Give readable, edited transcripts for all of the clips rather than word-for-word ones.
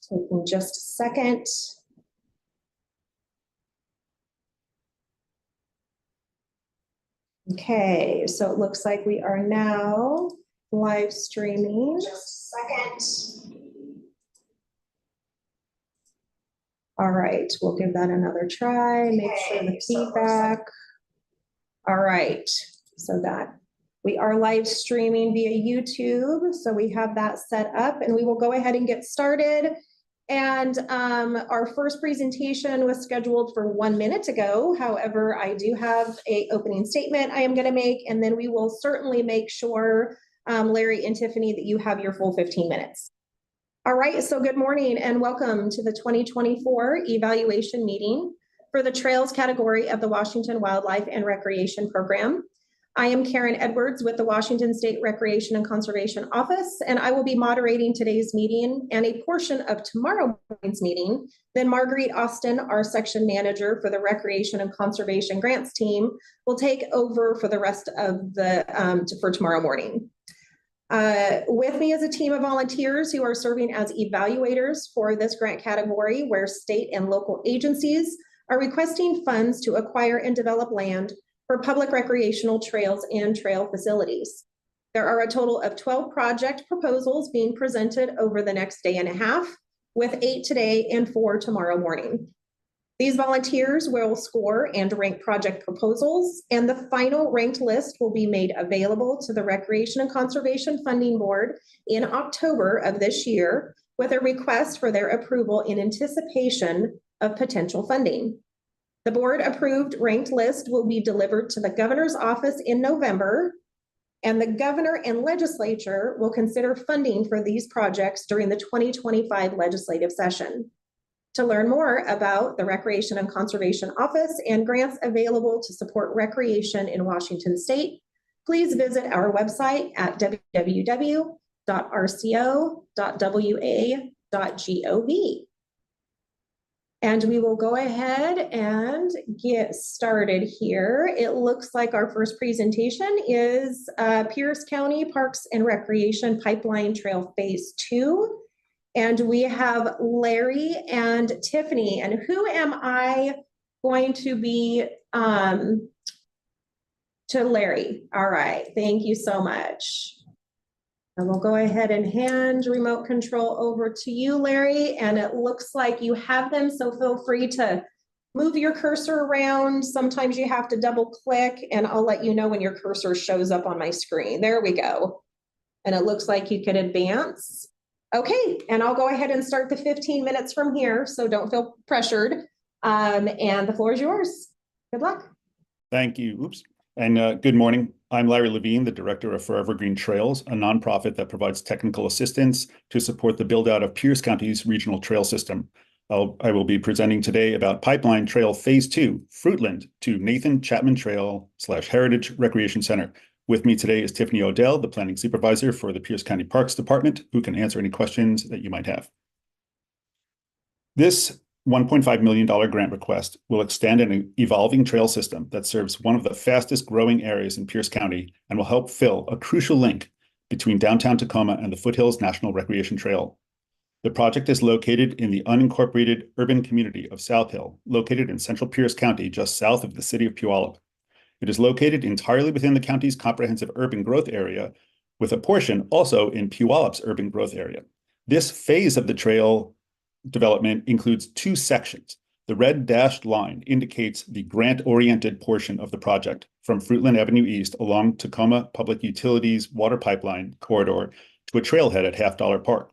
Taking just a second. Okay, so it looks like we are now live streaming. Just a second. All right, we'll give that another try, make sure the feedback. All right, so that we are live streaming via YouTube, so we have that set up and we will go ahead and get started. And our first presentation was scheduled for 1 minute ago. However, I do have an opening statement I am going to make, and then we will certainly make sure, Larry and Tiffany, that you have your full 15 minutes. All right, so good morning and welcome to the 2024 evaluation meeting for the Trails category of the Washington Wildlife and Recreation Program. I am Karen Edwards with the Washington State Recreation and Conservation Office, and I will be moderating today's meeting and a portion of tomorrow morning's meeting. Then Marguerite Austin, our section manager for the Recreation and Conservation Grants team, will take over for the rest of the for tomorrow morning. With me is a team of volunteers who are serving as evaluators for this grant category, where state and local agencies are requesting funds to acquire and develop land for public recreational trails and trail facilities. There are a total of 12 project proposals being presented over the next day and a half, with 8 today and 4 tomorrow morning. These volunteers will score and rank project proposals, and the final ranked list will be made available to the Recreation and Conservation Funding Board in October of this year, with a request for their approval in anticipation of potential funding. The board-approved ranked list will be delivered to the governor's office in November, and the governor and legislature will consider funding for these projects during the 2025 legislative session. To learn more about the Recreation and Conservation Office and grants available to support recreation in Washington State, please visit our website at www.rco.wa.gov. And we will go ahead and get started here. It looks like our first presentation is Pierce County Parks and Recreation Pipeline Trail Phase 2. And we have Larry and Tiffany. And who am I going to be to Larry? All right, thank you so much. And we'll go ahead and hand remote control over to you, Larry. And it looks like you have them, so feel free to move your cursor around. Sometimes you have to double click, and I'll let you know when your cursor shows up on my screen. There we go. And it looks like you could advance. Okay, and I'll go ahead and start the 15 minutes from here, so don't feel pressured. And the floor is yours. Good luck. Thank you. Oops. And good morning. I'm Larry Levine, the director of Forever Green Trails, a nonprofit that provides technical assistance to support the build out of Pierce County's regional trail system. I will be presenting today about Pipeline Trail Phase 2, Fruitland to Nathan Chapman Trail / Heritage Recreation Center. With me today is Tiffany Odell, the planning supervisor for the Pierce County Parks Department, who can answer any questions that you might have. This $1.5 million grant request will extend an evolving trail system that serves one of the fastest growing areas in Pierce County and will help fill a crucial link between downtown Tacoma and the Foothills National Recreation Trail. The project is located in the unincorporated urban community of South Hill, located in central Pierce County, just south of the city of Puyallup. It is located entirely within the county's comprehensive urban growth area, with a portion also in Puyallup's urban growth area. This phase of the trail development includes 2 sections. The red dashed line indicates the grant-oriented portion of the project from Fruitland Avenue East along Tacoma Public Utilities water pipeline corridor to a trailhead at Half Dollar Park.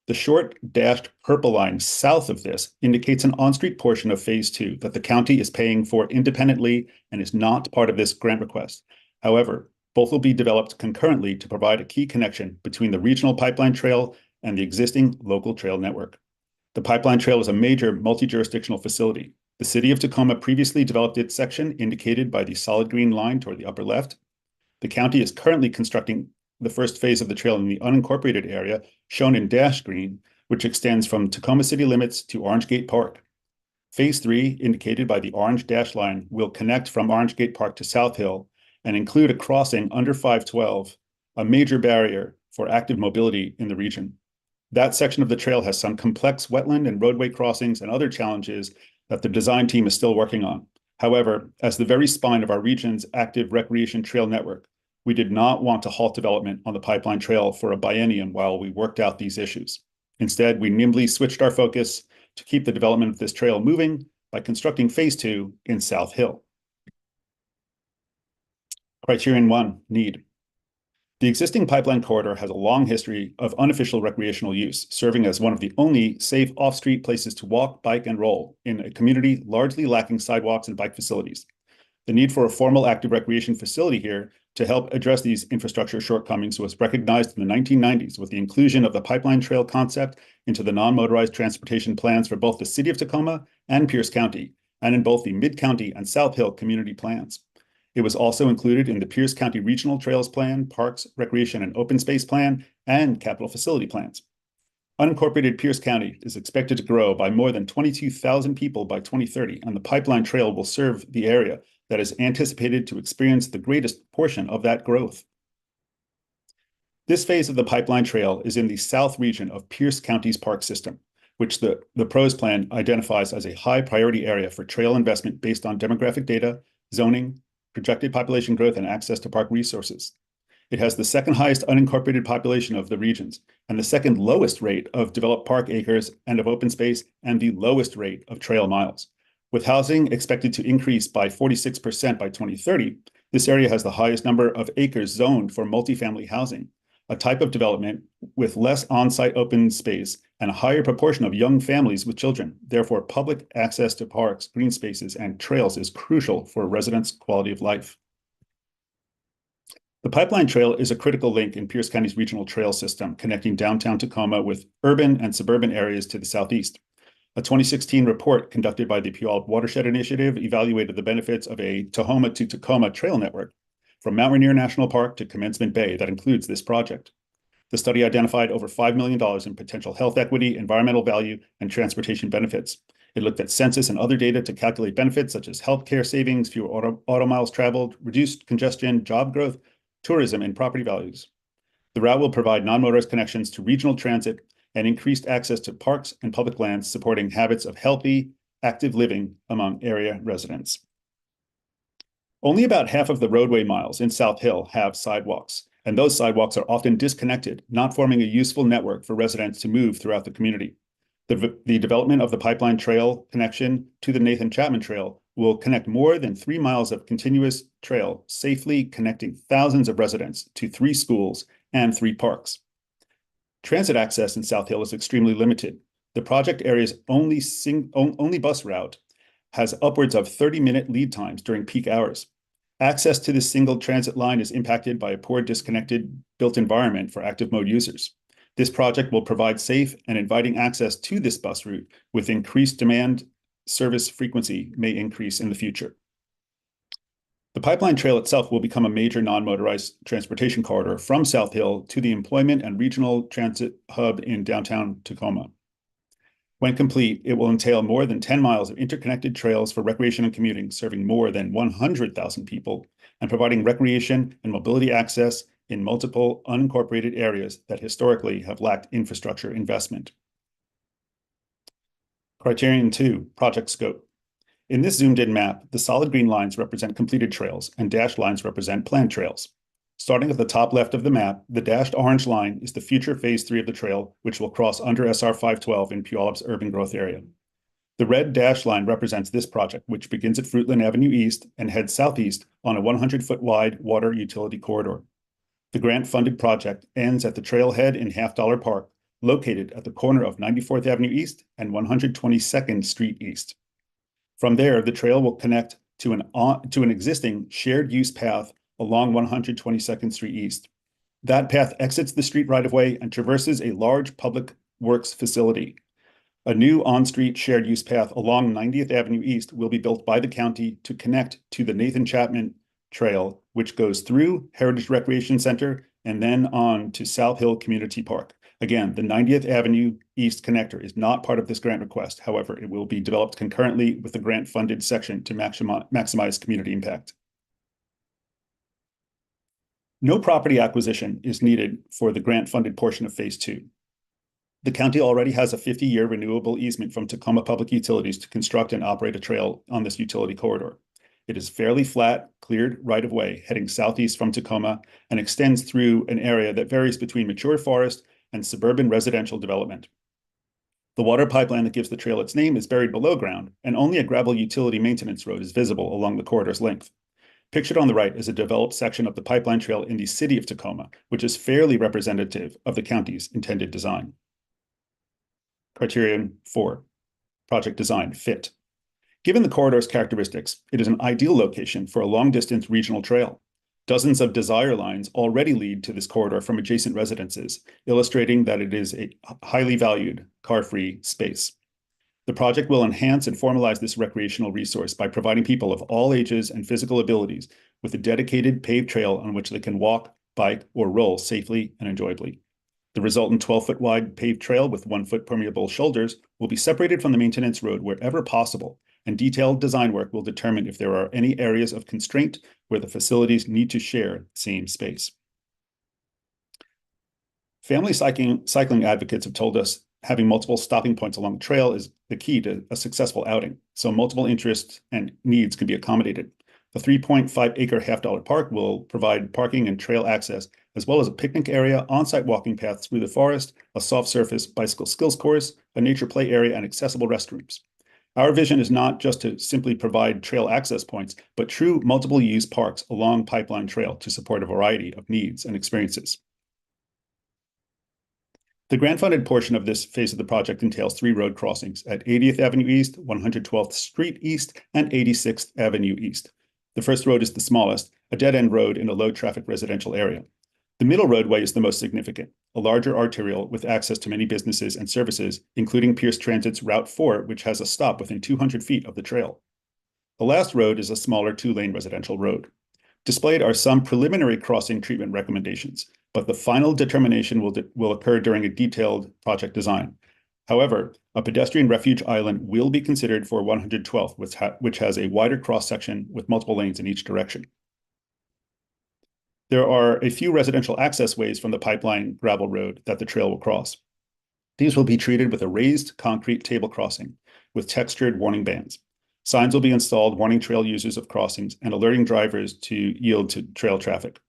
The short dashed purple line south of this indicates an on-street portion of Phase 2 that the county is paying for independently and is not part of this grant request. However, both will be developed concurrently to provide a key connection between the regional pipeline trail and the existing local trail network. The pipeline trail is a major multi-jurisdictional facility. The city of Tacoma previously developed its section indicated by the solid green line toward the upper left. The county is currently constructing the first phase of the trail in the unincorporated area, shown in dashed green, which extends from Tacoma city limits to Orange Gate Park. Phase 3, indicated by the orange dash line, will connect from Orange Gate Park to South Hill and include a crossing under 512, a major barrier for active mobility in the region. That section of the trail has some complex wetland and roadway crossings and other challenges that the design team is still working on. However, as the very spine of our region's active recreation trail network, we did not want to halt development on the Pipeline Trail for a biennium while we worked out these issues. Instead, we nimbly switched our focus to keep the development of this trail moving by constructing Phase 2 in South Hill. Criterion 1, need. The existing pipeline corridor has a long history of unofficial recreational use, serving as one of the only safe off-street places to walk, bike, and roll in a community largely lacking sidewalks and bike facilities. The need for a formal active recreation facility here to help address these infrastructure shortcomings was recognized in the 1990s with the inclusion of the pipeline trail concept into the non-motorized transportation plans for both the city of Tacoma and Pierce County, and in both the Mid-County and South Hill community plans. It was also included in the Pierce County Regional Trails Plan, Parks, Recreation, and Open Space Plan, and Capital Facility Plans. Unincorporated Pierce County is expected to grow by more than 22,000 people by 2030, and the Pipeline Trail will serve the area that is anticipated to experience the greatest portion of that growth. This phase of the Pipeline Trail is in the south region of Pierce County's park system, which the PROS plan identifies as a high priority area for trail investment based on demographic data, zoning, projected population growth, and access to park resources. It has the second highest unincorporated population of the regions, and the second lowest rate of developed park acres and of open space, and the lowest rate of trail miles. With housing expected to increase by 46% by 2030, this area has the highest number of acres zoned for multifamily housing, a type of development with less on-site open space and a higher proportion of young families with children. Therefore, public access to parks, green spaces, and trails is crucial for residents' quality of life. The Pipeline Trail is a critical link in Pierce County's regional trail system, connecting downtown Tacoma with urban and suburban areas to the southeast. A 2016 report conducted by the Puyallup Watershed Initiative evaluated the benefits of a Tahoma to Tacoma trail network from Mount Rainier National Park to Commencement Bay that includes this project. The study identified over $5 million in potential health equity, environmental value, and transportation benefits. It looked at census and other data to calculate benefits such as healthcare savings, fewer auto miles traveled, reduced congestion, job growth, tourism, and property values. The route will provide non-motorized connections to regional transit and increased access to parks and public lands, supporting habits of healthy, active living among area residents. Only about half of the roadway miles in South Hill have sidewalks, and those sidewalks are often disconnected, not forming a useful network for residents to move throughout the community. The development of the Pipeline Trail connection to the Nathan Chapman Trail will connect more than 3 miles of continuous trail, safely connecting thousands of residents to 3 schools and 3 parks. Transit access in South Hill is extremely limited. The project area's only bus route has upwards of 30-minute lead times during peak hours. Access to this single transit line is impacted by a poor disconnected built environment for active mode users. This project will provide safe and inviting access to this bus route with increased demand. Service frequency may increase in the future. The Pipeline Trail itself will become a major non-motorized transportation corridor from South Hill to the employment and regional transit hub in downtown Tacoma. When complete, it will entail more than 10 miles of interconnected trails for recreation and commuting, serving more than 100,000 people and providing recreation and mobility access in multiple unincorporated areas that historically have lacked infrastructure investment. Criterion 2, project scope. In this zoomed-in map, the solid green lines represent completed trails and dashed lines represent planned trails. Starting at the top left of the map, the dashed orange line is the future Phase 3 of the trail, which will cross under SR 512 in Puyallup's urban growth area. The red dashed line represents this project, which begins at Fruitland Avenue East and heads southeast on a 100-foot wide water utility corridor. The grant-funded project ends at the trailhead in Half Dollar Park, located at the corner of 94th Avenue East and 122nd Street East. From there, the trail will connect to an existing shared use path along 122nd Street East. That path exits the street right-of-way and traverses a large public works facility. A new on-street shared use path along 90th Avenue East will be built by the county to connect to the Nathan Chapman Trail, which goes through Heritage Recreation Center and then on to South Hill Community Park. Again, the 90th Avenue East connector is not part of this grant request. However, it will be developed concurrently with the grant-funded section to maximize community impact. No property acquisition is needed for the grant-funded portion of Phase 2. The county already has a 50-year renewable easement from Tacoma Public Utilities to construct and operate a trail on this utility corridor. It is fairly flat, cleared right-of-way heading southeast from Tacoma and extends through an area that varies between mature forest and suburban residential development. The water pipeline that gives the trail its name is buried below ground, and only a gravel utility maintenance road is visible along the corridor's length. Pictured on the right is a developed section of the pipeline trail in the city of Tacoma, which is fairly representative of the county's intended design. Criterion 4, project design, fit. Given the corridor's characteristics, it is an ideal location for a long-distance regional trail. Dozens of desire lines already lead to this corridor from adjacent residences, illustrating that it is a highly valued car-free space. The project will enhance and formalize this recreational resource by providing people of all ages and physical abilities with a dedicated paved trail on which they can walk, bike, or roll safely and enjoyably. The resultant 12-foot wide paved trail with 1-foot permeable shoulders will be separated from the maintenance road wherever possible, and detailed design work will determine if there are any areas of constraint where the facilities need to share the same space. Family cycling advocates have told us having multiple stopping points along the trail is the key to a successful outing, so multiple interests and needs can be accommodated. The 3.5-acre half-dollar park will provide parking and trail access, as well as a picnic area, on-site walking paths through the forest, a soft surface bicycle skills course, a nature play area, and accessible restrooms. Our vision is not just to simply provide trail access points, but true multiple-use parks along Pipeline Trail to support a variety of needs and experiences. The grant-funded portion of this phase of the project entails 3 road crossings at 80th Avenue East, 112th Street East, and 86th Avenue East. The first road is the smallest, a dead-end road in a low-traffic residential area. The middle roadway is the most significant, a larger arterial with access to many businesses and services, including Pierce Transit's Route 4, which has a stop within 200 feet of the trail. The last road is a smaller 2-lane residential road. Displayed are some preliminary crossing treatment recommendations, but the final determination will occur during a detailed project design. However, a pedestrian refuge island will be considered for 112th, which has a wider cross-section with multiple lanes in each direction. There are a few residential access ways from the pipeline gravel road that the trail will cross. These will be treated with a raised concrete table crossing with textured warning bands. Signs will be installed warning trail users of crossings and alerting drivers to yield to trail traffic.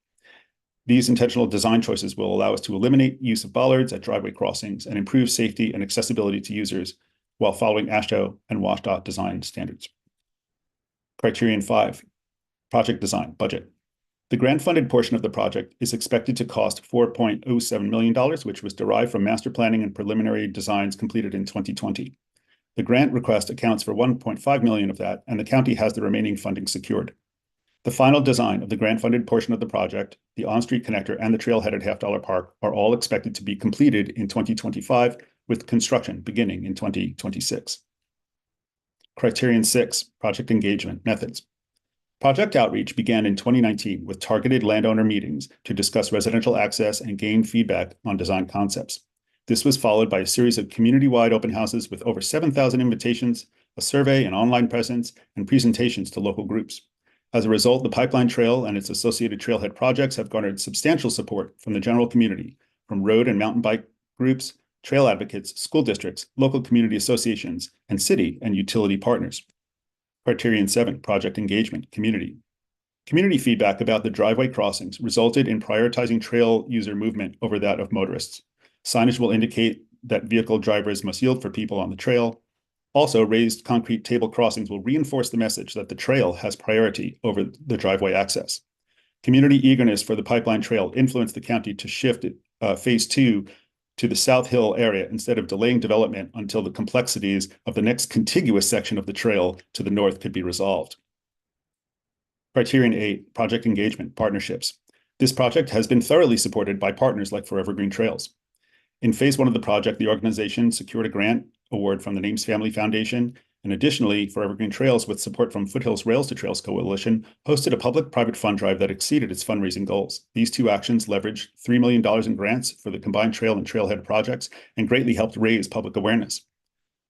These intentional design choices will allow us to eliminate use of bollards at driveway crossings and improve safety and accessibility to users while following AASHTO and WSDOT design standards. Criterion 5, project design, budget. The grant-funded portion of the project is expected to cost $4.07 million, which was derived from master planning and preliminary designs completed in 2020. The grant request accounts for $1.5 million of that, and the county has the remaining funding secured. The final design of the grant-funded portion of the project, the on-street connector, and the trailheaded half-dollar park are all expected to be completed in 2025, with construction beginning in 2026. Criterion 6, project engagement methods. Project outreach began in 2019 with targeted landowner meetings to discuss residential access and gain feedback on design concepts. This was followed by a series of community-wide open houses with over 7,000 invitations, a survey and online presence, and presentations to local groups. As a result, the Pipeline Trail and its associated trailhead projects have garnered substantial support from the general community, from road and mountain bike groups, trail advocates, school districts, local community associations, and city and utility partners. Criterion 7, project engagement, community. Community feedback about the driveway crossings resulted in prioritizing trail user movement over that of motorists. Signage will indicate that vehicle drivers must yield for people on the trail. Also, raised concrete table crossings will reinforce the message that the trail has priority over the driveway access. Community eagerness for the Pipeline Trail influenced the county to shift phase 2 to the South Hill area instead of delaying development until the complexities of the next contiguous section of the trail to the north could be resolved. Criterion 8, project engagement, partnerships. This project has been thoroughly supported by partners like Forever Green Trails. In phase 1 of the project, the organization secured a grant award from the Names Family Foundation, and additionally, Forever Green Trails, with support from Foothills Rails to Trails Coalition, hosted a public-private fund drive that exceeded its fundraising goals. These two actions leveraged $3 million in grants for the combined trail and trailhead projects and greatly helped raise public awareness.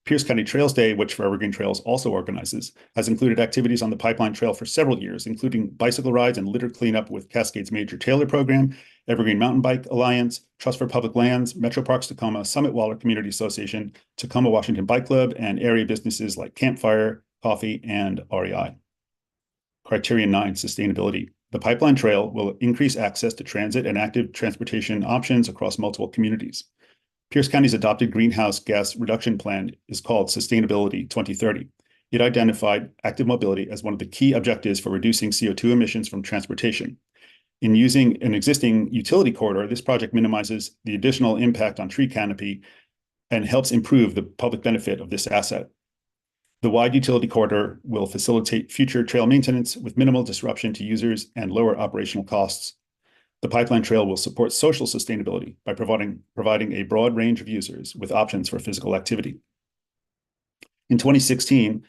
Pierce County Trails Day, which Forever Green Trails also organizes, has included activities on the Pipeline Trail for several years, including bicycle rides and litter cleanup with Cascade's Major Taylor program Evergreen Mountain Bike Alliance, Trust for Public Lands, Metro Parks Tacoma, Summit Waller Community Association, Tacoma Washington Bike Club, and area businesses like Campfire, Coffee, and REI. Criterion 9, sustainability. The pipeline trail will increase access to transit and active transportation options across multiple communities. Pierce County's adopted greenhouse gas reduction plan is called Sustainability 2030. It identified active mobility as one of the key objectives for reducing CO2 emissions from transportation. In using an existing utility corridor, this project minimizes the additional impact on tree canopy and helps improve the public benefit of this asset. The wide utility corridor will facilitate future trail maintenance with minimal disruption to users and lower operational costs. The pipeline trail will support social sustainability by providing a broad range of users with options for physical activity. In 2016,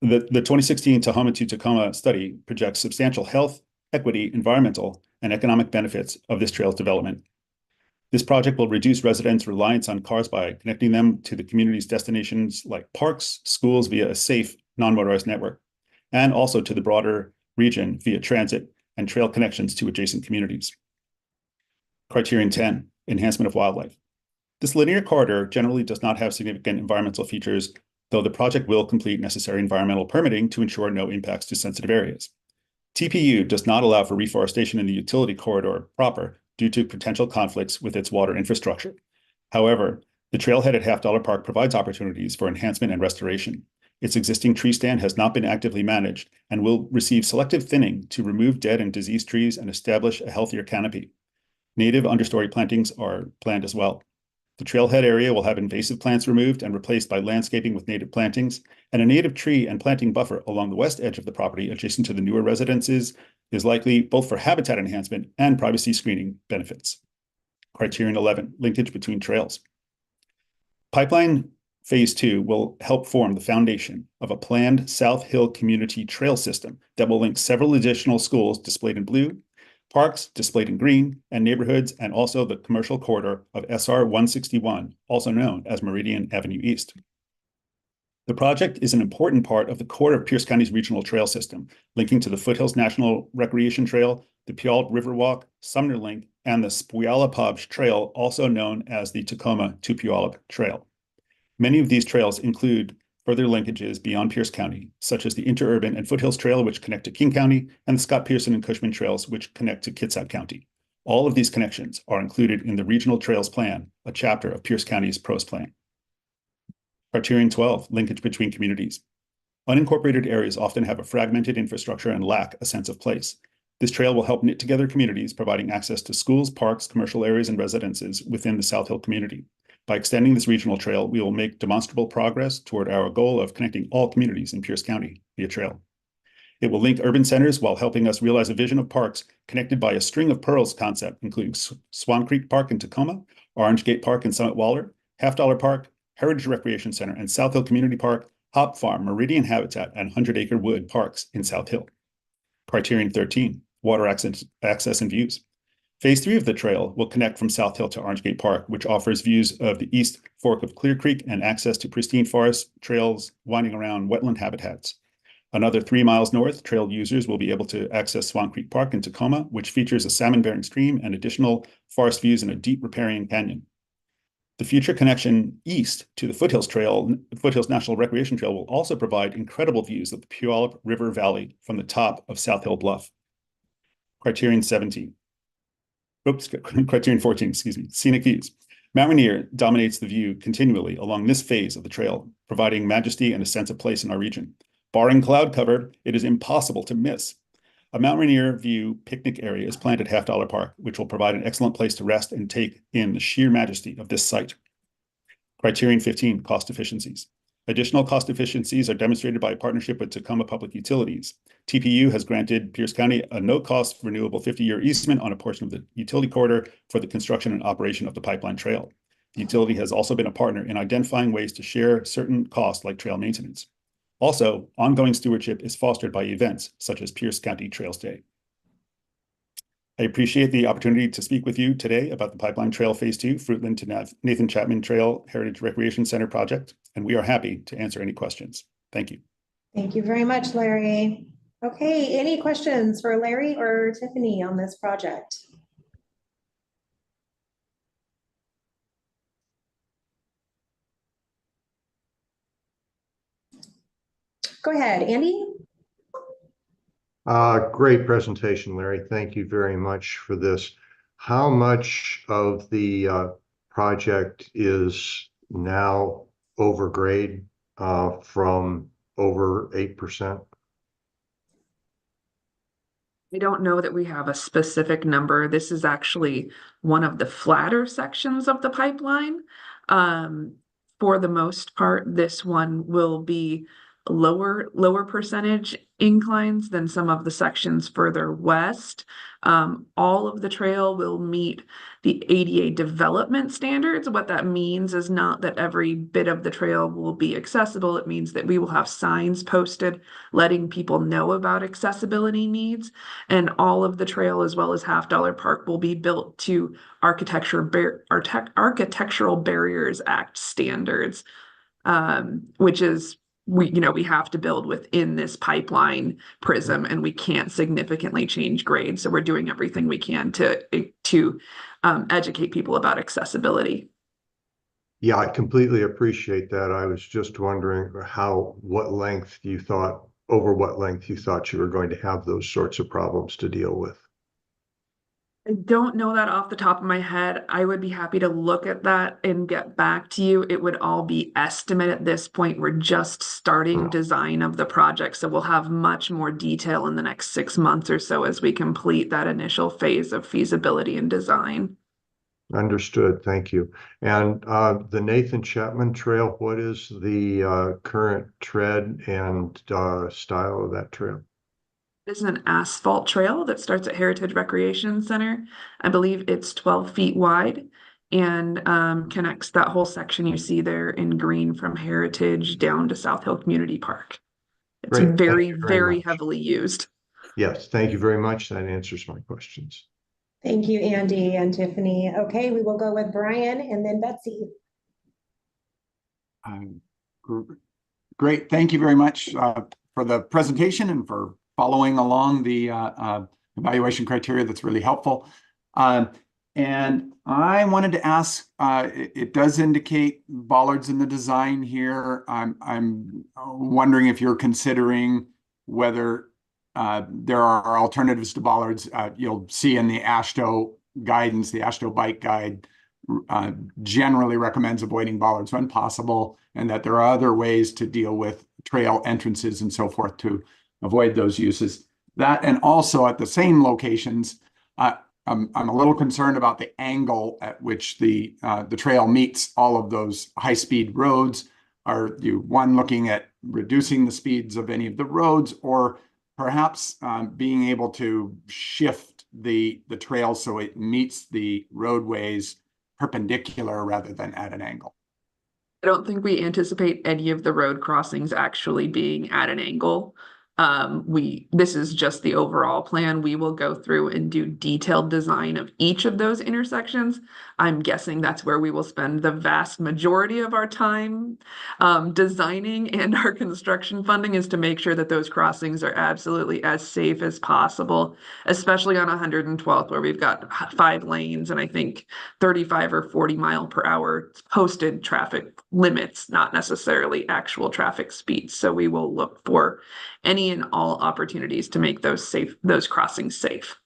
the 2016 Tahoma to Tacoma study projects substantial health, equity, environmental, and economic benefits of this trail's development. This project will reduce residents' reliance on cars by connecting them to the community's destinations like parks, schools via a safe, non-motorized network, and also to the broader region via transit and trail connections to adjacent communities. Criterion 10, enhancement of wildlife. This linear corridor generally does not have significant environmental features, though the project will complete necessary environmental permitting to ensure no impacts to sensitive areas. TPU does not allow for reforestation in the utility corridor proper due to potential conflicts with its water infrastructure. However, the trailhead at Half Dollar Park provides opportunities for enhancement and restoration. Its existing tree stand has not been actively managed and will receive selective thinning to remove dead and diseased trees and establish a healthier canopy. Native understory plantings are planned as well. The trailhead area will have invasive plants removed and replaced by landscaping with native plantings, and a native tree and planting buffer along the west edge of the property adjacent to the newer residences is likely both for habitat enhancement and privacy screening benefits. Criterion 11, linkage between trails. Pipeline Phase 2 will help form the foundation of a planned South Hill community trail system that will link several additional schools displayed in blue, parks displayed in green, and neighborhoods, and also the commercial corridor of SR 161, also known as Meridian Avenue East. The project is an important part of the core of Pierce County's regional trail system, linking to the Foothills National Recreation Trail, the Puyallup Riverwalk, Sumner Link, and the Spuyallup Trail, also known as the Tacoma to Puyallup Trail. Many of these trails include further linkages beyond Pierce County, such as the Interurban and Foothills Trail, which connect to King County, and the Scott Pearson and Cushman Trails, which connect to Kitsap County. All of these connections are included in the Regional Trails Plan, a chapter of Pierce County's PROS plan. Criterion 12, linkage between communities. Unincorporated areas often have a fragmented infrastructure and lack a sense of place. This trail will help knit together communities, providing access to schools, parks, commercial areas, and residences within the South Hill community. By extending this regional trail, we will make demonstrable progress toward our goal of connecting all communities in Pierce County via trail. It will link urban centers while helping us realize a vision of parks connected by a string of pearls concept, including Swan Creek Park in Tacoma, Orange Gate Park in Summit Waller, Half Dollar Park, Heritage Recreation Center, and South Hill Community Park, Hop Farm, Meridian Habitat, and 100 Acre Wood Parks in South Hill. Criterion 13, water access and views. Phase 3 of the trail will connect from South Hill to Orange Gate Park, which offers views of the east fork of Clear Creek and access to pristine forest trails winding around wetland habitats. Another 3 miles north, trail users will be able to access Swan Creek Park in Tacoma, which features a salmon-bearing stream and additional forest views in a deep riparian canyon. The future connection east to the Foothills National Recreation Trail will also provide incredible views of the Puyallup River Valley from the top of South Hill Bluff. Criterion 14, scenic views. Mount Rainier dominates the view continually along this phase of the trail, providing majesty and a sense of place in our region. Barring cloud cover, it is impossible to miss. A Mount Rainier view picnic area is planned at Half Dollar Park, which will provide an excellent place to rest and take in the sheer majesty of this site. Criterion 15, cost efficiencies. Additional cost efficiencies are demonstrated by a partnership with Tacoma Public Utilities. TPU has granted Pierce County a no-cost renewable 50-year easement on a portion of the utility corridor for the construction and operation of the pipeline trail. The utility has also been a partner in identifying ways to share certain costs like trail maintenance. Also, ongoing stewardship is fostered by events such as Pierce County Trails Day. I appreciate the opportunity to speak with you today about the Pipeline Trail Phase 2 Fruitland to Nathan Chapman Trail Heritage Recreation Center project, and we are happy to answer any questions. Thank you. Thank you very much, Larry. Okay, any questions for Larry or Tiffany on this project? Go ahead, Andy. Great presentation, Larry. Thank you very much for this. How much of the project is now over grade from over 8%? I don't know that we have a specific number. This is actually one of the flatter sections of the pipeline. For the most part, this one will be lower percentage inclines than some of the sections further west. All of the trail will meet the ADA development standards. What that means is not that every bit of the trail will be accessible. It means that we will have signs posted letting people know about accessibility needs. And all of the trail, as well as Half Dollar Park, will be built to Architectural Barriers Act standards, which is we have to build within this pipeline prism, and we can't significantly change grade. So we're doing everything we can to educate people about accessibility. Yeah, I completely appreciate that. I was just wondering over what length you thought you were going to have those sorts of problems to deal with. I don't know that off the top of my head. I would be happy to look at that and get back to you. It would all be estimate at this point. We're just starting design of the project, so we'll have much more detail in the next 6 months or so as we complete that initial phase of feasibility and design. Understood. Thank you. And the Nathan Chapman Trail, what is the current tread and style of that trail? This is an asphalt trail that starts at Heritage Recreation Center. I believe it's 12 feet wide and connects that whole section you see there in green from Heritage down to South Hill Community Park. It's Great. very heavily used. Yes, thank you very much. That answers my questions. Thank you, Andy and Tiffany. Okay, we will go with Brian and then Betsy. Great. Thank you very much for the presentation and for following along the evaluation criteria. That's really helpful. And I wanted to ask, it does indicate bollards in the design here. I'm wondering if you're considering whether there are alternatives to bollards. You'll see in the AASHTO guidance, the AASHTO bike guide generally recommends avoiding bollards when possible, and that there are other ways to deal with trail entrances and so forth to avoid those uses. That, and also at the same locations, I'm a little concerned about the angle at which the trail meets all of those high-speed roads. Are you, one, looking at reducing the speeds of any of the roads, or perhaps being able to shift the trail so it meets the roadways perpendicular rather than at an angle? I don't think we anticipate any of the road crossings actually being at an angle. This is just the overall plan. We will go through and do detailed design of each of those intersections. I'm guessing that's where we will spend the vast majority of our time designing, and our construction funding is to make sure that those crossings are absolutely as safe as possible, especially on 112th, where we've got 5 lanes and I think 35 or 40 mile per hour posted traffic limits, not necessarily actual traffic speeds. So we will look for any and all opportunities to make those crossings safe.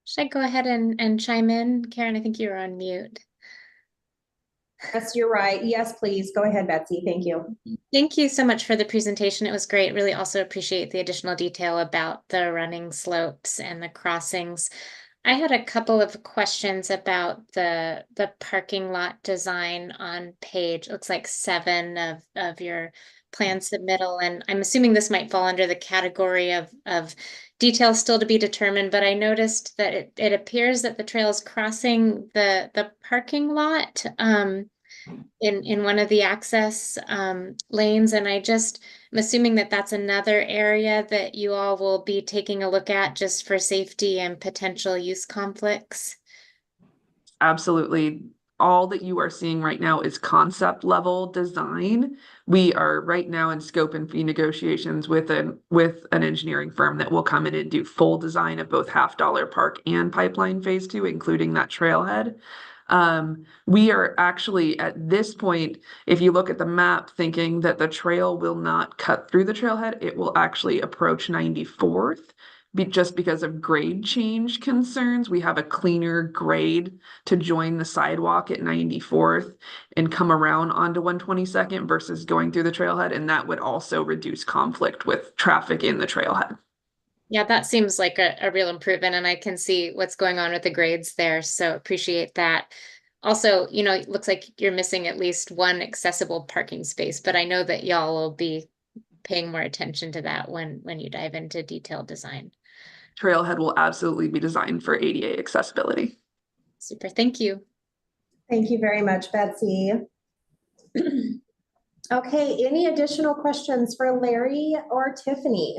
Should I go ahead and chime in? Karen, I think you're on mute. Yes, you're right. Yes, please. Go ahead, Betsy. Thank you. Thank you so much for the presentation. It was great. Really also appreciate the additional detail about the running slopes and the crossings. I had a couple of questions about the parking lot design on page, looks like 7 of your plan submittal. And I'm assuming this might fall under the category of details still to be determined, but I noticed that it appears that the trail is crossing the parking lot in one of the access lanes. And I'm assuming that that's another area that you all will be taking a look at just for safety and potential use conflicts. Absolutely. all that you are seeing right now is concept level design. We are right now in scope and fee negotiations with an engineering firm that will come in and do full design of both Half Dollar Park and Pipeline Phase 2, including that trailhead. We are actually at this point, if you look at the map, thinking that the trail will not cut through the trailhead, it will actually approach 94th. Just because of grade change concerns, we have a cleaner grade to join the sidewalk at 94th and come around onto 122nd versus going through the trailhead, and that would also reduce conflict with traffic in the trailhead. Yeah, that seems like a real improvement, and I can see what's going on with the grades there, so appreciate that. Also, you know, it looks like you're missing at least one accessible parking space, but I know that y'all will be paying more attention to that when you dive into detailed design. Trailhead will absolutely be designed for ADA accessibility. Super, thank you. Thank you very much, Betsy. Okay, any additional questions for Larry or Tiffany?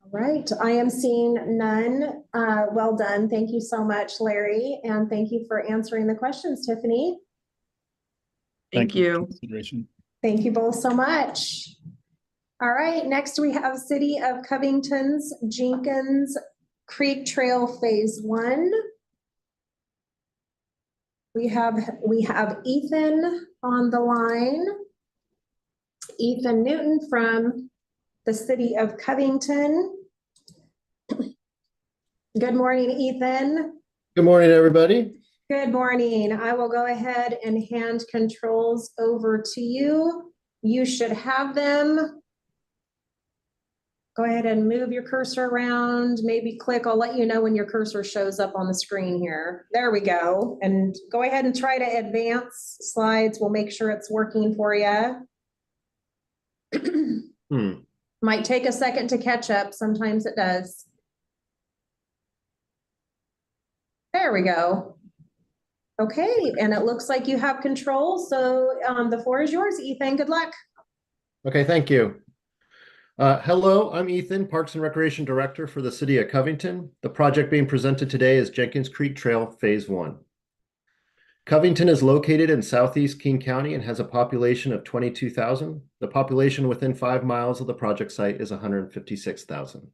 All right, I am seeing none. Well done. Thank you so much, Larry, and thank you for answering the questions, Tiffany. Thank you. Consideration. Thank you both so much. All right, next we have City of Covington's Jenkins Creek Trail Phase 1. We have Ethan on the line. Ethan Newton from the City of Covington. Good morning, Ethan. Good morning, everybody. Good morning. I will go ahead and hand controls over to you. You should have them. Go ahead and move your cursor around, maybe click. I'll let you know when your cursor shows up on the screen here. There we go. And go ahead and try to advance slides. We'll make sure it's working for you. Might take a second to catch up. Sometimes it does. There we go. Okay, and it looks like you have control. So the floor is yours, Ethan. Good luck. Okay, thank you. Hello, I'm Ethan, Parks and Recreation Director for the City of Covington. The project being presented today is Jenkins Creek Trail Phase 1. Covington is located in southeast King County and has a population of 22,000. The population within 5 miles of the project site is 156,000.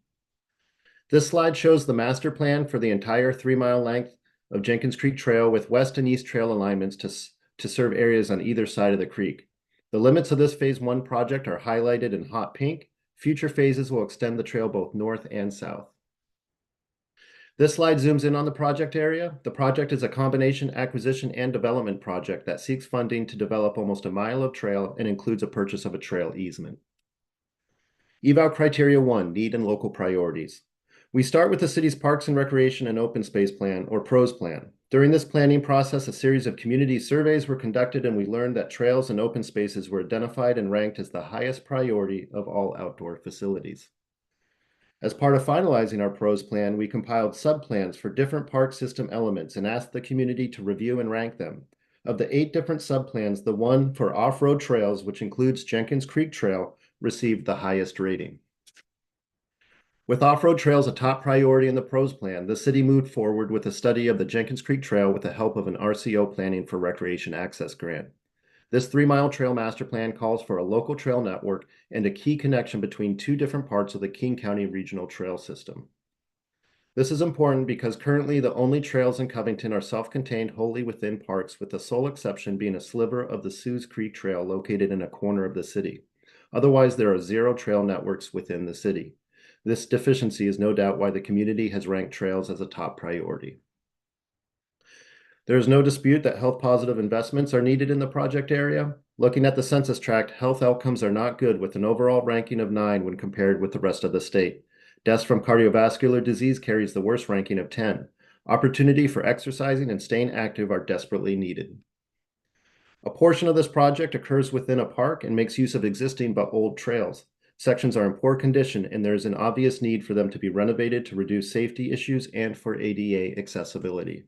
This slide shows the master plan for the entire 3-mile length of Jenkins Creek Trail with west and east trail alignments to serve areas on either side of the creek. The limits of this Phase 1 project are highlighted in hot pink. Future phases will extend the trail both north and south. This slide zooms in on the project area. The project is a combination acquisition and development project that seeks funding to develop almost a mile of trail and includes a purchase of a trail easement. Eval Criteria 1, Need and Local Priorities. We start with the city's Parks and Recreation and Open Space Plan, or PROS plan. During this planning process, a series of community surveys were conducted, and we learned that trails and open spaces were identified and ranked as the highest priority of all outdoor facilities. As part of finalizing our PROS plan, we compiled subplans for different park system elements and asked the community to review and rank them. Of the 8 different subplans, the one for off-road trails, which includes Jenkins Creek Trail, received the highest rating. With off-road trails a top priority in the PROS plan, the city moved forward with a study of the Jenkins Creek Trail with the help of an RCO Planning for Recreation Access grant. This 3-mile trail master plan calls for a local trail network and a key connection between 2 different parts of the King County Regional Trail System. This is important because currently the only trails in Covington are self-contained wholly within parks, with the sole exception being a sliver of the Sue's Creek Trail located in a corner of the city. Otherwise, there are 0 trail networks within the city. This deficiency is no doubt why the community has ranked trails as a top priority. There is no dispute that health positive investments are needed in the project area. Looking at the census tract, health outcomes are not good, with an overall ranking of 9 when compared with the rest of the state. Deaths from cardiovascular disease carries the worst ranking of 10. Opportunity for exercising and staying active are desperately needed. A portion of this project occurs within a park and makes use of existing but old trails. Sections are in poor condition, and there is an obvious need for them to be renovated to reduce safety issues and for ADA accessibility.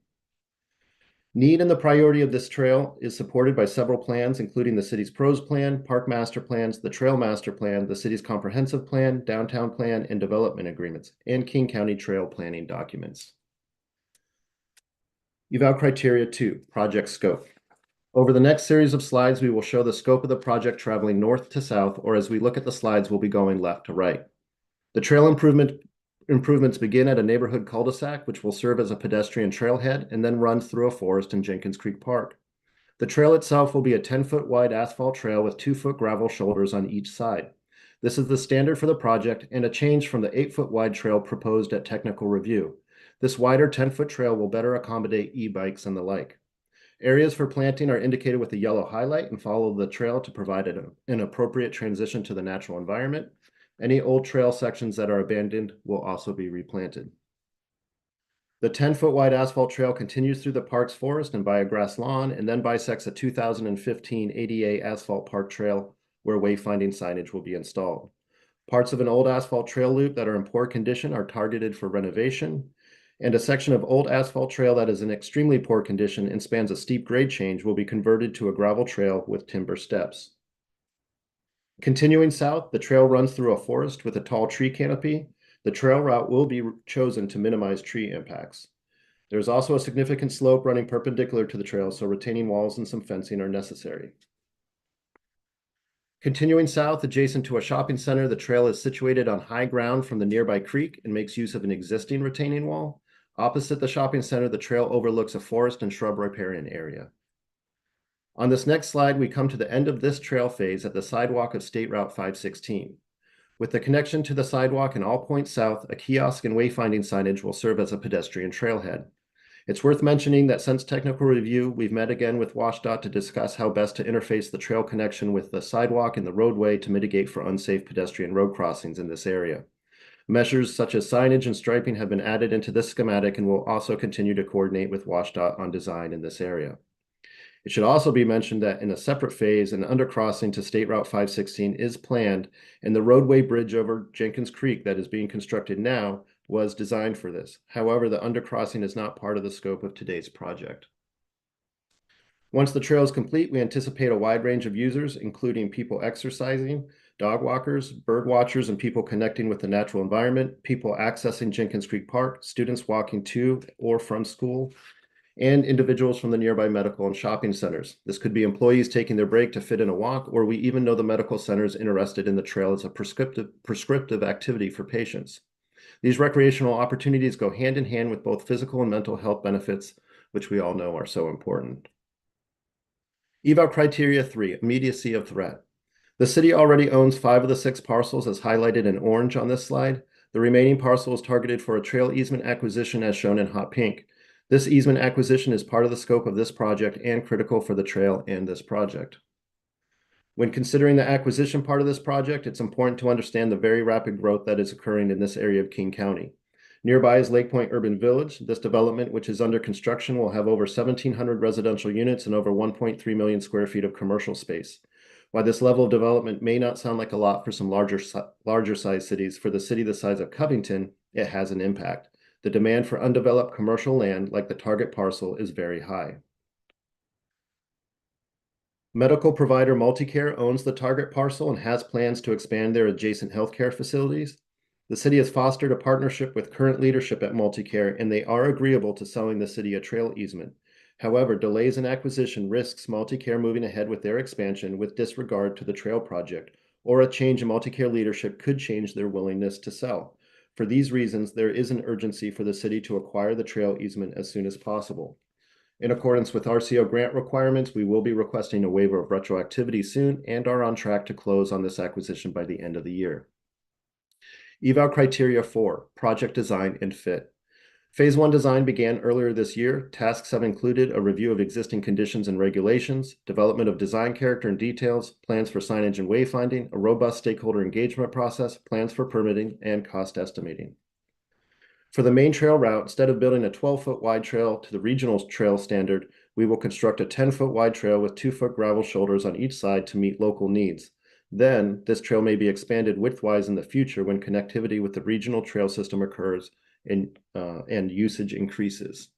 Need and the priority of this trail is supported by several plans, including the city's PROS plan, park master plans, the trail master plan, the city's comprehensive plan, downtown plan, and development agreements, and King County trail planning documents. Eval criteria 2, project scope. Over the next series of slides, we will show the scope of the project traveling north to south, or as we look at the slides, we'll be going left to right. The trail improvements begin at a neighborhood cul-de-sac, which will serve as a pedestrian trailhead and then runs through a forest in Jenkins Creek Park. The trail itself will be a 10-foot wide asphalt trail with 2-foot gravel shoulders on each side. This is the standard for the project and a change from the 8-foot wide trail proposed at technical review. This wider 10-foot trail will better accommodate e-bikes and the like. Areas for planting are indicated with a yellow highlight and follow the trail to provide an appropriate transition to the natural environment. Any old trail sections that are abandoned will also be replanted. The 10-foot wide asphalt trail continues through the park's forest and by a grass lawn, and then bisects a 2015 ADA asphalt park trail where wayfinding signage will be installed. Parts of an old asphalt trail loop that are in poor condition are targeted for renovation, and a section of old asphalt trail that is in extremely poor condition and spans a steep grade change will be converted to a gravel trail with timber steps. Continuing south, the trail runs through a forest with a tall tree canopy. The trail route will be chosen to minimize tree impacts. There's also a significant slope running perpendicular to the trail, so retaining walls and some fencing are necessary. Continuing south, adjacent to a shopping center, the trail is situated on high ground from the nearby creek and makes use of an existing retaining wall. Opposite the shopping center, the trail overlooks a forest and shrub riparian area. On this next slide, we come to the end of this trail phase at the sidewalk of State Route 516. With the connection to the sidewalk and all points south, a kiosk and wayfinding signage will serve as a pedestrian trailhead. It's worth mentioning that since technical review, we've met again with WashDOT to discuss how best to interface the trail connection with the sidewalk and the roadway to mitigate for unsafe pedestrian road crossings in this area. Measures such as signage and striping have been added into this schematic and will also continue to coordinate with WashDOT on design in this area. It should also be mentioned that in a separate phase, an undercrossing to State Route 516 is planned, and the roadway bridge over Jenkins Creek that is being constructed now was designed for this. However, the undercrossing is not part of the scope of today's project. Once the trail is complete, we anticipate a wide range of users, including people exercising, dog walkers, bird watchers, and people connecting with the natural environment, people accessing Jenkins Creek Park, students walking to or from school, and individuals from the nearby medical and shopping centers. This could be employees taking their break to fit in a walk, or we even know the medical center is interested in the trail as a prescriptive activity for patients. These recreational opportunities go hand in hand with both physical and mental health benefits, which we all know are so important. Eval criteria 3, immediacy of threat. The city already owns 5 of the 6 parcels as highlighted in orange on this slide. The remaining parcel is targeted for a trail easement acquisition as shown in hot pink. This easement acquisition is part of the scope of this project and critical for the trail and this project. When considering the acquisition part of this project, it's important to understand the very rapid growth that is occurring in this area of King County. Nearby is Lake Point Urban Village. This development, which is under construction, will have over 1,700 residential units and over 1.3 million square feet of commercial space. While this level of development may not sound like a lot for some larger size cities, for the city the size of Covington, it has an impact. The demand for undeveloped commercial land, like the target parcel, is very high. Medical provider Multicare owns the target parcel and has plans to expand their adjacent healthcare facilities. The city has fostered a partnership with current leadership at Multicare, and they are agreeable to selling the city a trail easement. However, delays in acquisition risks Multicare moving ahead with their expansion with disregard to the trail project, or a change in Multicare leadership could change their willingness to sell. For these reasons, there is an urgency for the city to acquire the trail easement as soon as possible. In accordance with RCO grant requirements, we will be requesting a waiver of retroactivity soon and are on track to close on this acquisition by the end of the year. Eval criteria 4, project design and fit. Phase 1 design began earlier this year. Tasks have included a review of existing conditions and regulations, development of design character and details, plans for signage and wayfinding, a robust stakeholder engagement process, plans for permitting, and cost estimating. For the main trail route, instead of building a 12-foot wide trail to the regional trail standard, we will construct a 10-foot wide trail with 2-foot gravel shoulders on each side to meet local needs. Then, this trail may be expanded widthwise in the future when connectivity with the regional trail system occurs and usage increases.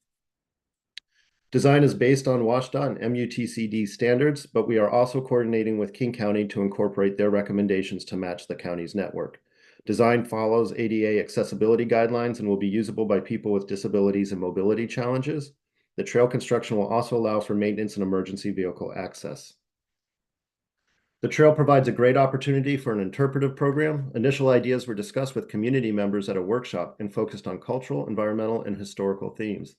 Design is based on WSDOT and MUTCD standards, but we are also coordinating with King County to incorporate their recommendations to match the county's network. Design follows ADA accessibility guidelines and will be usable by people with disabilities and mobility challenges. The trail construction will also allow for maintenance and emergency vehicle access. The trail provides a great opportunity for an interpretive program. Initial ideas were discussed with community members at a workshop and focused on cultural, environmental, and historical themes.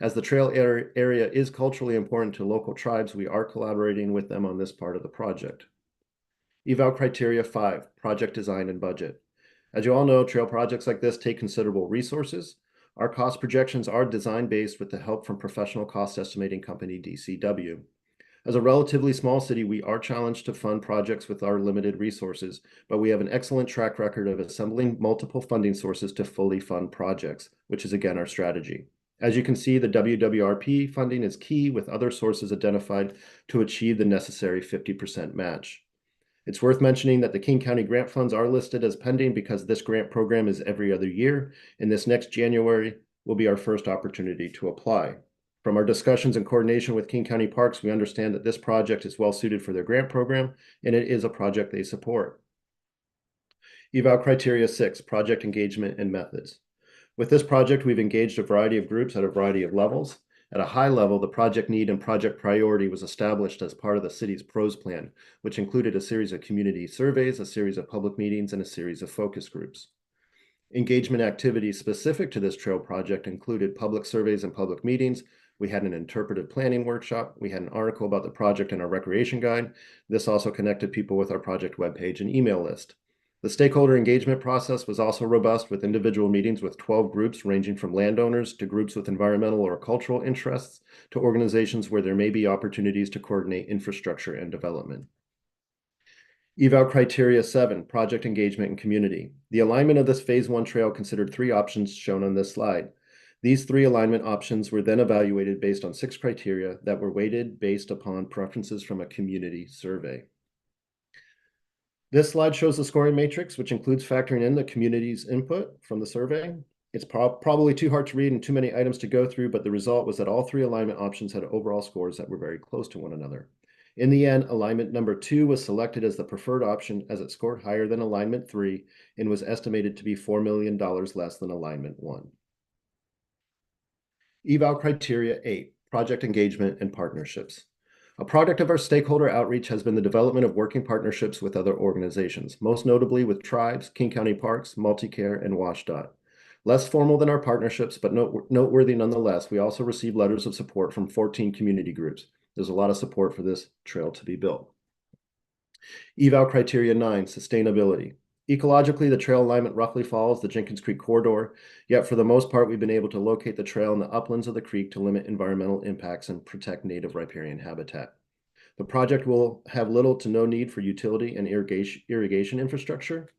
As the trail area is culturally important to local tribes, we are collaborating with them on this part of the project. Eval criteria 5, project design and budget. As you all know, trail projects like this take considerable resources. Our cost projections are design-based with the help from professional cost estimating company DCW. As a relatively small city, we are challenged to fund projects with our limited resources, but we have an excellent track record of assembling multiple funding sources to fully fund projects, which is again our strategy. As you can see, the WWRP funding is key with other sources identified to achieve the necessary 50% match. It's worth mentioning that the King County grant funds are listed as pending because this grant program is every other year, and this next January will be our first opportunity to apply. From our discussions and coordination with King County Parks, we understand that this project is well suited for their grant program, and it is a project they support. Eval criteria 6, project engagement and methods. With this project, we've engaged a variety of groups at a variety of levels. At a high level, the project need and project priority was established as part of the city's PROS plan, which included a series of community surveys, a series of public meetings, and a series of focus groups. Engagement activities specific to this trail project included public surveys and public meetings. We had an interpretive planning workshop. We had an article about the project in our recreation guide. This also connected people with our project webpage and email list. The stakeholder engagement process was also robust with individual meetings with 12 groups ranging from landowners to groups with environmental or cultural interests to organizations where there may be opportunities to coordinate infrastructure and development. Eval criteria 7, project engagement and community. The alignment of this phase 1 trail considered 3 options shown on this slide. These 3 alignment options were then evaluated based on 6 criteria that were weighted based upon preferences from a community survey. This slide shows the scoring matrix, which includes factoring in the community's input from the survey. It's probably too hard to read and too many items to go through, but the result was that all 3 alignment options had overall scores that were very close to one another. In the end, alignment number 2 was selected as the preferred option as it scored higher than alignment 3 and was estimated to be $4 million less than alignment 1. Eval criteria 8, project engagement and partnerships. A product of our stakeholder outreach has been the development of working partnerships with other organizations, most notably with tribes, King County Parks, Multicare, and WSDOT. Less formal than our partnerships, but noteworthy nonetheless, we also received letters of support from 14 community groups. There's a lot of support for this trail to be built. Eval criteria 9, sustainability. Ecologically, the trail alignment roughly follows the Jenkins Creek corridor, yet for the most part, we've been able to locate the trail in the uplands of the creek to limit environmental impacts and protect native riparian habitat. The project will have little to no need for utility and irrigation infrastructure,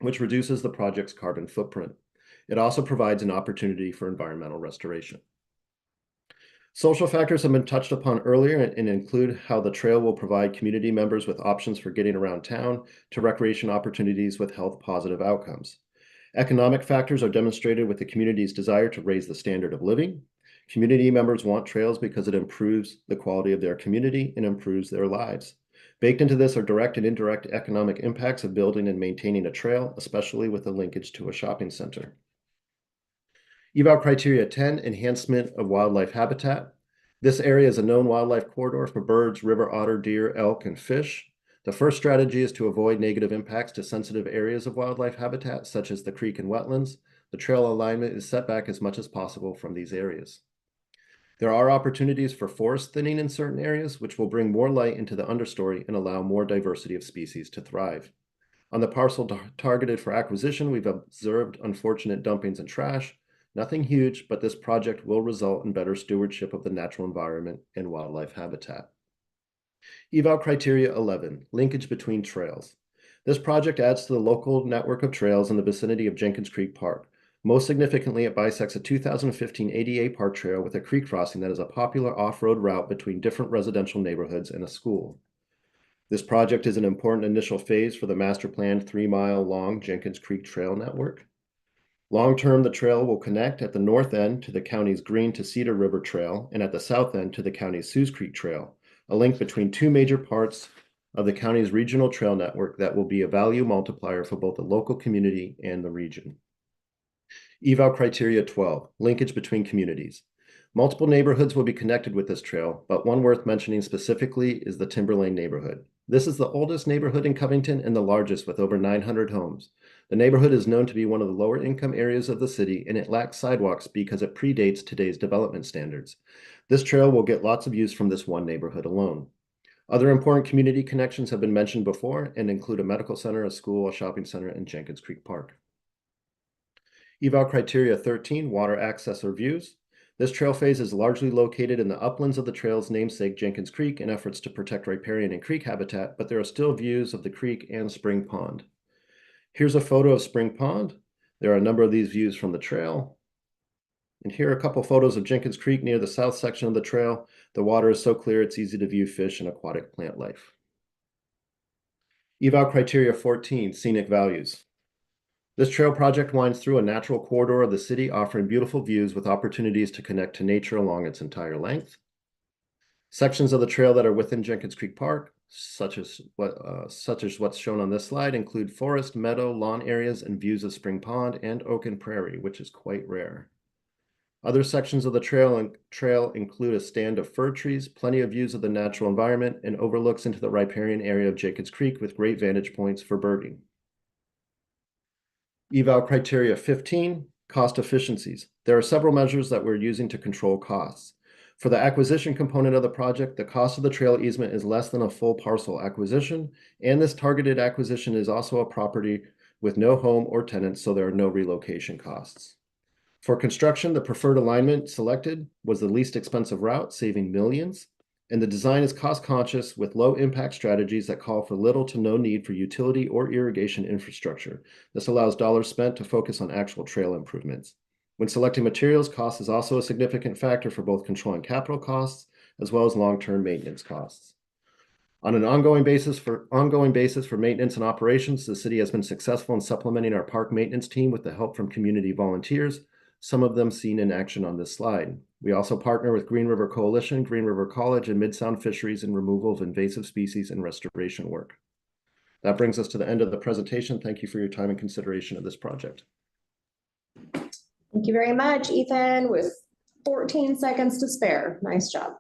which reduces the project's carbon footprint. It also provides an opportunity for environmental restoration. Social factors have been touched upon earlier and include how the trail will provide community members with options for getting around town to recreation opportunities with health positive outcomes. Economic factors are demonstrated with the community's desire to raise the standard of living. Community members want trails because it improves the quality of their community and improves their lives. Baked into this are direct and indirect economic impacts of building and maintaining a trail, especially with a linkage to a shopping center. Eval criteria 10, enhancement of wildlife habitat. This area is a known wildlife corridor for birds, river otter, deer, elk, and fish. The first strategy is to avoid negative impacts to sensitive areas of wildlife habitat, such as the creek and wetlands. The trail alignment is set back as much as possible from these areas. There are opportunities for forest thinning in certain areas, which will bring more light into the understory and allow more diversity of species to thrive. On the parcel targeted for acquisition, we've observed unfortunate dumpings and trash. Nothing huge, but this project will result in better stewardship of the natural environment and wildlife habitat. Eval criteria 11, linkage between trails. This project adds to the local network of trails in the vicinity of Jenkins Creek Park. Most significantly, it bisects a 2015 ADA park trail with a creek crossing that is a popular off-road route between different residential neighborhoods and a school. This project is an important initial phase for the master planned 3-mile long Jenkins Creek Trail network. Long-term, the trail will connect at the north end to the county's Green to Cedar River Trail and at the south end to the county's Sioux Creek Trail, a link between two major parts of the county's regional trail network that will be a value multiplier for both the local community and the region. Eval criteria 12, linkage between communities. Multiple neighborhoods will be connected with this trail, but one worth mentioning specifically is the Timberlane neighborhood. This is the oldest neighborhood in Covington and the largest with over 900 homes. The neighborhood is known to be one of the lower income areas of the city, and it lacks sidewalks because it predates today's development standards. This trail will get lots of use from this one neighborhood alone. Other important community connections have been mentioned before and include a medical center, a school, a shopping center, and Jenkins Creek Park. Eval criteria 13, water access or views. This trail phase is largely located in the uplands of the trail's namesake, Jenkins Creek, in efforts to protect riparian and creek habitat, but there are still views of the creek and Spring Pond. Here's a photo of Spring Pond. There are a number of these views from the trail. And here are a couple photos of Jenkins Creek near the south section of the trail. The water is so clear it's easy to view fish and aquatic plant life. Eval criteria 14, scenic values. This trail project winds through a natural corridor of the city, offering beautiful views with opportunities to connect to nature along its entire length. Sections of the trail that are within Jenkins Creek Park, such as what's shown on this slide, include forest, meadow, lawn areas, and views of Spring Pond and open prairie, which is quite rare. Other sections of the trail include a stand of fir trees, plenty of views of the natural environment, and overlooks into the riparian area of Jenkins Creek with great vantage points for birding. Eval criteria 15, cost efficiencies. There are several measures that we're using to control costs. For the acquisition component of the project, the cost of the trail easement is less than a full parcel acquisition, and this targeted acquisition is also a property with no home or tenants, so there are no relocation costs. For construction, the preferred alignment selected was the least expensive route, saving millions, and the design is cost-conscious with low-impact strategies that call for little to no need for utility or irrigation infrastructure. This allows dollars spent to focus on actual trail improvements. When selecting materials, cost is also a significant factor for both controlling capital costs as well as long-term maintenance costs. On an ongoing basis for maintenance and operations, the city has been successful in supplementing our park maintenance team with the help from community volunteers, some of them seen in action on this slide. We also partner with Green River Coalition, Green River College, and Mid-Sound Fisheries in removal of invasive species and restoration work. That brings us to the end of the presentation. Thank you for your time and consideration of this project. Thank you very much, Ethan, with 14 seconds to spare. Nice job.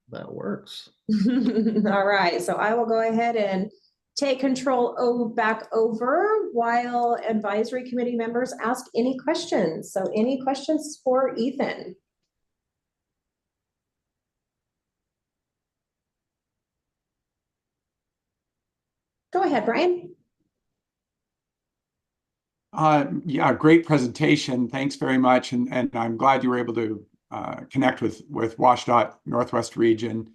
That works. All right, so I will go ahead and take control back over while advisory committee members ask any questions. So any questions for Ethan? Go ahead, Brian. Yeah, great presentation. Thanks very much. And I'm glad you were able to connect with WashDOT Northwest Region.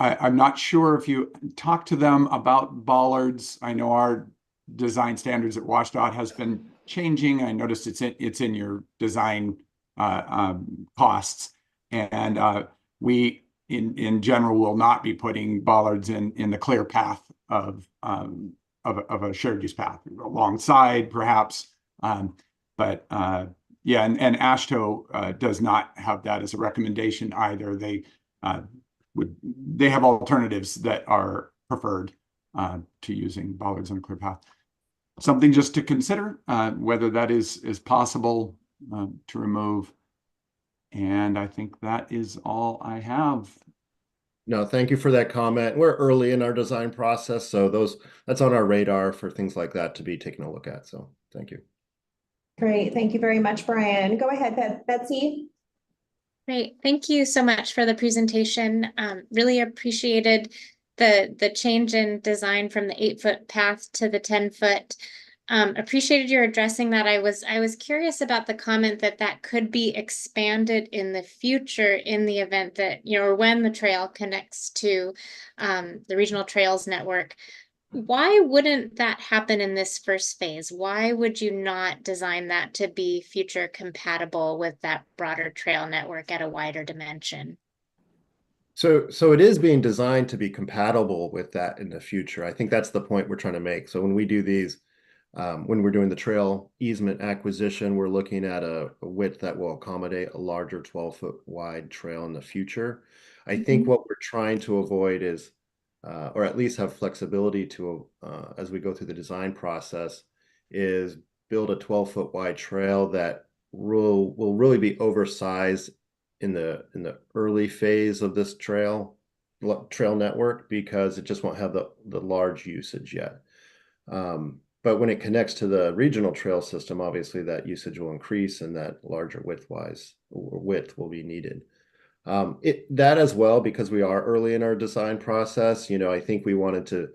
I'm not sure if you talked to them about bollards. I know our design standards at WashDOT has been changing. I noticed it's in your design costs, and we in general will not be putting bollards in the clear path of a shared use path alongside perhaps, but yeah, and AASHTO does not have that as a recommendation either. They have alternatives that are preferred to using bollards on a clear path. Something just to consider whether that is possible to remove. And I think that is all I have. No, thank you for that comment. We're early in our design process, so that's on our radar for things like that to be taken a look at. So thank you. Great, thank you very much, Brian. Go ahead, Betsy. Great, thank you so much for the presentation. Really appreciated the change in design from the 8-foot path to the 10-foot. Appreciated your addressing that. I was curious about the comment that could be expanded in the future in the event that, or when the trail connects to the regional trails network. Why wouldn't that happen in this first phase? Why would you not design that to be future compatible with that broader trail network at a wider dimension? So it is being designed to be compatible with that in the future. I think that's the point we're trying to make. So when we do these When we're doing the trail easement acquisition, we're looking at a width that will accommodate a larger 12-foot wide trail in the future. I think what we're trying to avoid is, or at least have flexibility to, as we go through the design process, is build a 12-foot wide trail that will really be oversized in the early phase of this trail network, because it just won't have the large usage yet. But when it connects to the regional trail system, obviously that usage will increase and that larger width will be needed. That as well, because we are early in our design process, I think we wanted to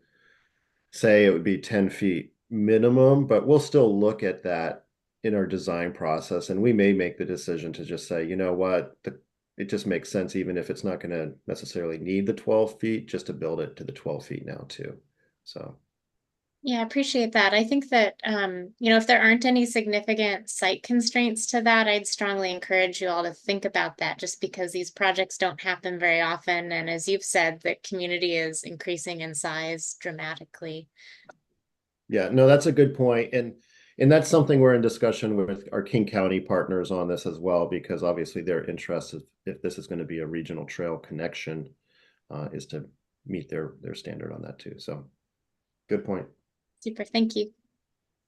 say it would be 10 feet minimum, but we'll still look at that in our design process. And we may make the decision to just say, you know what, it just makes sense, even if it's not going to necessarily need the 12 feet, just to build it to the 12 feet now too. So. Yeah, I appreciate that. I think that, if there aren't any significant site constraints to that, I'd strongly encourage you all to think about that, just because these projects don't happen very often. And as you've said, the community is increasing in size dramatically. Yeah, no, that's a good point. And that's something we're in discussion with our King County partners on this as well, because obviously their interest, if this is going to be a regional trail connection, is to meet their standard on that too. So good point. Super, thank you.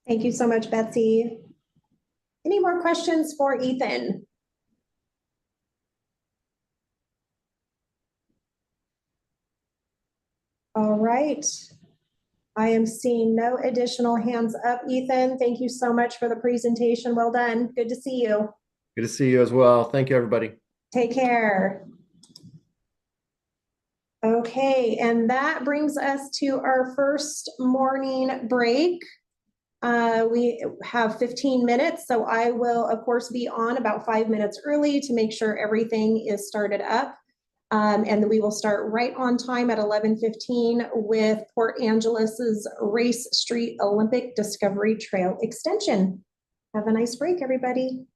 Thank you so much, Betsy. Any more questions for Ethan? All right. I am seeing no additional hands up. Ethan, thank you so much for the presentation. Well done. Good to see you. Good to see you as well. Thank you, everybody. Take care. Okay, and that brings us to our first morning break. We have 15 minutes, so I will, of course, be on about 5 minutes early to make sure everything is started up. And then we will start right on time at 11:15 with Port Angelis's Race Street Olympic Discovery Trail Extension. Have a nice break, everybody.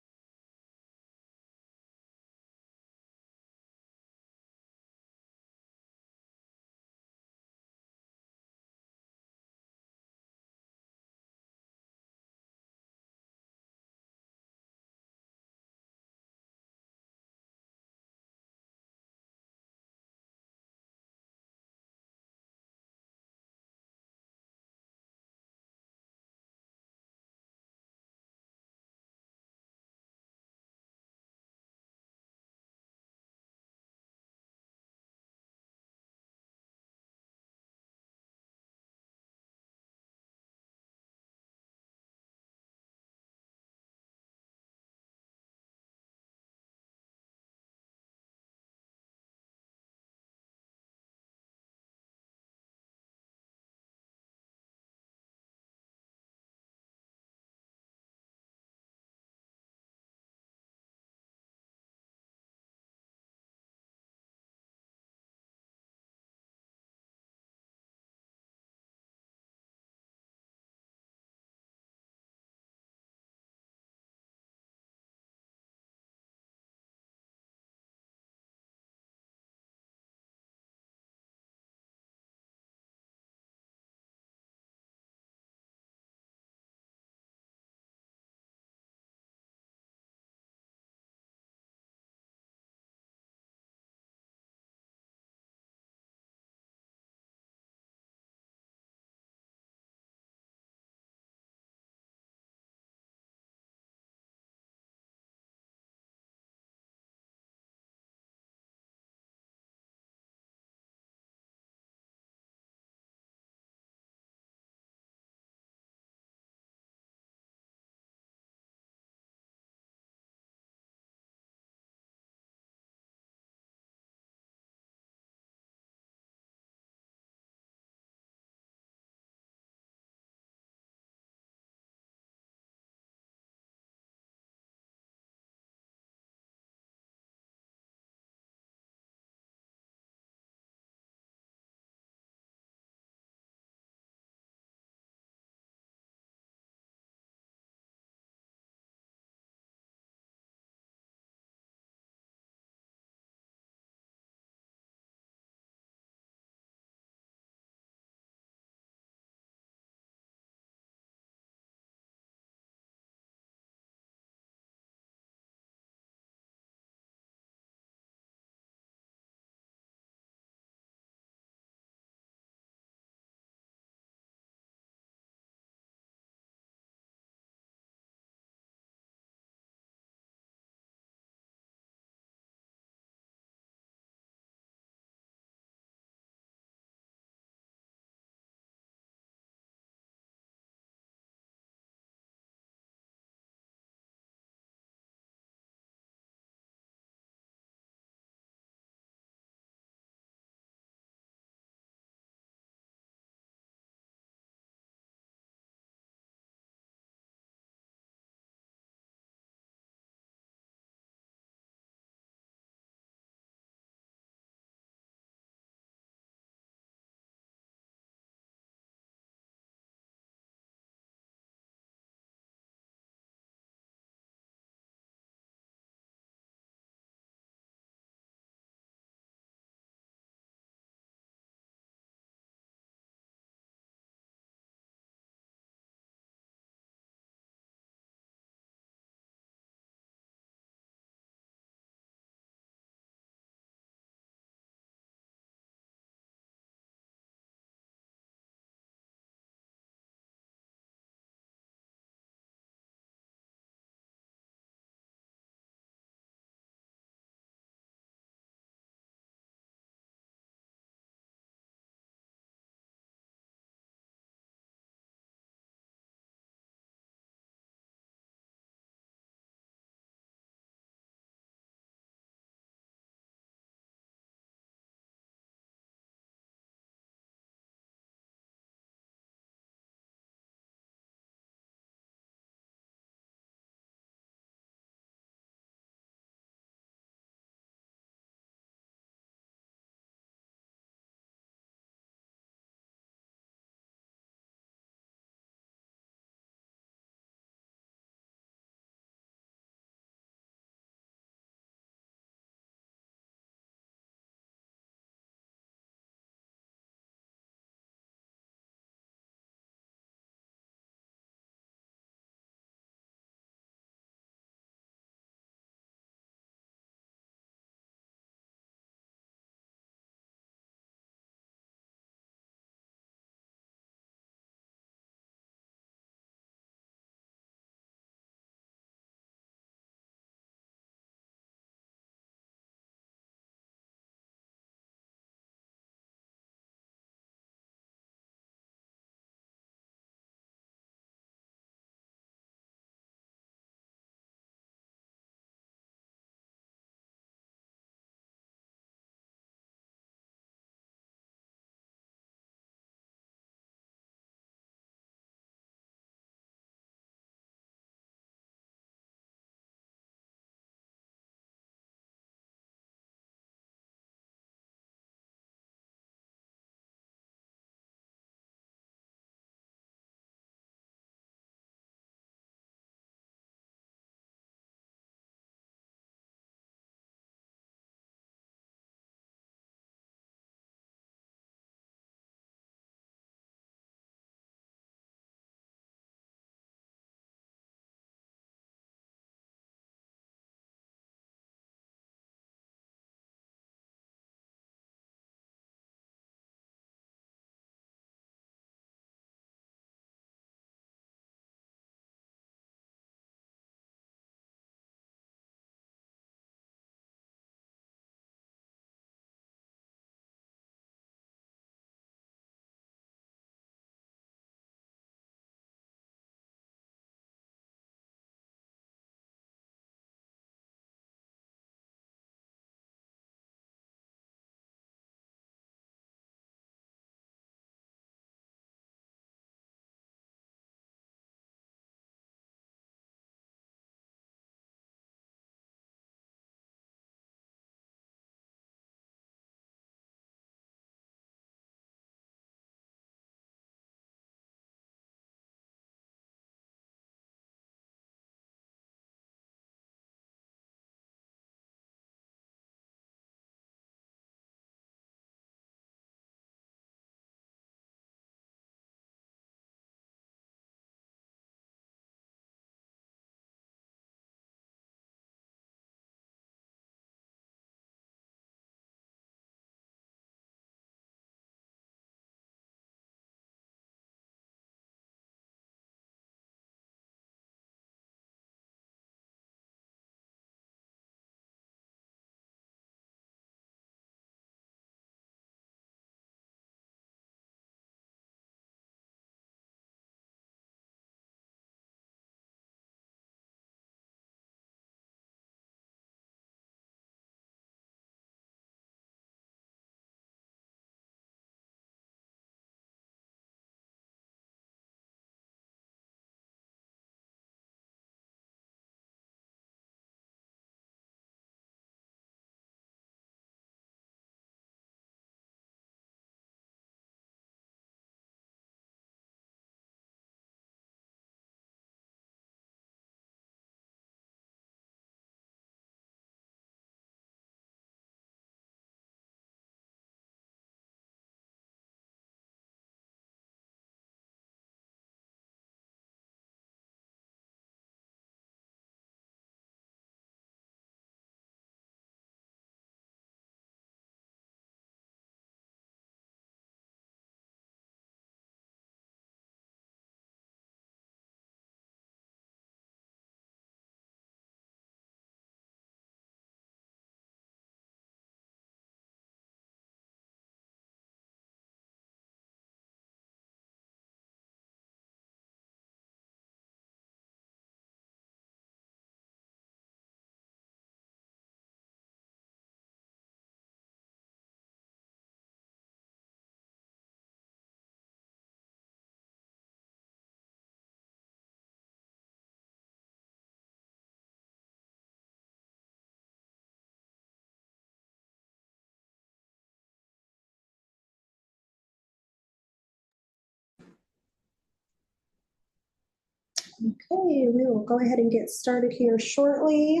Okay, we will go ahead and get started here shortly.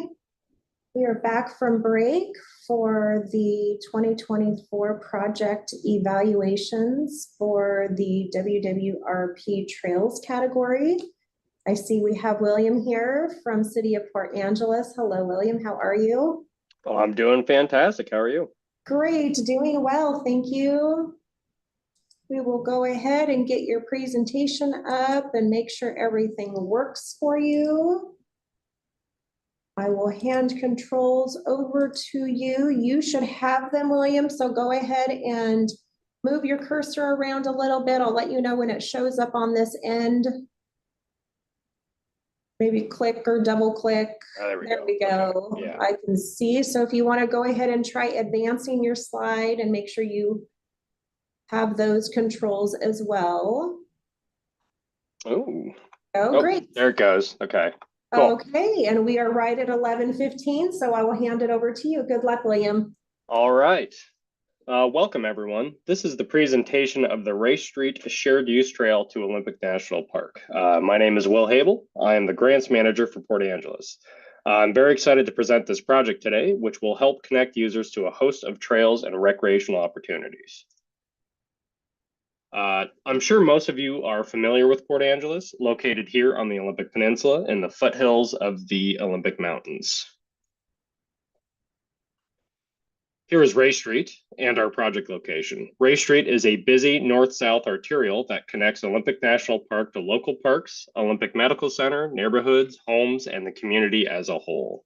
We are back from break for the 2024 project evaluations for the WWRP Trails category. I see we have William here from City of Port Angeles. Hello, William. How are you? Oh, I'm doing fantastic. How are you? Great, doing well. Thank you. We will go ahead and get your presentation up and make sure everything works for you. I will hand controls over to you. You should have them, William, so go ahead and move your cursor around a little bit. I'll let you know when it shows up on this end. Maybe click or double click. There There we go. Okay. Yeah. I can see. So if you want to go ahead and try advancing your slide and make sure you have those controls as well. Ooh. Oh, great. There it goes. Okay. Cool. Okay, and we are right at 11:15, so I will hand it over to you. Good luck, William. All right. Welcome, everyone. This is the presentation of the Race Street Shared Use Trail to Olympic National Park. My name is Will Habel. I am the grants manager for Port Angeles. I'm very excited to present this project today, which will help connect users to a host of trails and recreational opportunities. I'm sure most of you are familiar with Port Angeles, located here on the Olympic Peninsula in the foothills of the Olympic Mountains. Here is Ray Street and our project location. Ray Street is a busy north-south arterial that connects Olympic National Park to local parks, Olympic Medical Center, neighborhoods, homes, and the community as a whole.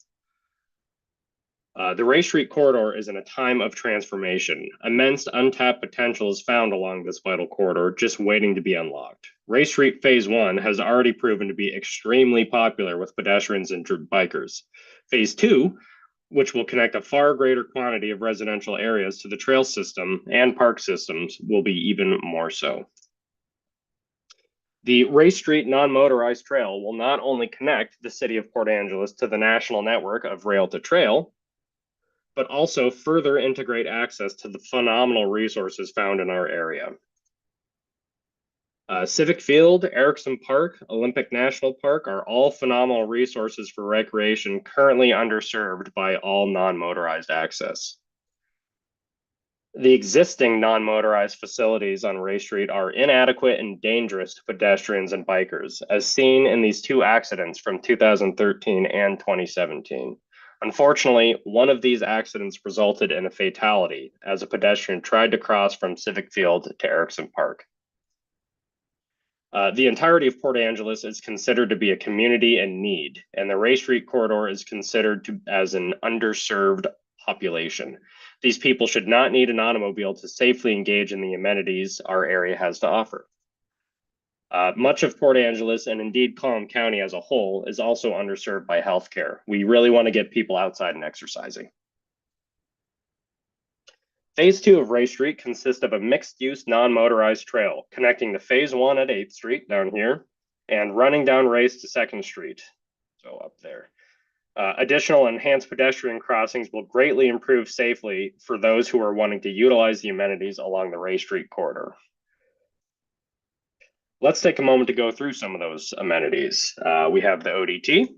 The Ray Street corridor is in a time of transformation. Immense untapped potential is found along this vital corridor, just waiting to be unlocked. Ray Street Phase 1 has already proven to be extremely popular with pedestrians and bikers. Phase 2, which will connect a far greater quantity of residential areas to the trail system and park systems, will be even more so. The Ray Street non-motorized trail will not only connect the city of Port Angeles to the national network of rail to trail, but also further integrate access to the phenomenal resources found in our area. Civic Field, Erickson Park, Olympic National Park are all phenomenal resources for recreation currently underserved by all non-motorized access. The existing non-motorized facilities on Ray Street are inadequate and dangerous to pedestrians and bikers, as seen in these two accidents from 2013 and 2017. Unfortunately, one of these accidents resulted in a fatality as a pedestrian tried to cross from Civic Field to Erickson Park. The entirety of Port Angeles is considered to be a community in need, and the Ray Street corridor is considered as an underserved population. These people should not need an automobile to safely engage in the amenities our area has to offer. Much of Port Angeles, and indeed Collin County as a whole, is also underserved by healthcare. We really want to get people outside and exercising. Phase 2 of Ray Street consists of a mixed-use non-motorized trail connecting the Phase 1 at 8th Street down here and running down Race to 2nd Street, so up there. Additional enhanced pedestrian crossings will greatly improve safely for those who are wanting to utilize the amenities along the Ray Street corridor. Let's take a moment to go through some of those amenities. We have the ODT.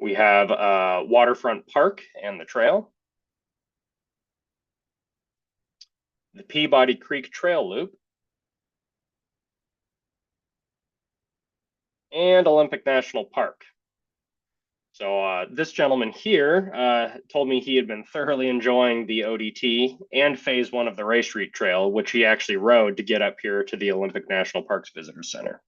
We have Waterfront Park and the trail. The Peabody Creek Trail Loop. And Olympic National Park. So this gentleman here told me he had been thoroughly enjoying the ODT and Phase 1 of the Ray Street Trail, which he actually rode to get up here to the Olympic National Parks Visitor Center.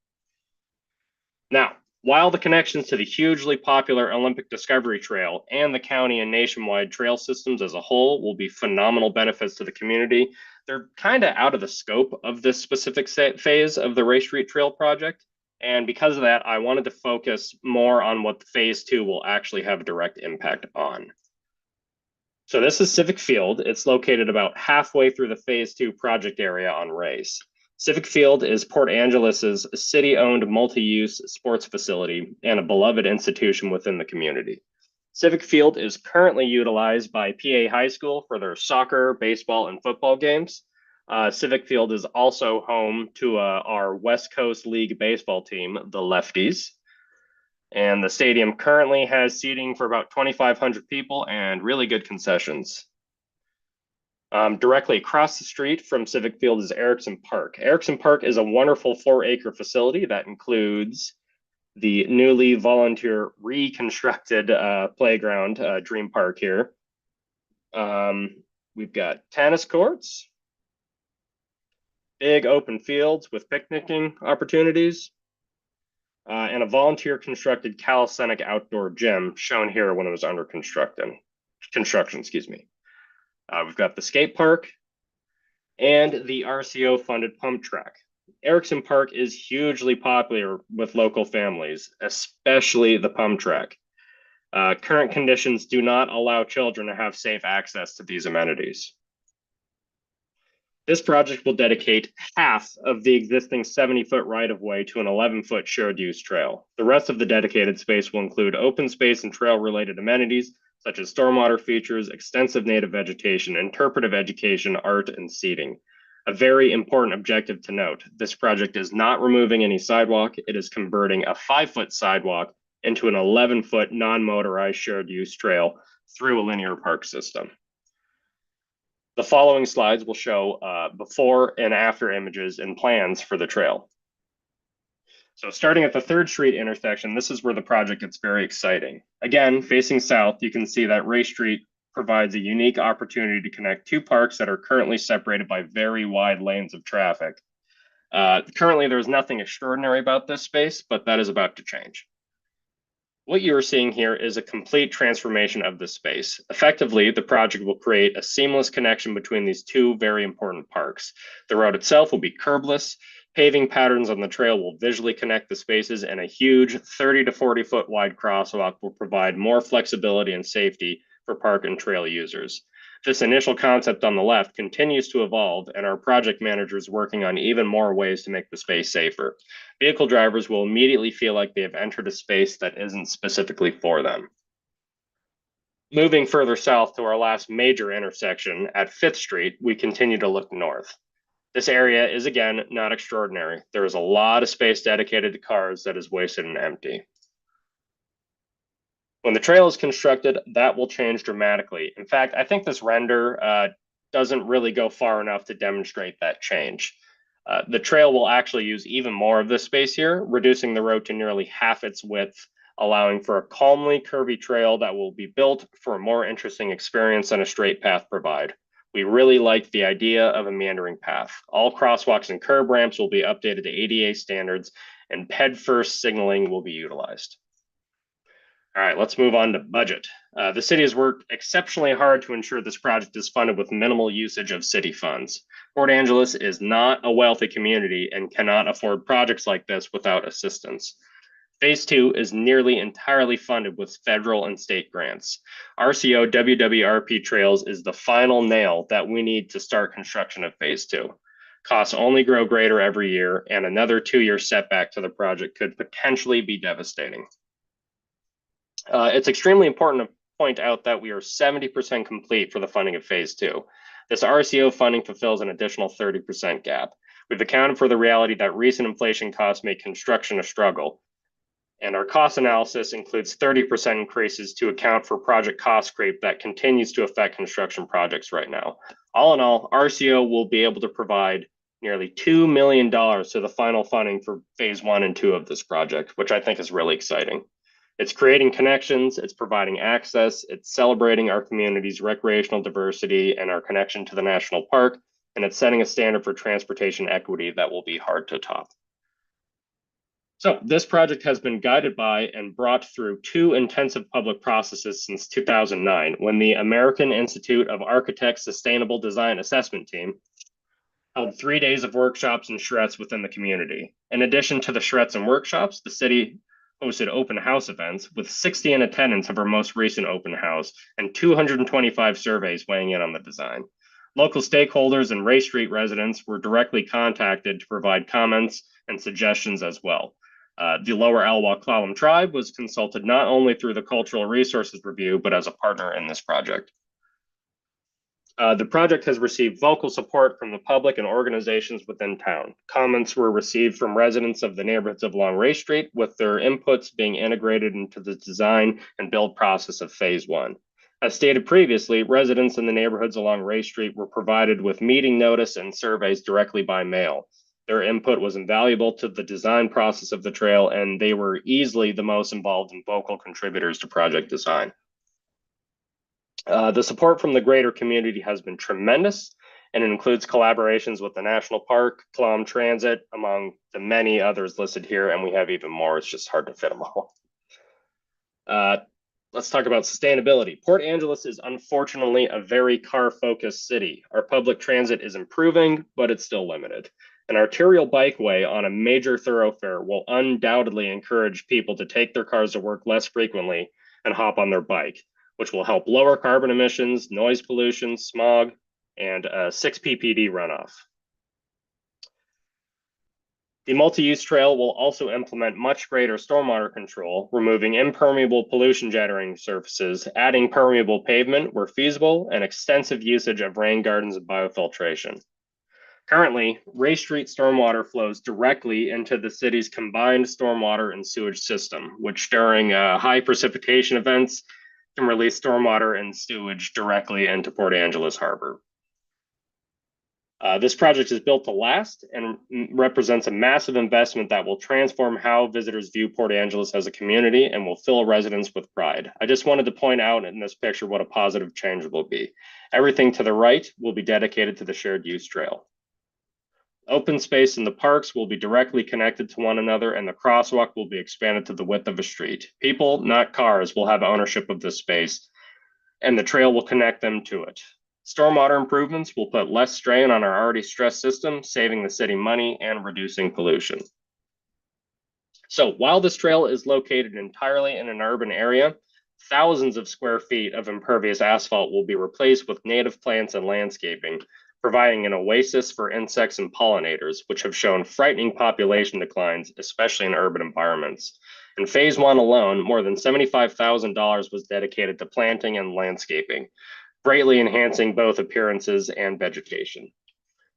Now, while the connections to the hugely popular Olympic Discovery Trail and the county and nationwide trail systems as a whole will be phenomenal benefits to the community, they're kind of out of the scope of this specific phase of the Ray Street Trail project. And because of that, I wanted to focus more on what Phase 2 will actually have a direct impact on. So this is Civic Field. It's located about halfway through the Phase 2 project area on Race. Civic Field is Port Angeles' city-owned multi-use sports facility and a beloved institution within the community. Civic Field is currently utilized by PA High School for their soccer, baseball, and football games. Civic Field is also home to our West Coast League baseball team, the Lefties. And the stadium currently has seating for about 2,500 people and really good concessions. Directly across the street from Civic Field is Erickson Park. Erickson Park is a wonderful 4-acre facility that includes the newly volunteer reconstructed playground, Dream Park here. We've got tennis courts, big open fields with picnicking opportunities, and a volunteer constructed calisthenic outdoor gym shown here when it was under construction, excuse me. We've got the skate park and the RCO funded pump track. Erickson Park is hugely popular with local families, especially the pump track. Current conditions do not allow children to have safe access to these amenities. This project will dedicate half of the existing 70-foot right-of-way to an 11-foot shared use trail. The rest of the dedicated space will include open space and trail-related amenities, such as stormwater features, extensive native vegetation, interpretive education, art, and seating. A very important objective to note, this project is not removing any sidewalk, it is converting a 5-foot sidewalk into an 11-foot non-motorized shared use trail through a linear park system. The following slides will show before and after images and plans for the trail. So starting at the 3rd Street intersection, this is where the project gets very exciting. Again, facing south, you can see that Ray Street provides a unique opportunity to connect 2 parks that are currently separated by very wide lanes of traffic. Currently, there's nothing extraordinary about this space, but that is about to change. What you're seeing here is a complete transformation of the space. Effectively, the project will create a seamless connection between these 2 very important parks. The road itself will be curbless, paving patterns on the trail will visually connect the spaces, and a huge 30 to 40 foot wide crosswalk will provide more flexibility and safety for park and trail users. This initial concept on the left continues to evolve, and our project manager is working on even more ways to make the space safer. Vehicle drivers will immediately feel like they have entered a space that isn't specifically for them. Moving further south to our last major intersection at 5th Street, we continue to look north. This area is, again, not extraordinary. There is a lot of space dedicated to cars that is wasted and empty. When the trail is constructed, that will change dramatically. In fact, I think this render doesn't really go far enough to demonstrate that change. The trail will actually use even more of this space here, reducing the road to nearly half its width, allowing for a calmly curvy trail that will be built for a more interesting experience than a straight path provide. We really like the idea of a meandering path. All crosswalks and curb ramps will be updated to ADA standards, and ped-first signaling will be utilized. All right, let's move on to budget. The city has worked exceptionally hard to ensure this project is funded with minimal usage of city funds. Port Angeles is not a wealthy community and cannot afford projects like this without assistance. Phase 2 is nearly entirely funded with federal and state grants. RCO WWRP Trails is the final nail that we need to start construction of Phase 2. Costs only grow greater every year, and another 2-year setback to the project could potentially be devastating. It's extremely important to point out that we are 70% complete for the funding of Phase 2. This RCO funding fulfills an additional 30% gap. We've accounted for the reality that recent inflation costs make construction a struggle, and our cost analysis includes 30% increases to account for project cost creep that continues to affect construction projects right now. All in all, RCO will be able to provide nearly $2 million to the final funding for Phase 1 and 2 of this project, which I think is really exciting. It's creating connections, it's providing access, it's celebrating our community's recreational diversity and our connection to the national park, and it's setting a standard for transportation equity that will be hard to top. So this project has been guided by and brought through 2 intensive public processes since 2009, when the American Institute of Architects Sustainable Design Assessment Team held 3 days of workshops and charrettes within the community. In addition to the charrettes and workshops, the city hosted open house events with 60 in attendance of our most recent open house and 225 surveys weighing in on the design. Local stakeholders and Ray Street residents were directly contacted to provide comments and suggestions as well. The Lower Alwa Clallam tribe was consulted not only through the Cultural Resources Review, but as a partner in this project. The project has received vocal support from the public and organizations within town. Comments were received from residents of the neighborhoods of along Ray Street, with their inputs being integrated into the design and build process of Phase 1. As stated previously, residents in the neighborhoods along Ray Street were provided with meeting notice and surveys directly by mail. Their input was invaluable to the design process of the trail, and they were easily the most involved and vocal contributors to project design. The support from the greater community has been tremendous, and it includes collaborations with the National Park, Clom Transit, among the many others listed here, and we have even more. It's just hard to fit them all. Let's talk about sustainability. Port Angeles is unfortunately a very car-focused city. Our public transit is improving, but it's still limited. An arterial bikeway on a major thoroughfare will undoubtedly encourage people to take their cars to work less frequently and hop on their bike, which will help lower carbon emissions, noise pollution, smog, and 6 ppd runoff. The multi-use trail will also implement much greater stormwater control, removing impermeable pollution generating surfaces, adding permeable pavement where feasible, and extensive usage of rain gardens and biofiltration. Currently, Ray Street stormwater flows directly into the city's combined stormwater and sewage system, which during high precipitation events can release stormwater and sewage directly into Port Angeles Harbor. This project is built to last and represents a massive investment that will transform how visitors view Port Angeles as a community and will fill residents with pride. I just wanted to point out in this picture what a positive change will be. Everything to the right will be dedicated to the shared use trail. Open space in the parks will be directly connected to one another, and the crosswalk will be expanded to the width of a street. People, not cars, will have ownership of this space, and the trail will connect them to it. Stormwater improvements will put less strain on our already stressed system, saving the city money and reducing pollution. So while this trail is located entirely in an urban area, thousands of square feet of impervious asphalt will be replaced with native plants and landscaping, providing an oasis for insects and pollinators, which have shown frightening population declines, especially in urban environments. In Phase 1 alone, more than $75,000 was dedicated to planting and landscaping, greatly enhancing both appearances and vegetation.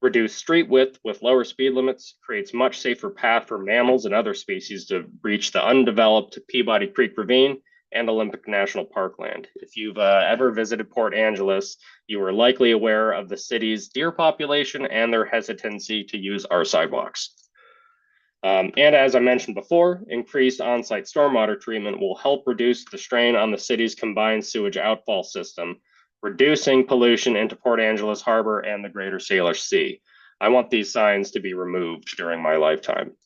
Reduced street width with lower speed limits creates much safer path for mammals and other species to reach the undeveloped Peabody Creek Ravine and Olympic National Parkland. If you've ever visited Port Angeles, you are likely aware of the city's deer population and their hesitancy to use our sidewalks. And as I mentioned before, increased on-site stormwater treatment will help reduce the strain on the city's combined sewage outfall system, reducing pollution into Port Angeles Harbor and the greater Salish Sea. I want these signs to be removed during my lifetime.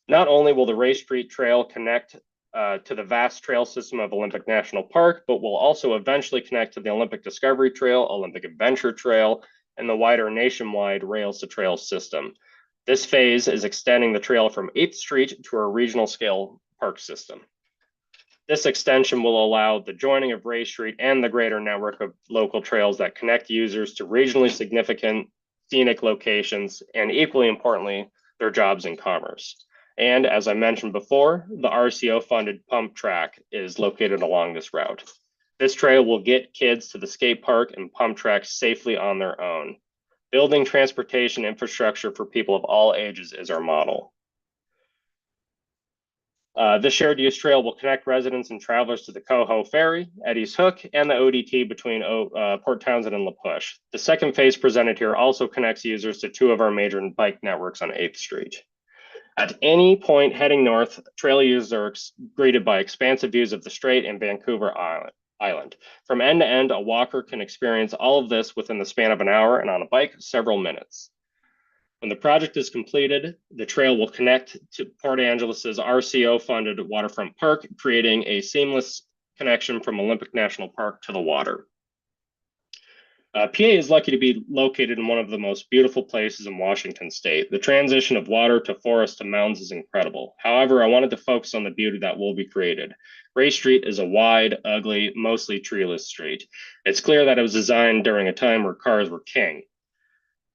Not only will the Ray Street Trail connect to the vast trail system of Olympic National Park, but will also eventually connect to the Olympic Discovery Trail, Olympic Adventure Trail, and the wider nationwide Rails to Trails system. This phase is extending the trail from 8th Street to a regional scale park system. This extension will allow the joining of Ray Street and the greater network of local trails that connect users to regionally significant scenic locations, and equally importantly, their jobs and commerce. And as I mentioned before, the RCO-funded pump track is located along this route. This trail will get kids to the skate park and pump track safely on their own. Building transportation infrastructure for people of all ages is our model. This shared use trail will connect residents and travelers to the Coho Ferry, Eddie's Hook, and the ODT between Port Townsend and La Push. The second phase presented here also connects users to 2 of our major bike networks on 8th Street. At any point heading north, trail users are greeted by expansive views of the Strait and Vancouver Island. From end to end, a walker can experience all of this within the span of an hour, and on a bike, several minutes. When the project is completed, the trail will connect to Port Angeles' RCO-funded waterfront park, creating a seamless connection from Olympic National Park to the water. PA is lucky to be located in one of the most beautiful places in Washington state. The transition of water to forest to mountains is incredible. However, I wanted to focus on the beauty that will be created. Ray Street is a wide, ugly, mostly treeless street. It's clear that it was designed during a time where cars were king.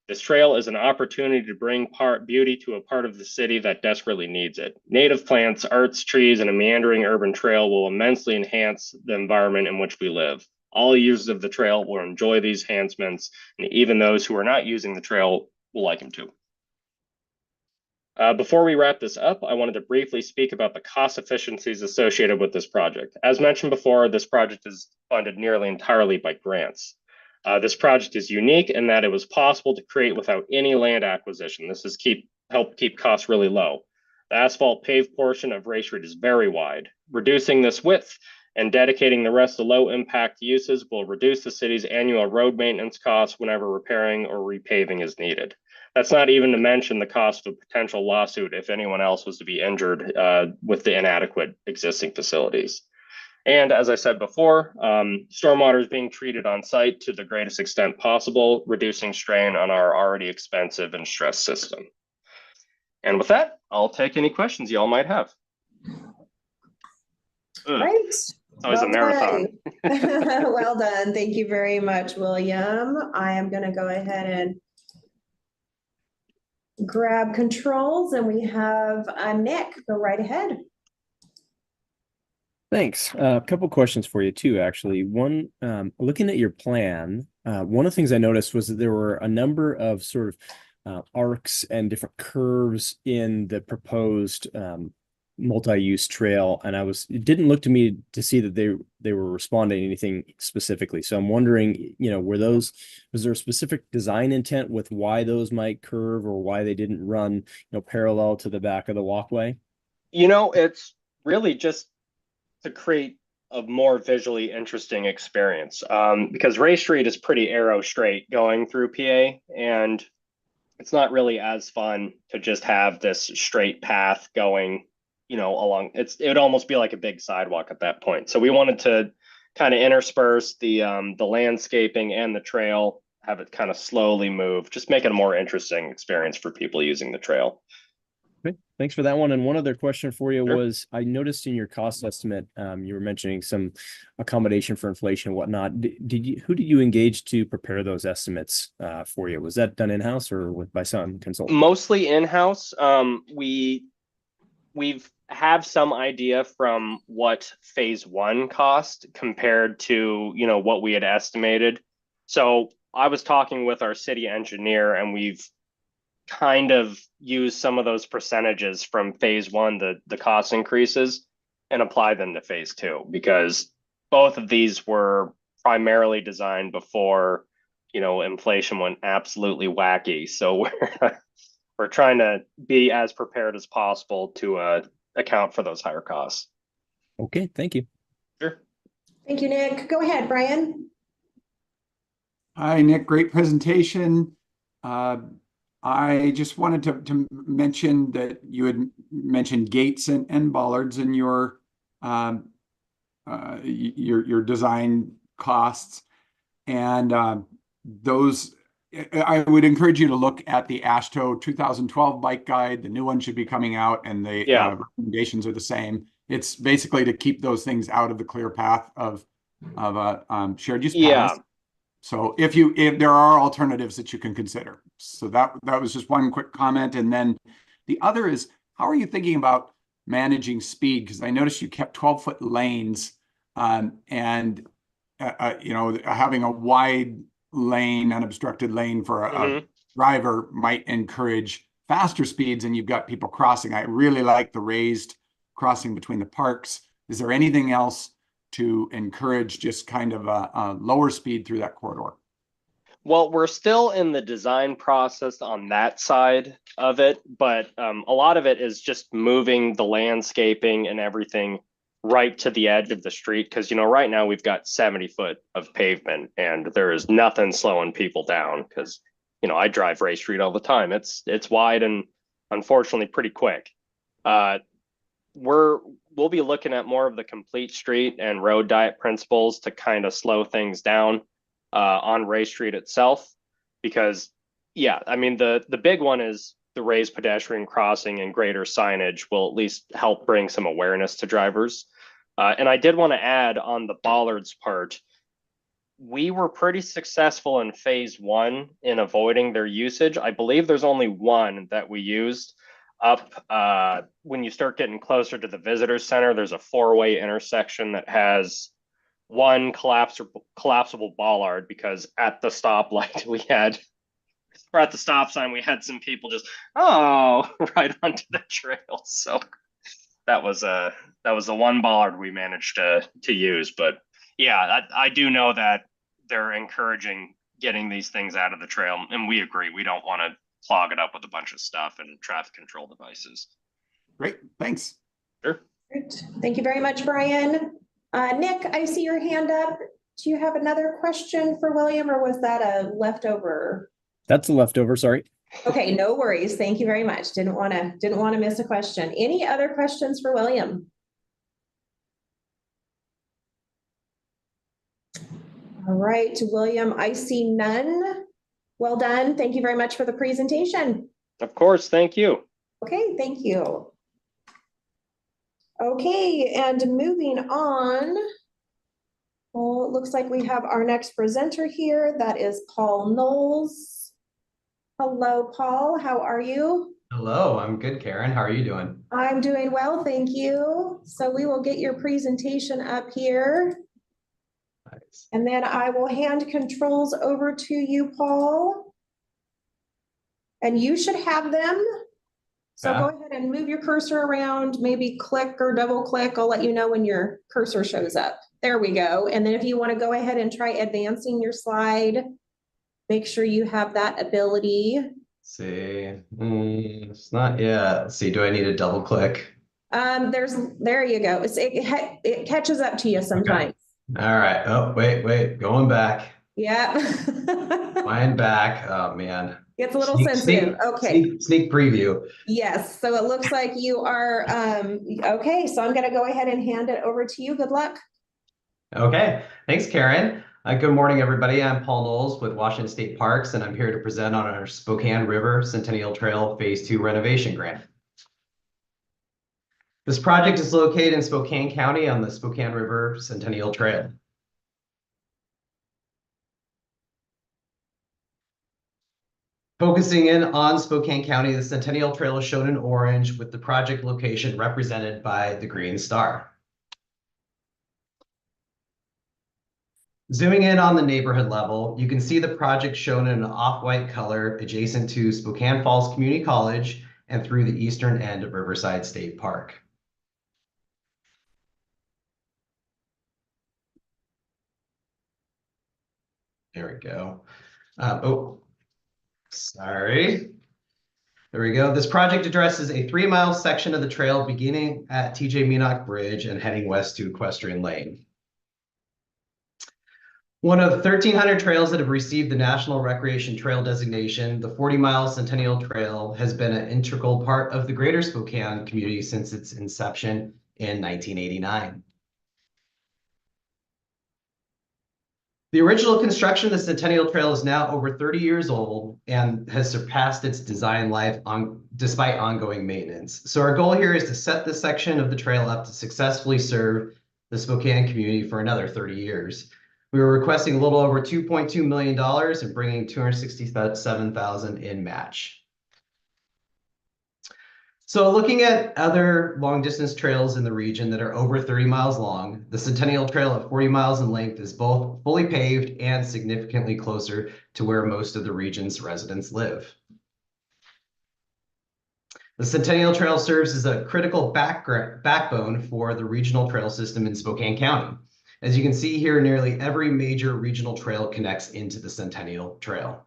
This trail is an opportunity to bring beauty to a part of the city that desperately needs it. Native plants, arts, trees, and a meandering urban trail will immensely enhance the environment in which we live. All users of the trail will enjoy these enhancements, and even those who are not using the trail will like them too. Before we wrap this up, I wanted to briefly speak about the cost efficiencies associated with this project. As mentioned before, this project is funded nearly entirely by grants. This project is unique in that it was possible to create without any land acquisition. This has helped keep costs really low. The asphalt paved portion of Ray Street is very wide. Reducing this width and dedicating the rest to low impact uses will reduce the city's annual road maintenance costs whenever repairing or repaving is needed. That's not even to mention the cost of a potential lawsuit if anyone else was to be injured with the inadequate existing facilities. And as I said before, stormwater is being treated on site to the greatest extent possible, reducing strain on our already expensive and stressed system. And with that, I'll take any questions y'all might have. Right. It's always a marathon. Well done. Thank you very much, William. I am going to go ahead and grab controls, and we have Nick. Go right ahead. Thanks. A couple questions for you too, actually. One, looking at your plan, one of the things I noticed was that there were a number of sort of arcs and different curves in the proposed multi-use trail, and it didn't look to me to see that they were responding to anything specifically. So I'm wondering, was there a specific design intent with why those might curve or why they didn't run, parallel to the back of the walkway? It's really just to create a more visually interesting experience, because Ray Street is pretty arrow straight going through PA, and it's not really as fun to just have this straight path going along. It would almost be like a big sidewalk at that point. So we wanted to kind of intersperse the landscaping and the trail, have it kind of slowly move, just make it a more interesting experience for people using the trail. Okay, thanks for that one. And one other question for you Sure. was, I noticed in your cost estimate, you were mentioning some accommodation for inflation and whatnot. Who did you engage to prepare those estimates for you? Was that done in-house or by some consultant? Mostly in-house. We've have some idea from what phase 1 cost compared to, what we had estimated. So I was talking with our city engineer, and we've kind of used some of those percentages from phase 1, the cost increases, and apply them to phase 2, because both of these were primarily designed before, inflation went absolutely wacky. So we're trying to be as prepared as possible to account for those higher costs. Okay, thank you. Sure. Thank you, Nick. Go ahead, Brian. Hi, Nick. Great presentation. I just wanted to mention that you had mentioned gates and bollards in your design costs, and those. I would encourage you to look at the AASHTO 2012 bike guide. The new one should be coming out, and the recommendations are the same. It's basically to keep those things out of the clear path of shared use paths. So if there are alternatives that you can consider. So that was just one quick comment. And then the other is, how are you thinking about managing speed? Because I noticed you kept 12-foot lanes, and having a wide lane, unobstructed lane for a driver might encourage faster speeds, and you've got people crossing. I really like the raised crossing between the parks. Is there anything else to encourage just kind of a lower speed through that corridor? Well, we're still in the design process on that side of it, but a lot of it is just moving the landscaping and everything right to the edge of the street, because right now we've got 70 foot of pavement, and there is nothing slowing people down, because I drive Ray Street all the time. It's wide and unfortunately pretty quick. We'll be looking at more of the complete street and road diet principles to kind of slow things down on Ray Street itself, because the big one is the raised pedestrian crossing and greater signage will at least help bring some awareness to drivers. And I did want to add on the bollards part, we were pretty successful in phase 1 in avoiding their usage. I believe there's only one that we used up when you start getting closer to the visitor center. There's a 4-way intersection that has one collapsible bollard, because at the stoplight or at the stop sign, we had some people just, right onto the trail. So that was the one bollard we managed to use. But yeah, I do know that they're encouraging getting these things out of the trail, and we agree. We don't want to clog it up with a bunch of stuff and traffic control devices. Great, thanks. Sure. Great. Thank you very much, Brian. Nick, I see your hand up. Do you have another question for William, or was that a leftover? That's a leftover, sorry. Okay, no worries. Thank you very much. Didn't want to miss a question. Any other questions for William? All right, William, I see none. Well done. Thank you very much for the presentation. Of course, thank you. Okay, thank you. Okay, and moving on. Well, it looks like we have our next presenter here. That is Paul Knowles. Hello, Paul. How are you? Hello, I'm good, Karen. How are you doing? I'm doing well, thank you. So we will get your presentation up here. Nice. And then I will hand controls over to you, Paul. And you should have them. So Yeah. go ahead and move your cursor around, maybe click or double click. I'll let you know when your cursor shows up. There we go. And then if you want to go ahead and try advancing your slide, make sure you have that ability. See, it's not yet. Let's see, do I need a double click? There you go. It catches up to you sometimes. All right. Oh, wait, going back. Yeah. Mine back. Oh man. It's a little sensitive. Okay. Sneak preview. Yes. So it looks like you are, okay. So I'm going to go ahead and hand it over to you. Good luck. Okay. Thanks, Karen. Good morning, everybody. I'm Paul Knowles with Washington State Parks, and I'm here to present on our Spokane River Centennial Trail Phase 2 renovation grant. This project is located in Spokane County on the Spokane River Centennial Trail. Focusing in on Spokane County, the Centennial Trail is shown in orange with the project location represented by the green star. Zooming in on the neighborhood level, you can see the project shown in an off-white color adjacent to Spokane Falls Community College and through the eastern end of Riverside State Park. There we go. Sorry. There we go. This project addresses a 3-mile section of the trail beginning at TJ Meanock Bridge and heading west to Equestrian Lane. One of 1,300 trails that have received the National Recreation Trail designation, the 40-mile Centennial Trail has been an integral part of the greater Spokane community since its inception in 1989. The original construction of the Centennial Trail is now over 30 years old and has surpassed its design life despite ongoing maintenance. So our goal here is to set this section of the trail up to successfully serve the Spokane community for another 30 years. We were requesting a little over $2.2 million and bringing $267,000 in match. So looking at other long distance trails in the region that are over 30 miles long, the Centennial Trail at 40 miles in length is both fully paved and significantly closer to where most of the region's residents live. The Centennial Trail serves as a critical backbone for the regional trail system in Spokane County. As you can see here, nearly every major regional trail connects into the Centennial Trail.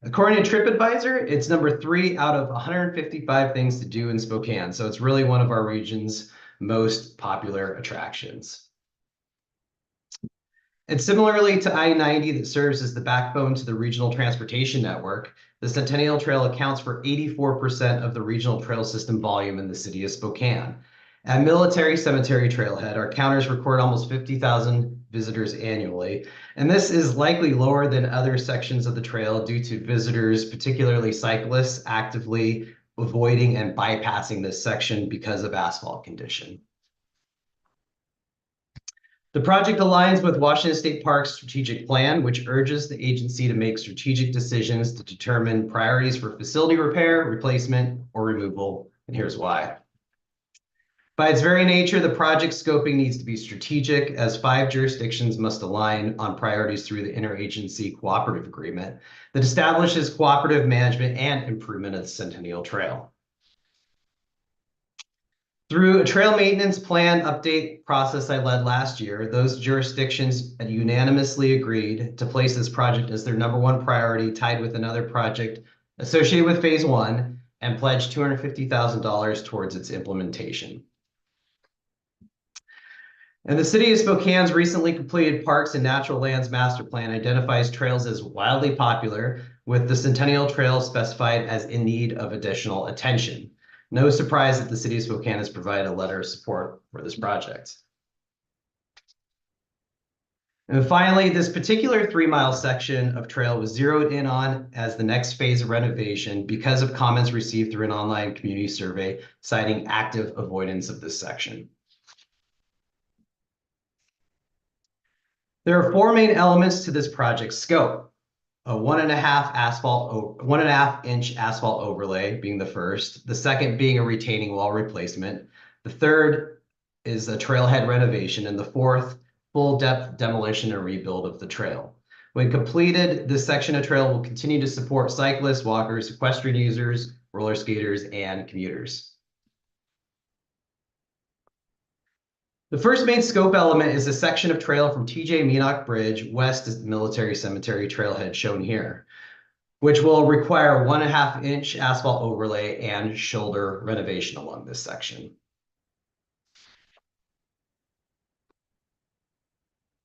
According to TripAdvisor, it's number 3 out of 155 things to do in Spokane. So it's really one of our region's most popular attractions. And similarly to I-90 that serves as the backbone to the regional transportation network, the Centennial Trail accounts for 84% of the regional trail system volume in the city of Spokane. At Military Cemetery Trailhead, our counters record almost 50,000 visitors annually, and this is likely lower than other sections of the trail due to visitors, particularly cyclists, actively avoiding and bypassing this section because of asphalt condition. The project aligns with Washington State Parks strategic plan, which urges the agency to make strategic decisions to determine priorities for facility repair, replacement, or removal, and here's why. By its very nature, the project scoping needs to be strategic, as 5 jurisdictions must align on priorities through the interagency cooperative agreement that establishes cooperative management and improvement of the Centennial Trail. Through a trail maintenance plan update process I led last year, those jurisdictions unanimously agreed to place this project as their #1 priority, tied with another project associated with Phase 1, and pledged $250,000 towards its implementation. And the City of Spokane's recently completed Parks and Natural Lands Master Plan identifies trails as wildly popular, with the Centennial Trail specified as in need of additional attention. No surprise that the City of Spokane has provided a letter of support for this project. And finally, this particular 3-mile section of trail was zeroed in on as the next phase of renovation because of comments received through an online community survey citing active avoidance of this section. There are 4 main elements to this project scope. A 1.5 inch asphalt overlay being the first, the second being a retaining wall replacement, the third is a trailhead renovation, and the fourth, full depth demolition and rebuild of the trail. When completed, this section of trail will continue to support cyclists, walkers, equestrian users, roller skaters, and commuters. The first main scope element is a section of trail from TJ Meanock Bridge west of Military Cemetery trailhead, shown here, which will require 1.5 inch asphalt overlay and shoulder renovation along this section.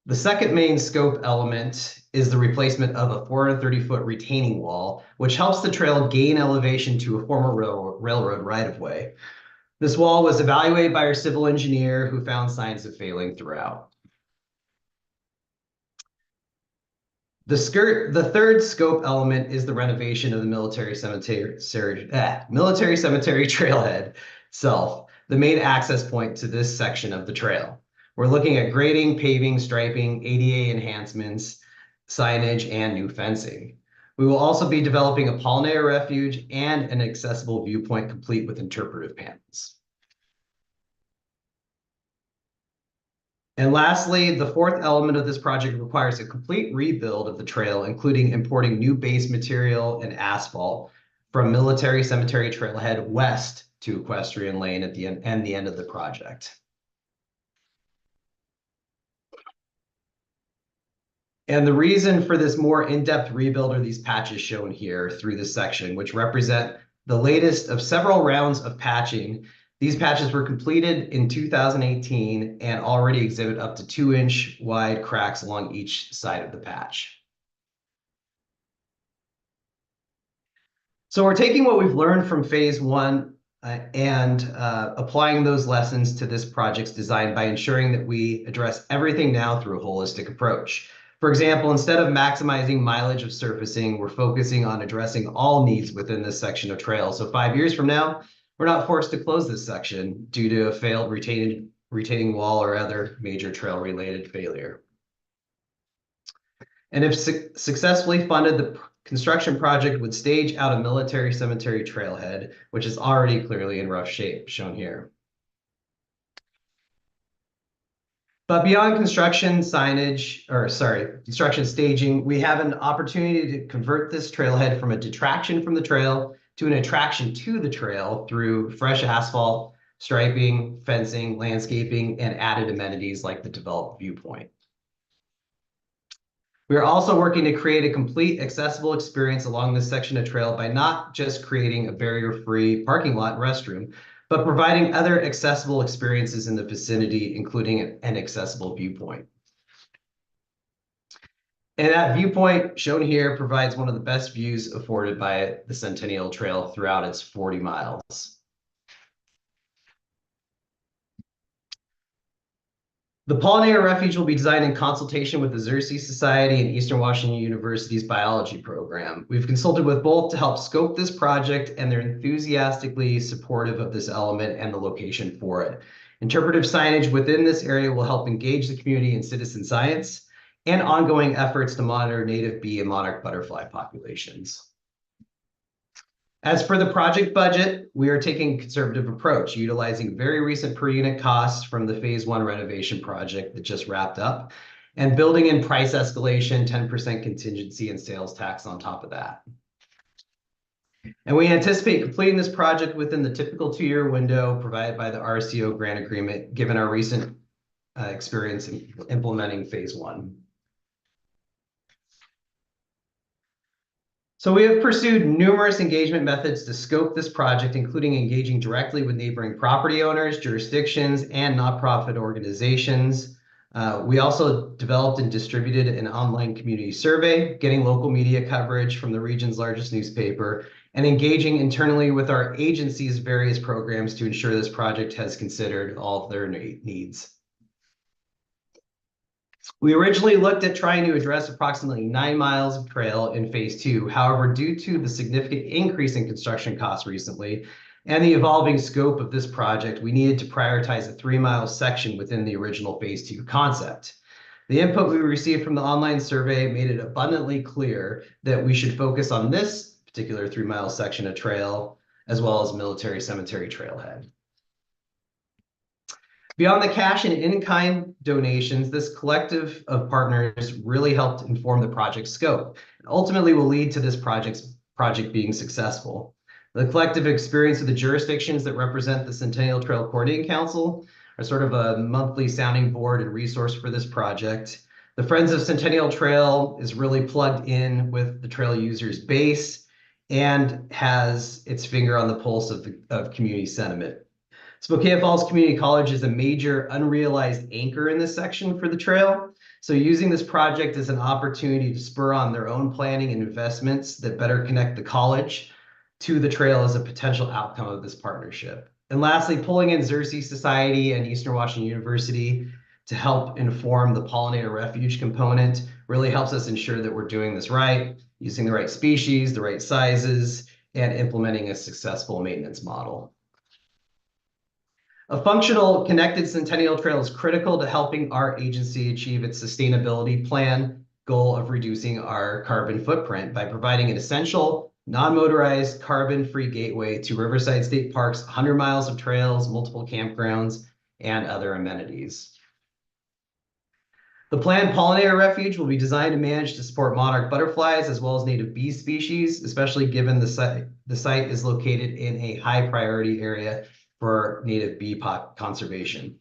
The second main scope element is the replacement of a 430-foot retaining wall, which helps the trail gain elevation to a former railroad right-of-way. This wall was evaluated by our civil engineer, who found signs of failing throughout. The third scope element is the renovation of the Military Cemetery trailhead itself, the main access point to this section of the trail. We're looking at grading, paving, striping, ADA enhancements, signage, and new fencing. We will also be developing a pollinator refuge and an accessible viewpoint complete with interpretive panels. And lastly, the fourth element of this project requires a complete rebuild of the trail, including importing new base material and asphalt from Military Cemetery trailhead west to Equestrian Lane at the end of the project. And the reason for this more in-depth rebuild are these patches shown here through this section, which represent the latest of several rounds of patching. These patches were completed in 2018 and already exhibit up to 2-inch wide cracks along each side of the patch. So we're taking what we've learned from Phase 1 and applying those lessons to this project's design by ensuring that we address everything now through a holistic approach. For example, instead of maximizing mileage of surfacing, we're focusing on addressing all needs within this section of trail. So 5 years from now, we're not forced to close this section due to a failed retaining wall or other major trail-related failure. And if successfully funded, the construction project would stage out a Military Cemetery trailhead, which is already clearly in rough shape, shown here. But beyond construction staging, we have an opportunity to convert this trailhead from a detraction from the trail to an attraction to the trail through fresh asphalt, striping, fencing, landscaping, and added amenities like the developed viewpoint. We are also working to create a complete accessible experience along this section of trail by not just creating a barrier-free parking lot and restroom, but providing other accessible experiences in the vicinity, including an accessible viewpoint. And that viewpoint shown here provides one of the best views afforded by the Centennial Trail throughout its 40 miles. The Pollinator Refuge will be designed in consultation with the Xerces Society and Eastern Washington University's biology program. We've consulted with both to help scope this project, and they're enthusiastically supportive of this element and the location for it. Interpretive signage within this area will help engage the community in citizen science and ongoing efforts to monitor native bee and monarch butterfly populations. As for the project budget, we are taking a conservative approach, utilizing very recent per unit costs from the phase 1 renovation project that just wrapped up, and building in price escalation, 10% contingency, and sales tax on top of that. And we anticipate completing this project within the typical 2-year window provided by the RCO grant agreement, given our recent experience in implementing phase 1. So we have pursued numerous engagement methods to scope this project, including engaging directly with neighboring property owners, jurisdictions, and nonprofit organizations. We also developed and distributed an online community survey, getting local media coverage from the region's largest newspaper, and engaging internally with our agency's various programs to ensure this project has considered all of their needs. We originally looked at trying to address approximately 9 miles of trail in phase 2. However, due to the significant increase in construction costs recently and the evolving scope of this project, we needed to prioritize a 3-mile section within the original phase 2 concept. The input we received from the online survey made it abundantly clear that we should focus on this particular 3-mile section of trail, as well as Military Cemetery Trailhead. Beyond the cash and in-kind donations, this collective of partners really helped inform the project scope and ultimately will lead to this project being successful. The collective experience of the jurisdictions that represent the Centennial Trail Coordinating Council are sort of a monthly sounding board and resource for this project. The Friends of Centennial Trail is really plugged in with the trail users base and has its finger on the pulse of community sentiment. Spokane Falls Community College is a major unrealized anchor in this section for the trail. So using this project as an opportunity to spur on their own planning and investments that better connect the college to the trail is a potential outcome of this partnership. And lastly, pulling in Xerces Society and Eastern Washington University to help inform the pollinator refuge component really helps us ensure that we're doing this right, using the right species, the right sizes, and implementing a successful maintenance model. A functional, connected Centennial Trail is critical to helping our agency achieve its sustainability plan goal of reducing our carbon footprint by providing an essential, non-motorized, carbon-free gateway to Riverside State Park's 100 miles of trails, multiple campgrounds, and other amenities. The planned pollinator refuge will be designed and managed to support monarch butterflies as well as native bee species, especially given the site is located in a high priority area for native bee conservation.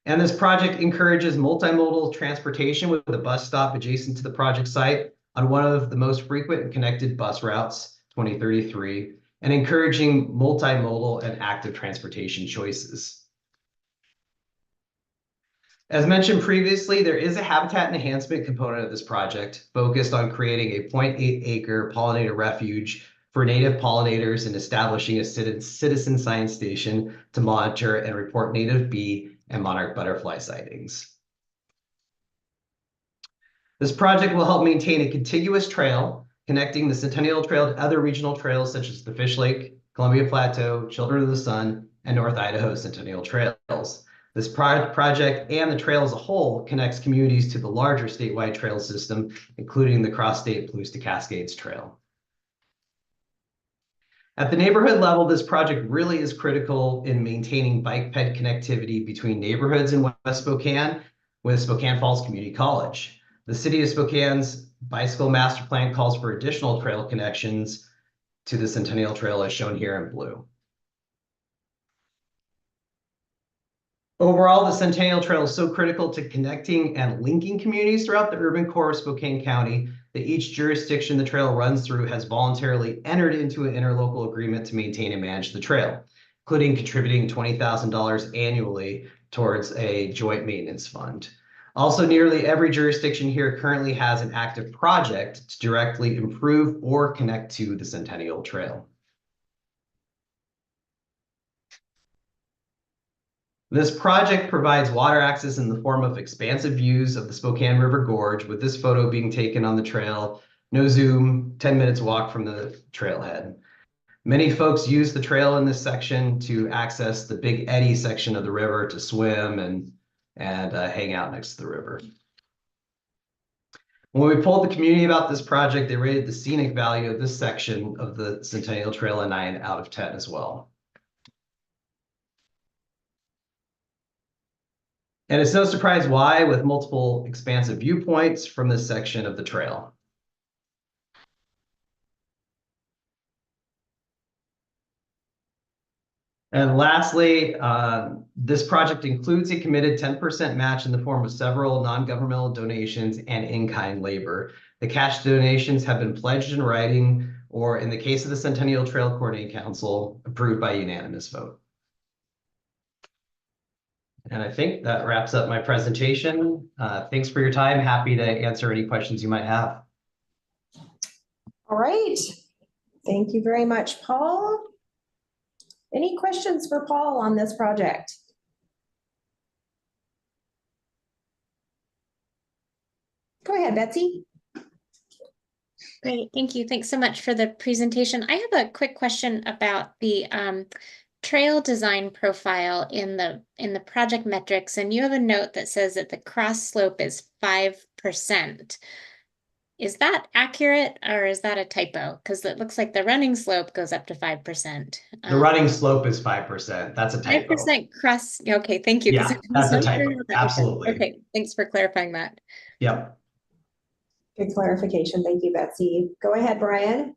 And this project encourages multimodal transportation with a bus stop adjacent to the project site on one of the most frequent and connected bus routes, 2033, and encouraging multimodal and active transportation choices. As mentioned previously, there is a habitat enhancement component of this project focused on creating a 0.8-acre pollinator refuge for native pollinators and establishing a citizen science station to monitor and report native bee and monarch butterfly sightings. This project will help maintain a contiguous trail connecting the Centennial Trail to other regional trails such as the Fish Lake, Columbia Plateau, Children of the Sun, and North Idaho Centennial Trails. This project and the trail as a whole connects communities to the larger statewide trail system, including the Cross-State Palouse to Cascades Trail. At the neighborhood level, this project really is critical in maintaining bike ped connectivity between neighborhoods in West Spokane with Spokane Falls Community College. The City of Spokane's bicycle master plan calls for additional trail connections to the Centennial Trail as shown here in blue. Overall, the Centennial Trail is so critical to connecting and linking communities throughout the urban core of Spokane County that each jurisdiction the trail runs through has voluntarily entered into an interlocal agreement to maintain and manage the trail, including contributing $20,000 annually towards a joint maintenance fund. Also, nearly every jurisdiction here currently has an active project to directly improve or connect to the Centennial Trail. This project provides water access in the form of expansive views of the Spokane River Gorge, with this photo being taken on the trail, no zoom, 10 minutes walk from the trailhead. Many folks use the trail in this section to access the Big Eddy section of the river to swim and hang out next to the river. When we polled the community about this project, they rated the scenic value of this section of the Centennial Trail a 9 out of 10 as well. And it's no surprise why, with multiple expansive viewpoints from this section of the trail. And lastly, this project includes a committed 10% match in the form of several non-governmental donations and in-kind labor. The cash donations have been pledged in writing, or in the case of the Centennial Trail Coordinating Council, approved by unanimous vote. And I think that wraps up my presentation. Thanks for your time. Happy to answer any questions you might have. All right. Thank you very much, Paul. Any questions for Paul on this project? Go ahead, Betsy. Great, thank you. Thanks so much for the presentation. I have a quick question about the trail design profile in the project metrics, and you have a note that says that the cross slope is 5%. Is that accurate, or is that a typo? Because it looks like the running slope goes up to 5%. The running slope is 5%. That's a typo. 5% cross. Okay, thank you. 'Cause Yeah, I was that's a not sure typo. what that was. Absolutely. Okay, thanks for clarifying that. Yep. Good clarification. Thank you, Betsy. Go ahead, Brian.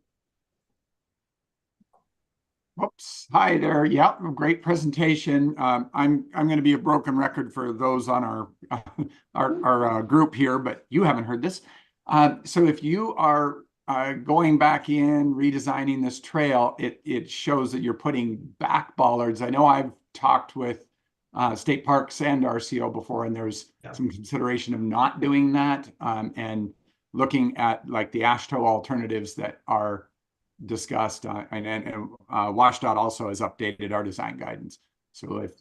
Whoops. Hi there. Yeah, great presentation. I'm going to be a broken record for those on our group here, but you haven't heard this. So if you are going back in, redesigning this trail, it shows that you're putting back bollards. I know I've talked with State Parks and RCO before, and there's some consideration of not doing that, and looking at like the AASHTO alternatives that are discussed, and WashDOT also has updated our design guidance. So if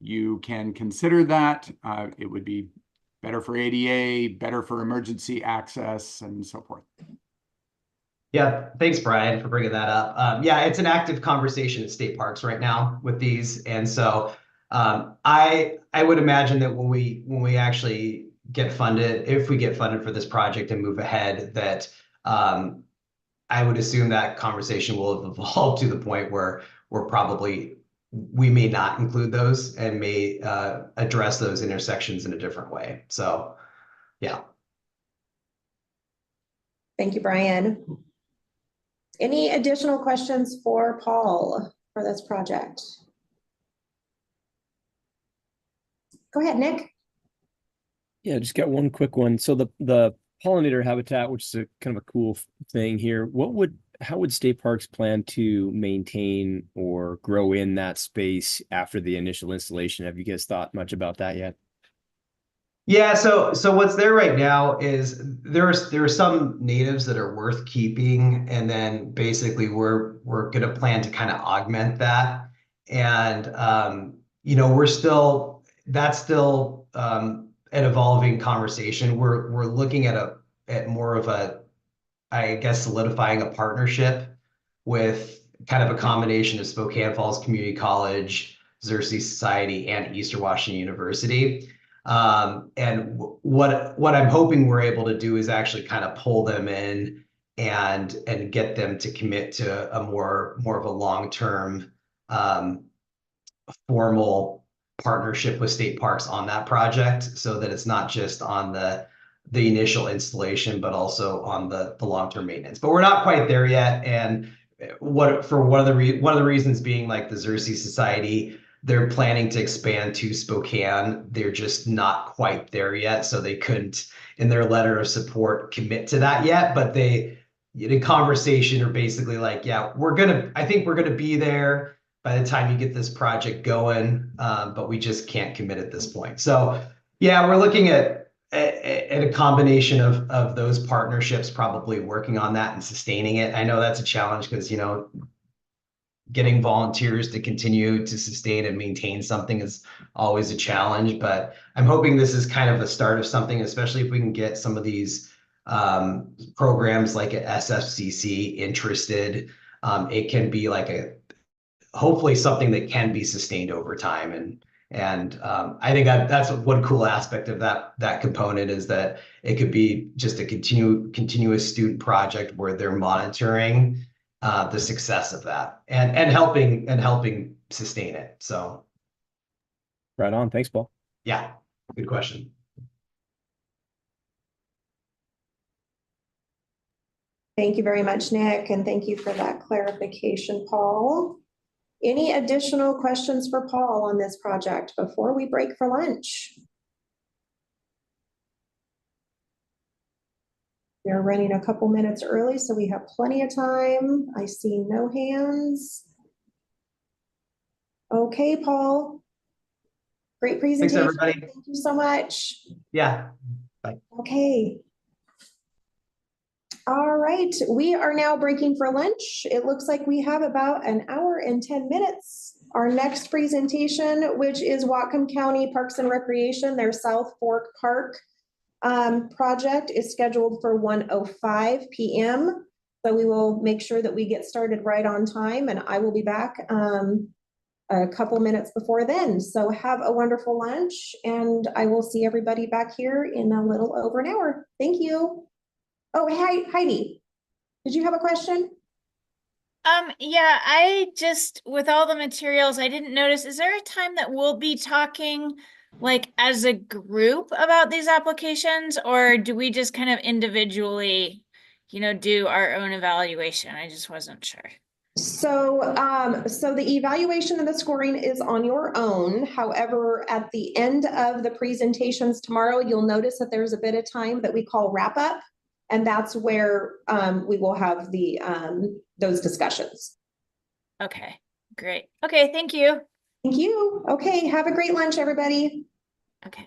you can consider that, it would be better for ADA, better for emergency access, and so forth. Yeah, thanks, Brian, for bringing that up. Yeah, it's an active conversation at State Parks right now with these, and so I would imagine that when we actually get funded, if we get funded for this project and move ahead, that I would assume that conversation will have evolved to the point where we may not include those and may address those intersections in a different way. So, yeah. Thank you, Brian. Any additional questions for Paul for this project? Go ahead, Nick. Yeah, just got one quick one. So the pollinator habitat, which is a kind of a cool thing here, how would State Parks plan to maintain or grow in that space after the initial installation? Have you guys thought much about that yet? Yeah, so what's there right now is there are some natives that are worth keeping, and then basically we're going to plan to kind of augment that, and that's still an evolving conversation. We're looking at more of a, I guess, solidifying a partnership with kind of a combination of Spokane Falls Community College, Xerces Society, and Eastern Washington University. And what I'm hoping we're able to do is actually kind of pull them in and get them to commit to a more of a long-term formal partnership with State Parks on that project, so that it's not just on the initial installation, but also on the long-term maintenance. But we're not quite there yet. And one of the reasons being, like, the Xerces Society, they're planning to expand to Spokane. They're just not quite there yet. So they couldn't, in their letter of support, commit to that yet. But they, in conversation, are basically like, yeah, I think we're gonna be there by the time you get this project going, but we just can't commit at this point. So yeah, we're looking at a combination of those partnerships, probably working on that and sustaining it. I know that's a challenge because, getting volunteers to continue to sustain and maintain something is always a challenge, but I'm hoping this is kind of the start of something, especially if we can get some of these programs like at SFCC interested. It can be like hopefully something that can be sustained over time And I think that's one cool aspect of that component is that it could be just a continuous student project where they're monitoring the success of that and helping sustain it. So Right on. Thanks, Paul. yeah, good question. Thank you very much, Nick, and thank you for that clarification, Paul. Any additional questions for Paul on this project before we break for lunch? We're running a couple minutes early, so we have plenty of time. I see no hands. Okay, Paul. Great presentation. Thanks, everybody. Thank you so much. Yeah. Okay. All right, we are now breaking for lunch. It looks like we have about an hour and 10 minutes. Our next presentation, which is Whatcom County Parks and Recreation, their South Fork Park project is scheduled for 1:05 p.m. So we will make sure that we get started right on time, and I will be back a couple minutes before then. So have a wonderful lunch, and I will see everybody back here in a little over an hour. Thank you. Oh, hi, Heidi. Did you have a question? Yeah, I just, with all the materials, I didn't notice, is there a time that we'll be talking like as a group about these applications, or do we just kind of individually, do our own evaluation? I just wasn't sure. So the evaluation and the scoring is on your own. However, at the end of the presentations tomorrow, you'll notice that there's a bit of time that we call wrap up. And that's where we will have those discussions. Okay, great. Okay, thank you. Thank you. Okay, have a great lunch, everybody. Okay.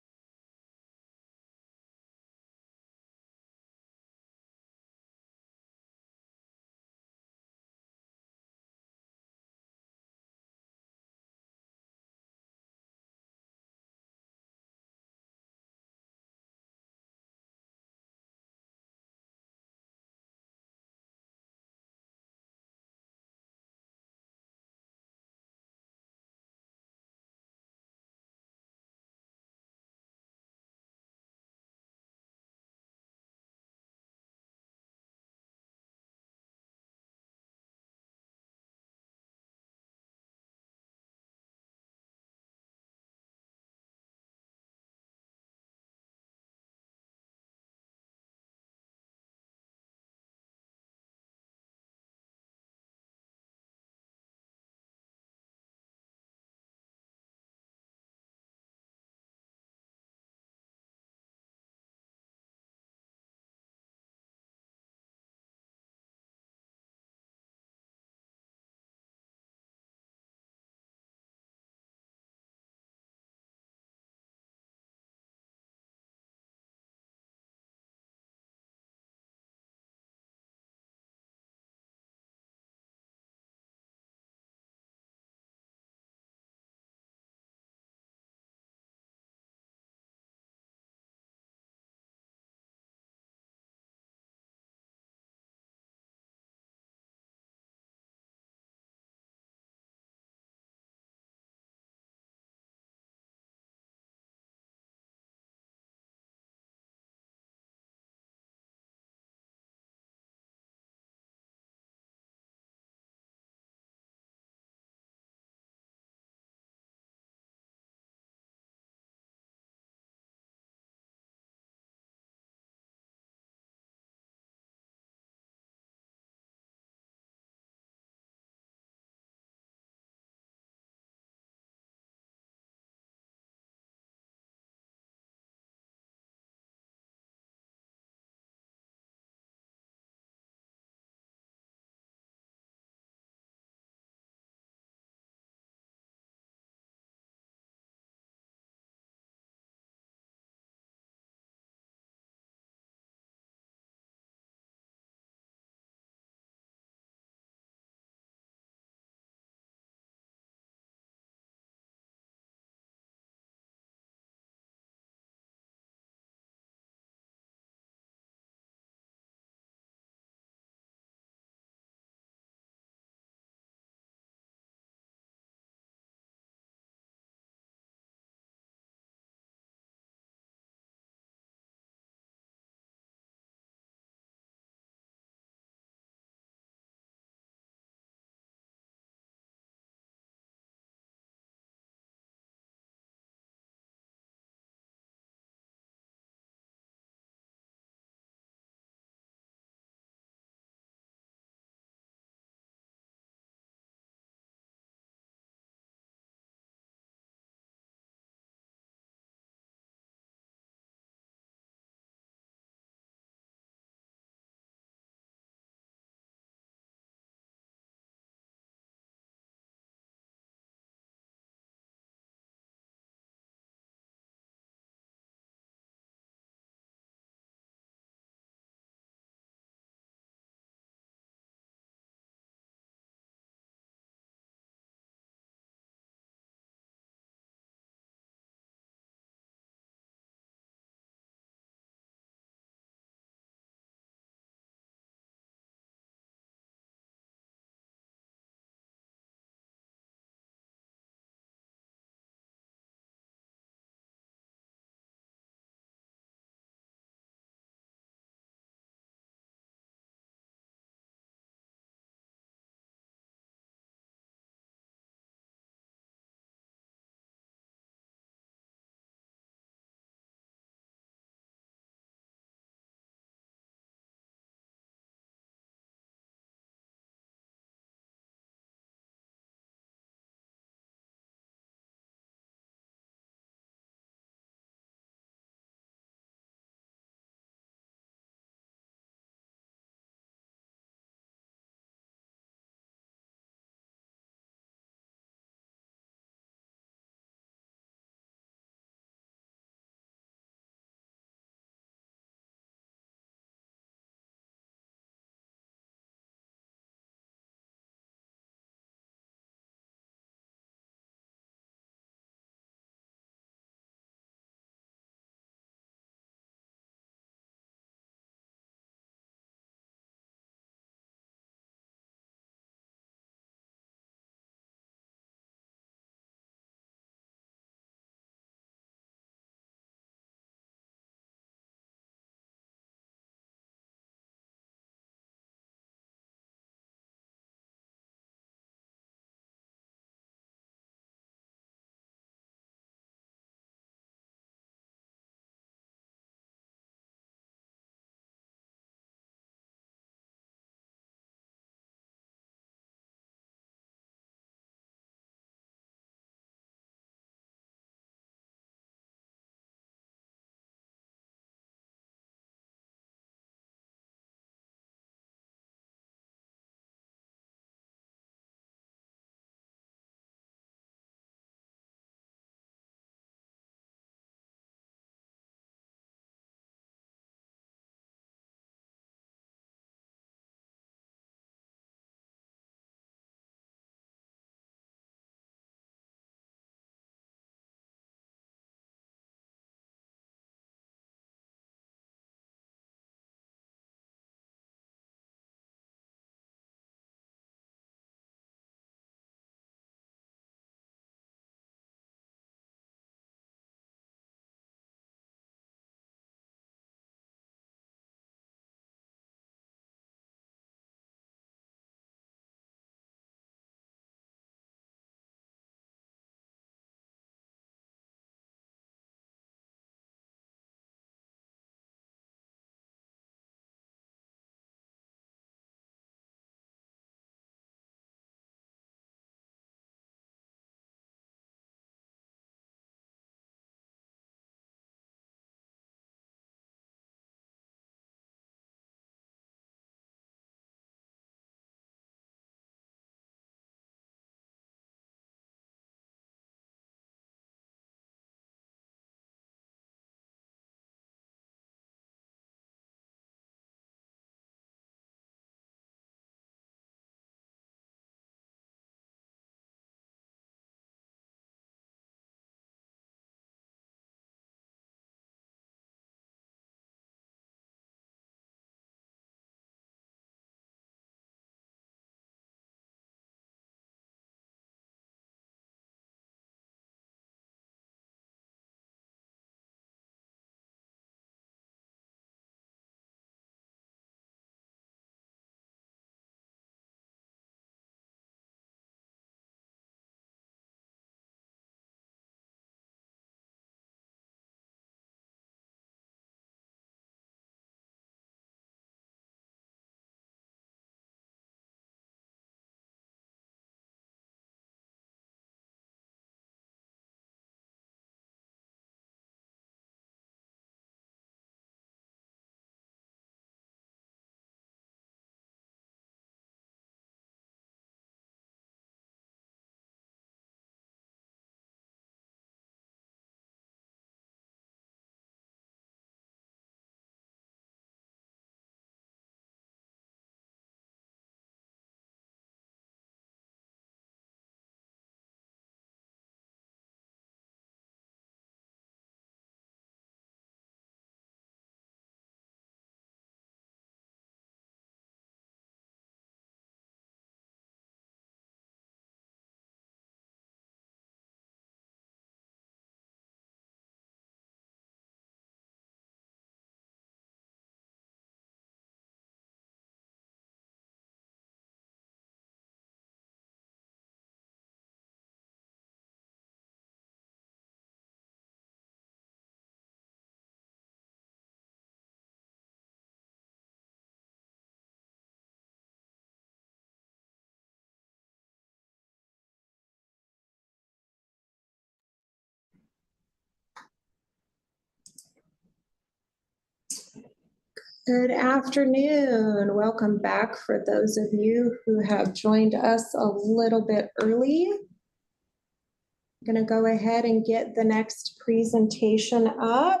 Good afternoon. Welcome back for those of you who have joined us a little bit early. I'm going to go ahead and get the next presentation up.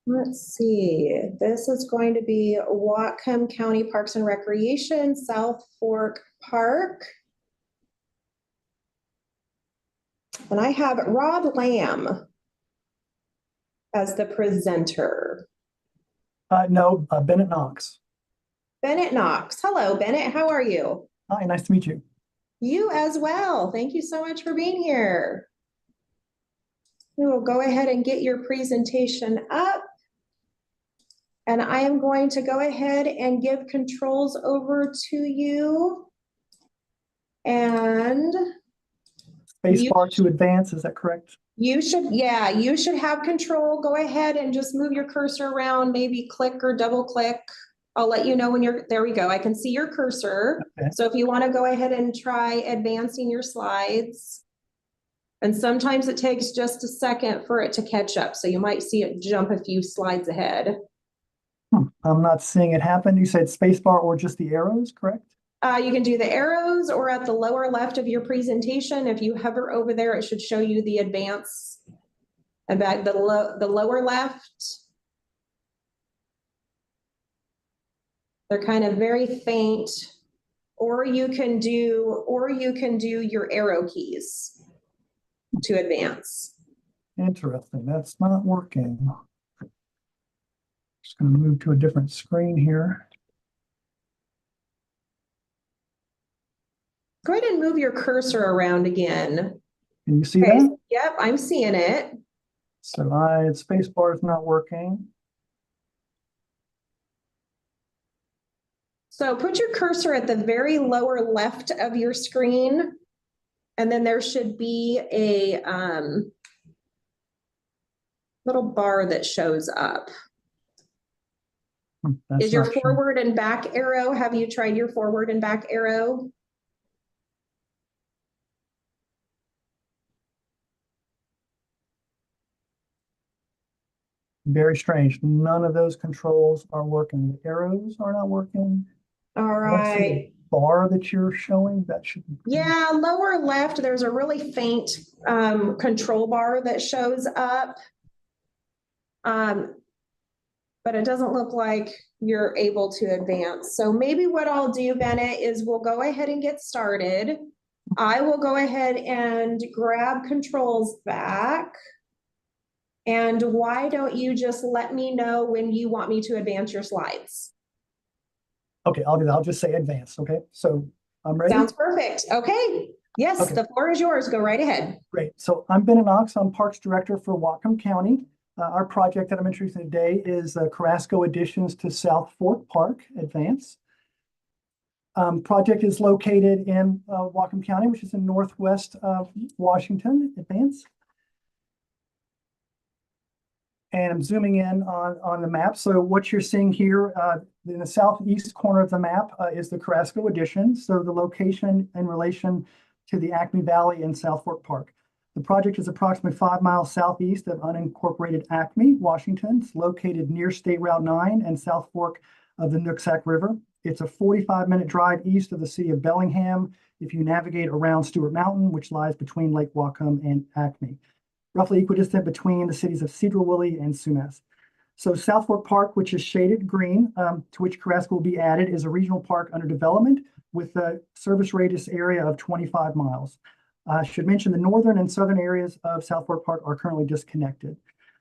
Let's see, this is going to be Whatcom County Parks and Recreation, South Fork Park. And I have Rob Lamb as the presenter. No, Bennett Knox. Bennett Knox. Hello, Bennett. How are you? Hi, nice to meet you. You as well. Thank you so much for being here. We will go ahead and get your presentation up. And I am going to go ahead and give controls over to you. And Spacebar to advance, is that correct? you should, yeah, you should have control. Go ahead and just move your cursor around, maybe click or double click. I'll let you know when you're, there we go. I can see your cursor. Okay. So if you want to go ahead and try advancing your slides. And sometimes it takes just a second for it to catch up. So you might see it jump a few slides ahead. I'm not seeing it happen. You said spacebar or just the arrows, correct? You can do the arrows or at the lower left of your presentation. If you hover over there, it should show you the advance. And back the lower left. They're kind of very faint. Or you can do your arrow keys to advance. Interesting. That's not working. Just going to move to a different screen here. Go ahead and move your cursor around again. Can you see Okay, that? yep, I'm seeing it. So spacebar is not working. So put your cursor at the very lower left of your screen. And then there should be a little bar that shows up. That's Is your not showing. forward and back arrow? Have you tried your forward and back arrow? Very strange. None of those controls are working. The arrows are not working. All What's the right. bar that you're showing? That should be. Yeah, lower left, there's a really faint control bar that shows up. But it doesn't look like you're able to advance. So maybe what I'll do, Bennett, is we'll go ahead and get started. I will go ahead and grab controls back. And why don't you just let me know when you want me to advance your slides? Okay, I'll do that. I'll just say advance. Okay, so I'm ready. Sounds perfect. Okay. Yes, Okay. The floor is yours. Go right ahead. Great. So I'm Bennett Knox. I'm Parks Director for Whatcom County. Our project that I'm introducing today is Carrasco additions to South Fork Park Advance. Project is located in Whatcom County, which is in northwest of Washington. Advance. And I'm zooming in on the map. So what you're seeing here in the southeast corner of the map is the Carrasco addition. So the location in relation to the Acme Valley and South Fork Park. The project is approximately 5 miles southeast of unincorporated Acme, Washington. It's located near State Route 9 and South Fork of the Nooksack River. It's a 45-minute drive east of the city of Bellingham if you navigate around Stewart Mountain, which lies between Lake Whatcom and Acme. Roughly equidistant between the cities of Sedro-Woolley and Sumas. So South Fork Park, which is shaded green, to which Carrasco will be added, is a regional park under development with a service radius area of 25 miles. I should mention the northern and southern areas of South Fork Park are currently disconnected.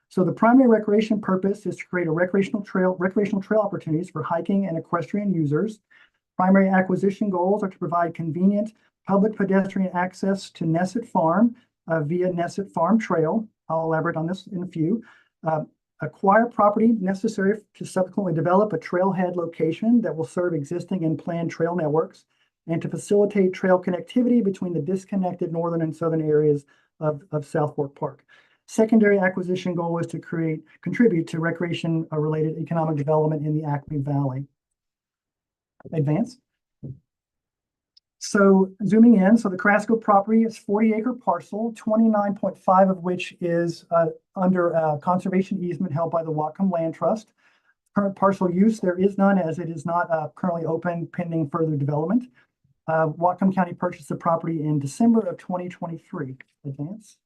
So the primary recreation purpose is to create a recreational trail opportunities for hiking and equestrian users. Primary acquisition goals are to provide convenient public pedestrian access to Nesset Farm via Nesset Farm Trail. I'll elaborate on this in a few. Acquire property necessary to subsequently develop a trailhead location that will serve existing and planned trail networks, and to facilitate trail connectivity between the disconnected northern and southern areas of South Fork Park. Secondary acquisition goal is to contribute to recreation-related economic development in the Acme Valley. Advance. So zooming in, so the Carrasco property is 40-acre parcel, 29.5 of which is under a conservation easement held by the Whatcom Land Trust. Current parcel use, there is none, as it is not currently open pending further development. Whatcom County purchased the property in December of 2023. Advance.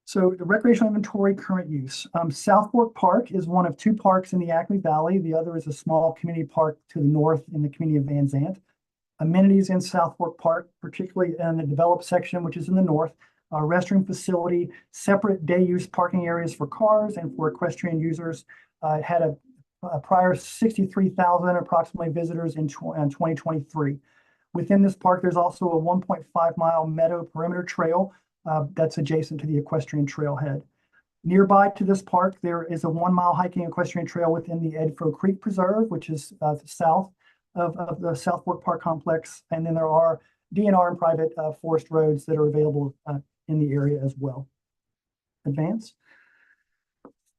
So the recreational inventory current use. South Fork Park is one of two parks in the Acme Valley. The other is a small community park to the north in the community of Van Zandt. Amenities in South Fork Park, particularly in the developed section, which is in the north, restroom facility, separate day use parking areas for cars and for equestrian users. Had a prior 63,000 approximately visitors in 2023. Within this park, there's also a 1.5-mile meadow perimeter trail that's adjacent to the equestrian trailhead. Nearby to this park, there is a 1-mile hiking equestrian trail within the Edfro Creek Preserve, which is south of the South Fork Park complex. And then there are DNR and private forest roads that are available in the area as well. Advance.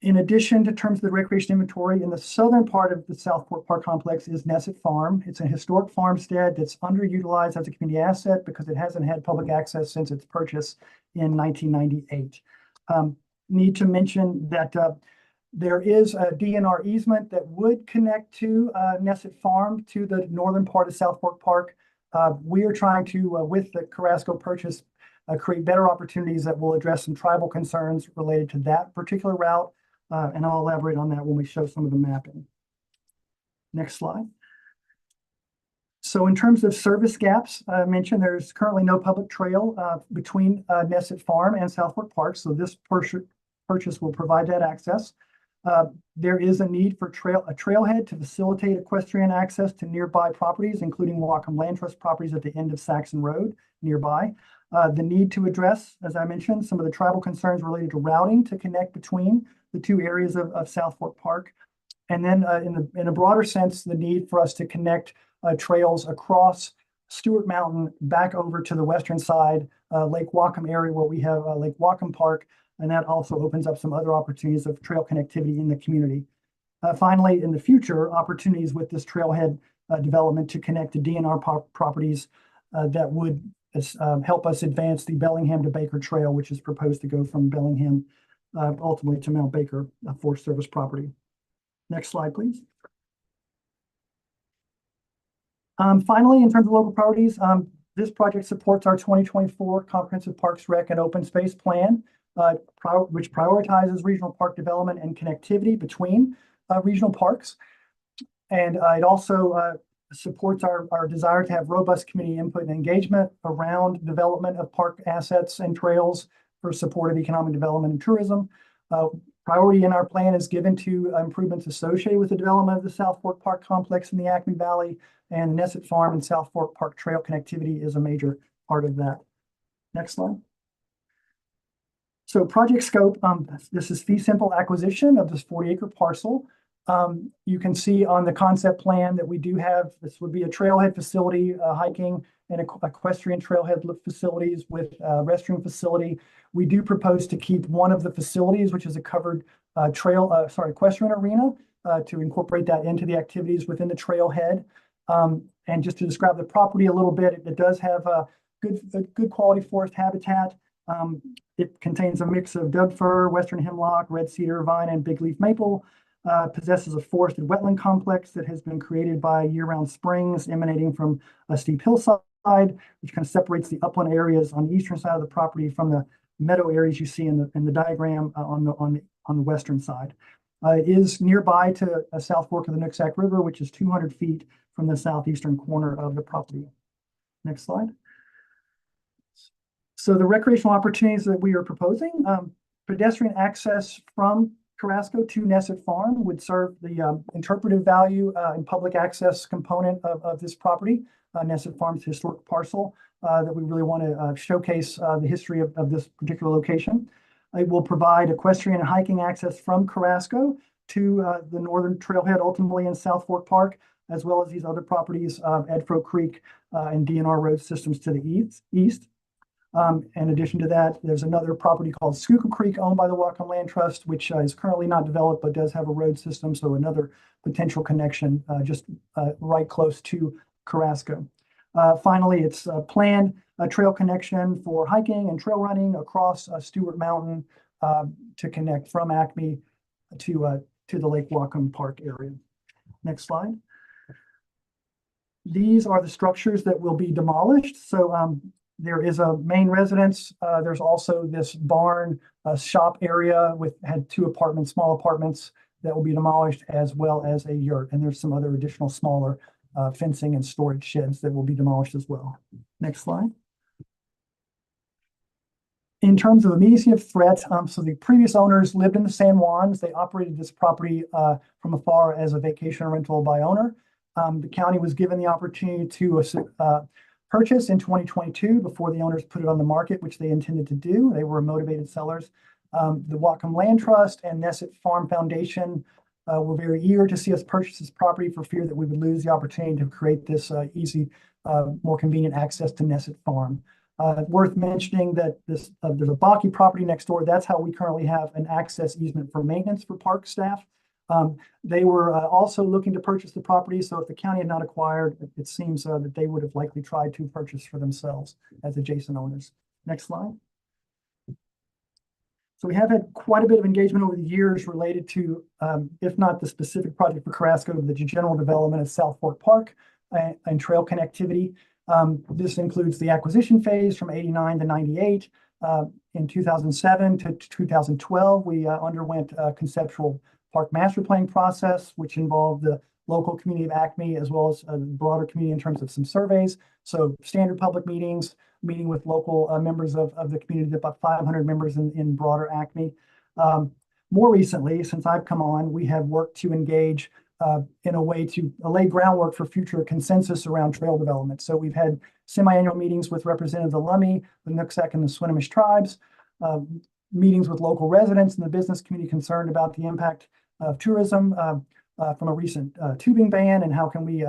In addition, to terms of the recreation inventory, in the southern part of the South Fork Park complex is Nesset Farm. It's a historic farmstead that's underutilized as a community asset because it hasn't had public access since its purchase in 1998. Need to mention that there is a DNR easement that would connect to Nesset Farm to the northern part of South Fork Park. We are trying to, with the Carrasco purchase, create better opportunities that will address some tribal concerns related to that particular route. And I'll elaborate on that when we show some of the mapping. Next slide. So in terms of service gaps, I mentioned there's currently no public trail between Nesset Farm and South Fork Park. So this purchase will provide that access. There is a need for a trailhead to facilitate equestrian access to nearby properties, including Whatcom Land Trust properties at the end of Saxon Road nearby. The need to address, as I mentioned, some of the tribal concerns related to routing to connect between the two areas of South Fork Park. And then in a broader sense, the need for us to connect trails across Stewart Mountain back over to the western side, Lake Whatcom area where we have Lake Whatcom Park. And that also opens up some other opportunities of trail connectivity in the community. Finally, in the future, opportunities with this trailhead development to connect to DNR properties that would help us advance the Bellingham to Baker Trail, which is proposed to go from Bellingham ultimately to Mount Baker, a Forest Service property. Next slide, please. Finally, in terms of local priorities, this project supports our 2024 Comprehensive Parks, Rec, and Open Space Plan, which prioritizes regional park development and connectivity between regional parks. And it also supports our desire to have robust community input and engagement around development of park assets and trails for support of economic development and tourism. Priority in our plan is given to improvements associated with the development of the South Fork Park complex in the Acme Valley, and Nesset Farm and South Fork Park trail connectivity is a major part of that. Next slide. So project scope, this is fee simple acquisition of this 40-acre parcel. You can see on the concept plan that we do have, this would be a trailhead facility, hiking and equestrian trailhead facilities with a restroom facility. We do propose to keep one of the facilities, which is a covered equestrian arena, to incorporate that into the activities within the trailhead. And just to describe the property a little bit, it does have a good quality forest habitat. It contains a mix of Doug fir, western hemlock, red cedar, vine, and big leaf maple. Possesses a forested wetland complex that has been created by year-round springs emanating from a steep hillside, which kind of separates the upland areas on the eastern side of the property from the meadow areas you see in the diagram on the western side. It is nearby to a South Fork of the Nooksack River, which is 200 feet from the southeastern corner of the property. Next slide. So the recreational opportunities that we are proposing, pedestrian access from Carrasco to Nesset Farm would serve the interpretive value and public access component of this property, Nesset Farm's historic parcel that we really want to showcase the history of this particular location. It will provide equestrian and hiking access from Carrasco to the northern trailhead, ultimately in South Fork Park, as well as these other properties of Edfro Creek and DNR road systems to the east. In addition to that, there's another property called Schuylkill Creek owned by the Whatcom Land Trust, which is currently not developed, but does have a road system. So another potential connection just right close to Carrasco. Finally, it's a planned trail connection for hiking and trail running across Stewart Mountain to connect from Acme to the Lake Whatcom Park area. Next slide. These are the structures that will be demolished. So there is a main residence. There's also this barn shop area had 2 apartments, small apartments that will be demolished, as well as a yurt. And there's some other additional smaller fencing and storage sheds that will be demolished as well. Next slide. In terms of immediacy of threat, so the previous owners lived in the San Juans. They operated this property from afar as a vacation rental by owner. The county was given the opportunity to purchase in 2022 before the owners put it on the market, which they intended to do. They were motivated sellers. The Whatcom Land Trust and Nesset Farm Foundation were very eager to see us purchase this property for fear that we would lose the opportunity to create this easy, more convenient access to Nesset Farm. Worth mentioning that there's a Baki property next door. That's how we currently have an access easement for maintenance for park staff. They were also looking to purchase the property. So if the county had not acquired, it seems that they would have likely tried to purchase for themselves as adjacent owners. Next slide. So we have had quite a bit of engagement over the years related to, if not the specific project for Carrasco, the general development of South Fork Park and trail connectivity. This includes the acquisition phase from 89 to 98. In 2007 to 2012, we underwent a conceptual park master planning process, which involved the local community of Acme, as well as a broader community in terms of some surveys. So standard public meetings, meeting with local members of the community, about 500 members in broader Acme. More recently, since I've come on, we have worked to engage in a way to lay groundwork for future consensus around trail development. So we've had semi-annual meetings with representatives of the Lummi, the Nooksack, and the Swinomish tribes, meetings with local residents and the business community concerned about the impact of tourism from a recent tubing ban, and how can we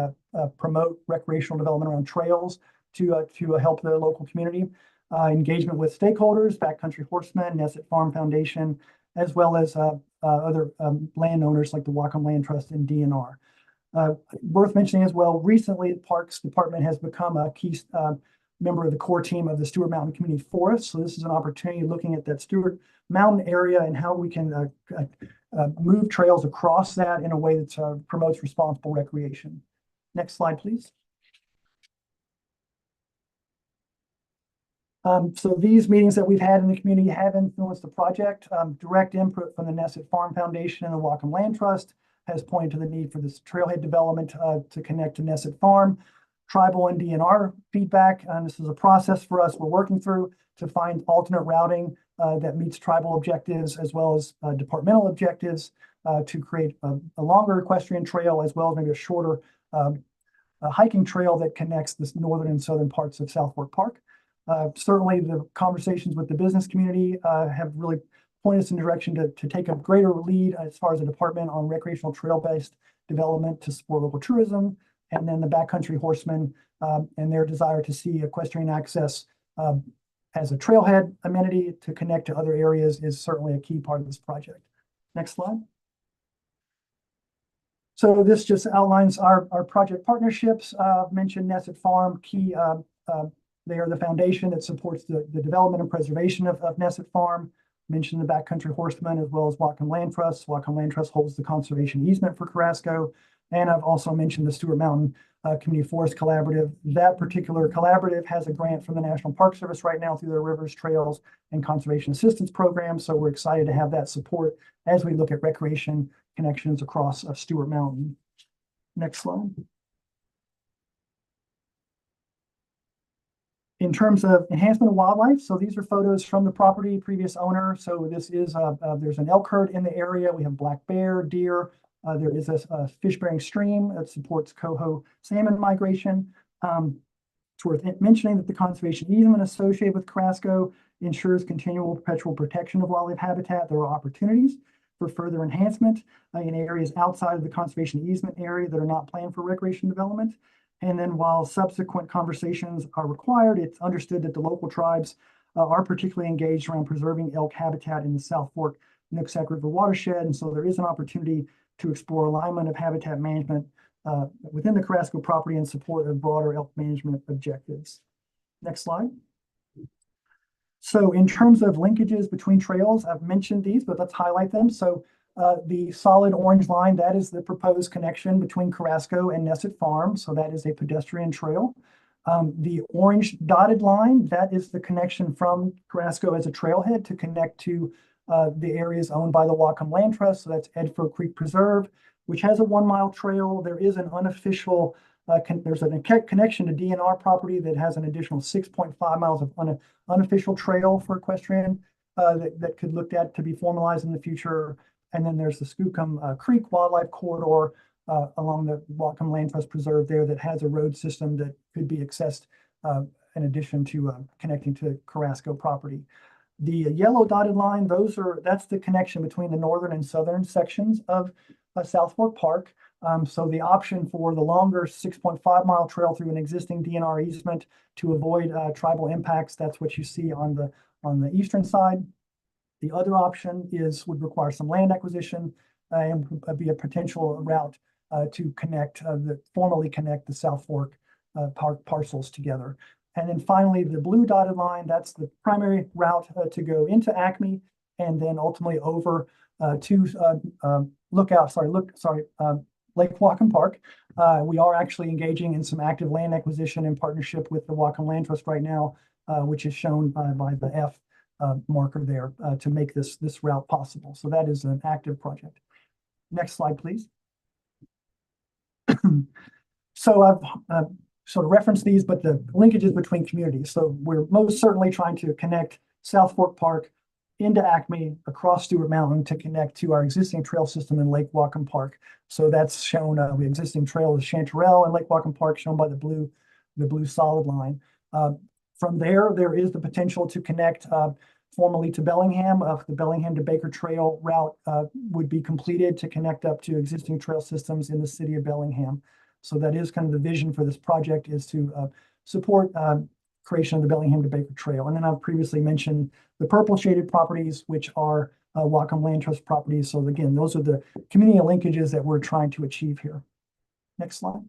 promote recreational development around trails to help the local community. Engagement with stakeholders, Backcountry Horsemen, Nesset Farm Foundation, as well as other landowners like the Whatcom Land Trust and DNR. Worth mentioning as well, recently the Parks Department has become a key member of the core team of the Stewart Mountain Community Forest. So this is an opportunity looking at that Stewart Mountain area and how we can move trails across that in a way that promotes responsible recreation. Next slide, please. So these meetings that we've had in the community have influenced the project. Direct input from the Nesset Farm Foundation and the Whatcom Land Trust has pointed to the need for this trailhead development to connect to Nesset Farm. Tribal and DNR feedback, and this is a process for us we're working through to find alternate routing that meets tribal objectives as well as departmental objectives to create a longer equestrian trail, as well as maybe a shorter hiking trail that connects the northern and southern parts of South Fork Park. Certainly the conversations with the business community have really pointed us in the direction to take a greater lead as far as the department on recreational trail-based development to support local tourism, and then the Backcountry Horsemen and their desire to see equestrian access as a trailhead amenity to connect to other areas is certainly a key part of this project. Next slide. So this just outlines our project partnerships. Mentioned Nesset Farm, key. They are the foundation that supports the development and preservation of Nesset Farm. Mentioned the Backcountry Horsemen as well as Whatcom Land Trust. Whatcom Land Trust holds the conservation easement for Carrasco. And I've also mentioned the Stewart Mountain Community Forest Collaborative. That particular collaborative has a grant from the National Park Service right now through their Rivers, Trails, and Conservation Assistance Program. So we're excited to have that support as we look at recreation connections across Stewart Mountain. Next slide. In terms of enhancement of wildlife, so these are photos from the property, previous owner. So this is, there's an elk herd in the area. We have black bear, deer. There is a fish-bearing stream that supports coho salmon migration. It's worth mentioning that the conservation easement associated with Carrasco ensures continual perpetual protection of wildlife habitat. There are opportunities for further enhancement in areas outside of the conservation easement area that are not planned for recreation development. And then while subsequent conversations are required, it's understood that the local tribes are particularly engaged around preserving elk habitat in the South Fork Nooksack River watershed. And so there is an opportunity to explore alignment of habitat management within the Carrasco property in support of broader elk management objectives. Next slide. So in terms of linkages between trails, I've mentioned these, but let's highlight them. So the solid orange line, that is the proposed connection between Carrasco and Nesset Farm. So that is a pedestrian trail. The orange dotted line, that is the connection from Carrasco as a trailhead to connect to the areas owned by the Whatcom Land Trust. So that's Edfro Creek Preserve, which has a 1 mile trail. There is an unofficial, there's a connection to DNR property that has an additional 6.5 miles of unofficial trail for equestrian that could look at to be formalized in the future. And then there's the Skookum Creek Wildlife Corridor along the Whatcom Land Trust Preserve there that has a road system that could be accessed in addition to connecting to Carrasco property. The yellow dotted line, that's the connection between the northern and southern sections of South Fork Park. So the option for the longer 6.5 mile trail through an existing DNR easement to avoid tribal impacts, that's what you see on the eastern side. The other option would require some land acquisition and be a potential route to formally connect the South Fork park parcels together. And then finally, the blue dotted line, that's the primary route to go into Acme and then ultimately over to Lake Whatcom Park. We are actually engaging in some active land acquisition in partnership with the Whatcom Land Trust right now, which is shown by the F marker there to make this route possible. So that is an active project. Next slide, please. So I've sort of referenced these, but the linkages between communities. So we're most certainly trying to connect South Fork Park into Acme across Stewart Mountain to connect to our existing trail system in Lake Whatcom Park. So that's shown, the existing trail is Chanterelle and Lake Whatcom Park, shown by the blue solid line. From there is the potential to connect formally to Bellingham. The Bellingham to Baker Trail route would be completed to connect up to existing trail systems in the city of Bellingham. So that is kind of the vision for this project, is to support creation of the Bellingham to Baker Trail. And then I've previously mentioned the purple shaded properties, which are Whatcom Land Trust properties. So again, those are the community linkages that we're trying to achieve here. Next slide.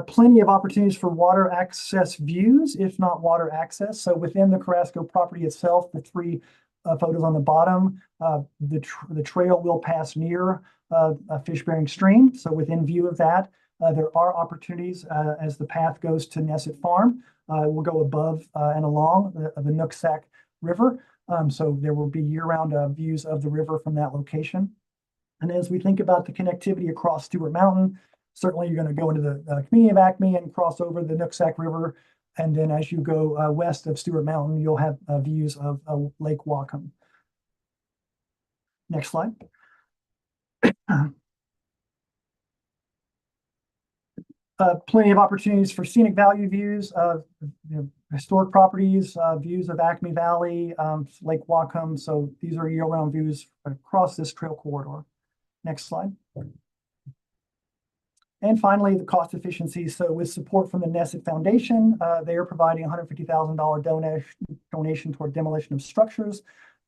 Plenty of opportunities for water access views, if not water access. So within the Carrasco property itself, the three photos on the bottom, the trail will pass near a fish-bearing stream. So within view of that, there are opportunities as the path goes to Nesset Farm. We'll go above and along the Nooksack River. So there will be year-round views of the river from that location. And as we think about the connectivity across Stewart Mountain, certainly you're going to go into the community of Acme and cross over the Nooksack River. And then as you go west of Stewart Mountain, you'll have views of Lake Whatcom. Next slide. Plenty of opportunities for scenic value views of historic properties, views of Acme Valley, Lake Whatcom. So these are year-round views across this trail corridor. Next slide. And finally, the cost efficiency. So with support from the Nesset Foundation, they are providing a $150,000 donation toward demolition of structures.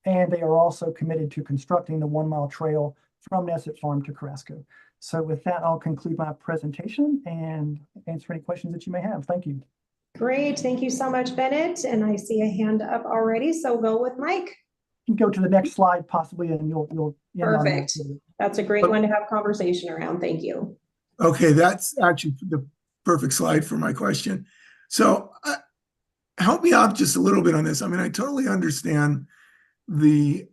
And they are also committed to constructing the 1 mile trail from Nesset Farm to Carrasco. So with that, I'll conclude my presentation and answer any questions that you may have. Thank you. Great. Thank you so much, Bennett. And I see a hand up already. So go with Mike. You can go to the next slide possibly, and you'll Perfect. That's a great one to have conversation around. Thank you. Okay, that's actually the perfect slide for my question. So help me out just a little bit on this. I mean, I totally understand the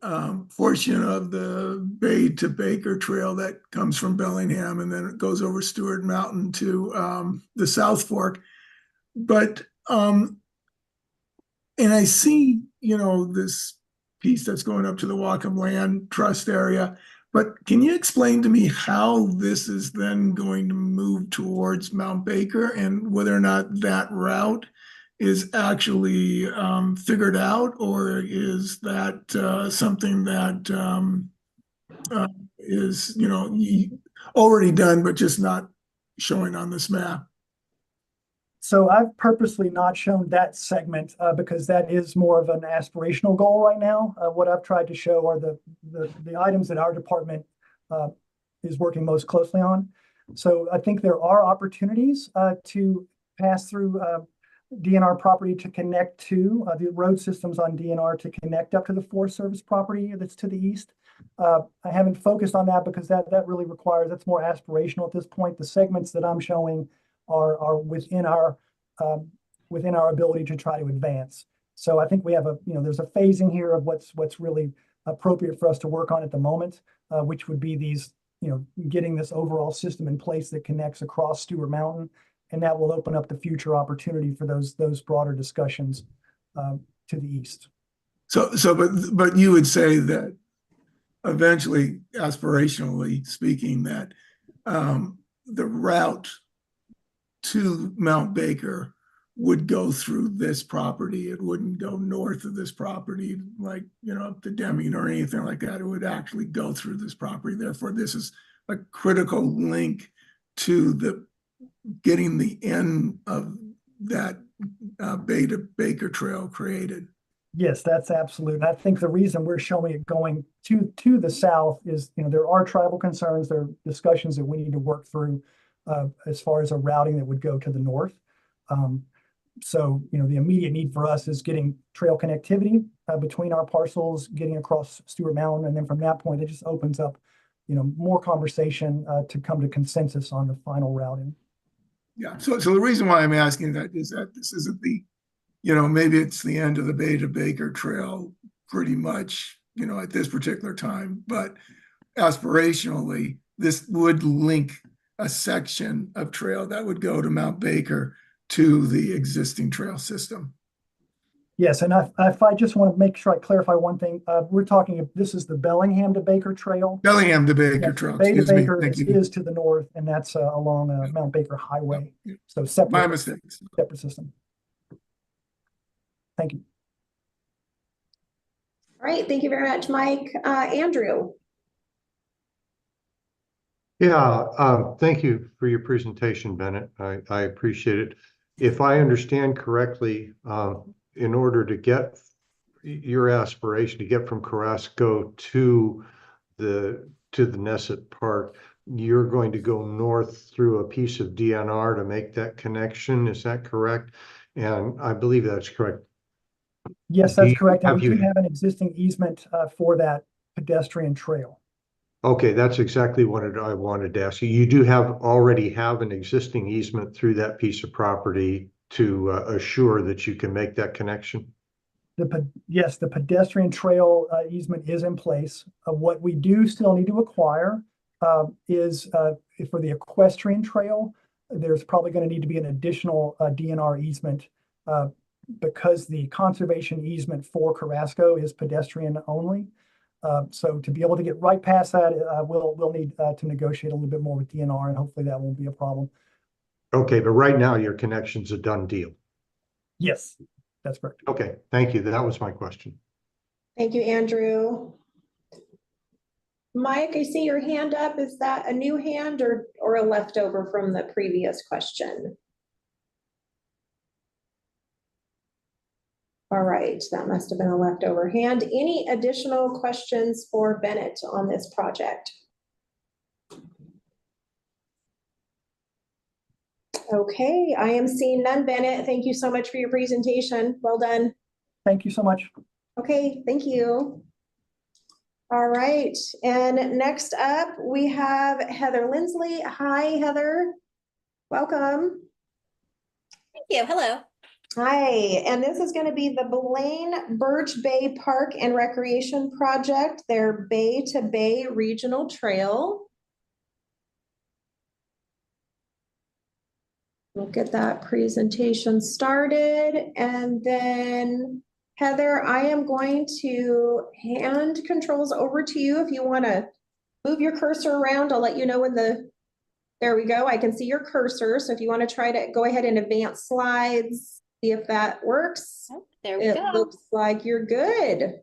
portion of the Bay to Baker Trail that comes from Bellingham and then it goes over Stewart Mountain to the South Fork. But, and I see, this piece that's going up to the Whatcom Land Trust area. But can you explain to me how this is then going to move towards Mount Baker and whether or not that route is actually figured out, or is that something that is, already done, but just not showing on this map? So I've purposely not shown that segment because that is more of an aspirational goal right now. What I've tried to show are the items that our department is working most closely on. So I think there are opportunities to pass through DNR property to connect to the road systems on DNR to connect up to the Forest Service property that's to the east. I haven't focused on that because that really requires, that's more aspirational at this point. The segments that I'm showing are within our ability to try to advance. So I think we have there's a phasing here of what's really appropriate for us to work on at the moment, which would be these, getting this overall system in place that connects across Stewart Mountain. And that will open up the future opportunity for those broader discussions to the east. But you would say that eventually, aspirationally speaking, that the route to Mount Baker would go through this property. It wouldn't go north of this property, like, up to Deming or anything like that. It would actually go through this property. Therefore, this is a critical link to getting the end of that Bay to Baker Trail created. Yes, that's absolute. And I think the reason we're showing it going to the south is, there are tribal concerns. There are discussions that we need to work through as far as a routing that would go to the north. So, the immediate need for us is getting trail connectivity between our parcels, getting across Stewart Mountain. And then from that point, it just opens up, more conversation to come to consensus on the final routing. Yeah. So the reason why I'm asking that is that this isn't maybe it's the end of the Bay to Baker Trail pretty much, at this particular time, but aspirationally, this would link a section of trail that would go to Mount Baker to the existing trail system. Yes, and if I just want to make sure I clarify one thing, we're talking, this is the Bellingham to Baker Trail. Bellingham to Baker Yes, Trail, Bay to excuse me. Baker Thank you. is to the north, and that's along Mount Baker Highway. Yep. So separate. My mistake. Separate system. Thank you. All right, thank you very much, Mike. Andrew. Yeah, thank you for your presentation, Bennett. I appreciate it. If I understand correctly, in order to get your aspiration to get from Carrasco to the Nesset Park, you're going to go north through a piece of DNR to make that connection. Is that correct? And I believe that's correct. Yes, that's correct. And we do have an existing easement for that pedestrian trail. Okay, that's exactly what I wanted to ask you. You do already have an existing easement through that piece of property to assure that you can make that connection? Yes, the pedestrian trail easement is in place. What we do still need to acquire is for the equestrian trail, there's probably going to need to be an additional DNR easement because the conservation easement for Carrasco is pedestrian only. So to be able to get right past that, we'll need to negotiate a little bit more with DNR, and hopefully that won't be a problem. Okay, but right now your connection's a done deal. Yes, that's correct. Okay, thank you. That was my question. Thank you, Andrew. Mike, I see your hand up. Is that a new hand or a leftover from the previous question? All right, that must have been a leftover hand. Any additional questions for Bennett on this project? Okay, I am seeing none. Bennett, thank you so much for your presentation. Well done. Thank you so much. Okay, thank you. All right, and next up we have Heather Lindsley. Hi, Heather. Welcome. Thank you. Hello. Hi, and this is going to be the Blaine Birch Bay Park and Recreation Project, their Bay to Bay Regional Trail. We'll get that presentation started, and then Heather, I am going to hand controls over to you. If you want to move your cursor around, I'll let you know when there we go. I can see your cursor. So if you want to try to go ahead and advance slides, see if that works. Oh, there we go. It looks like you're good.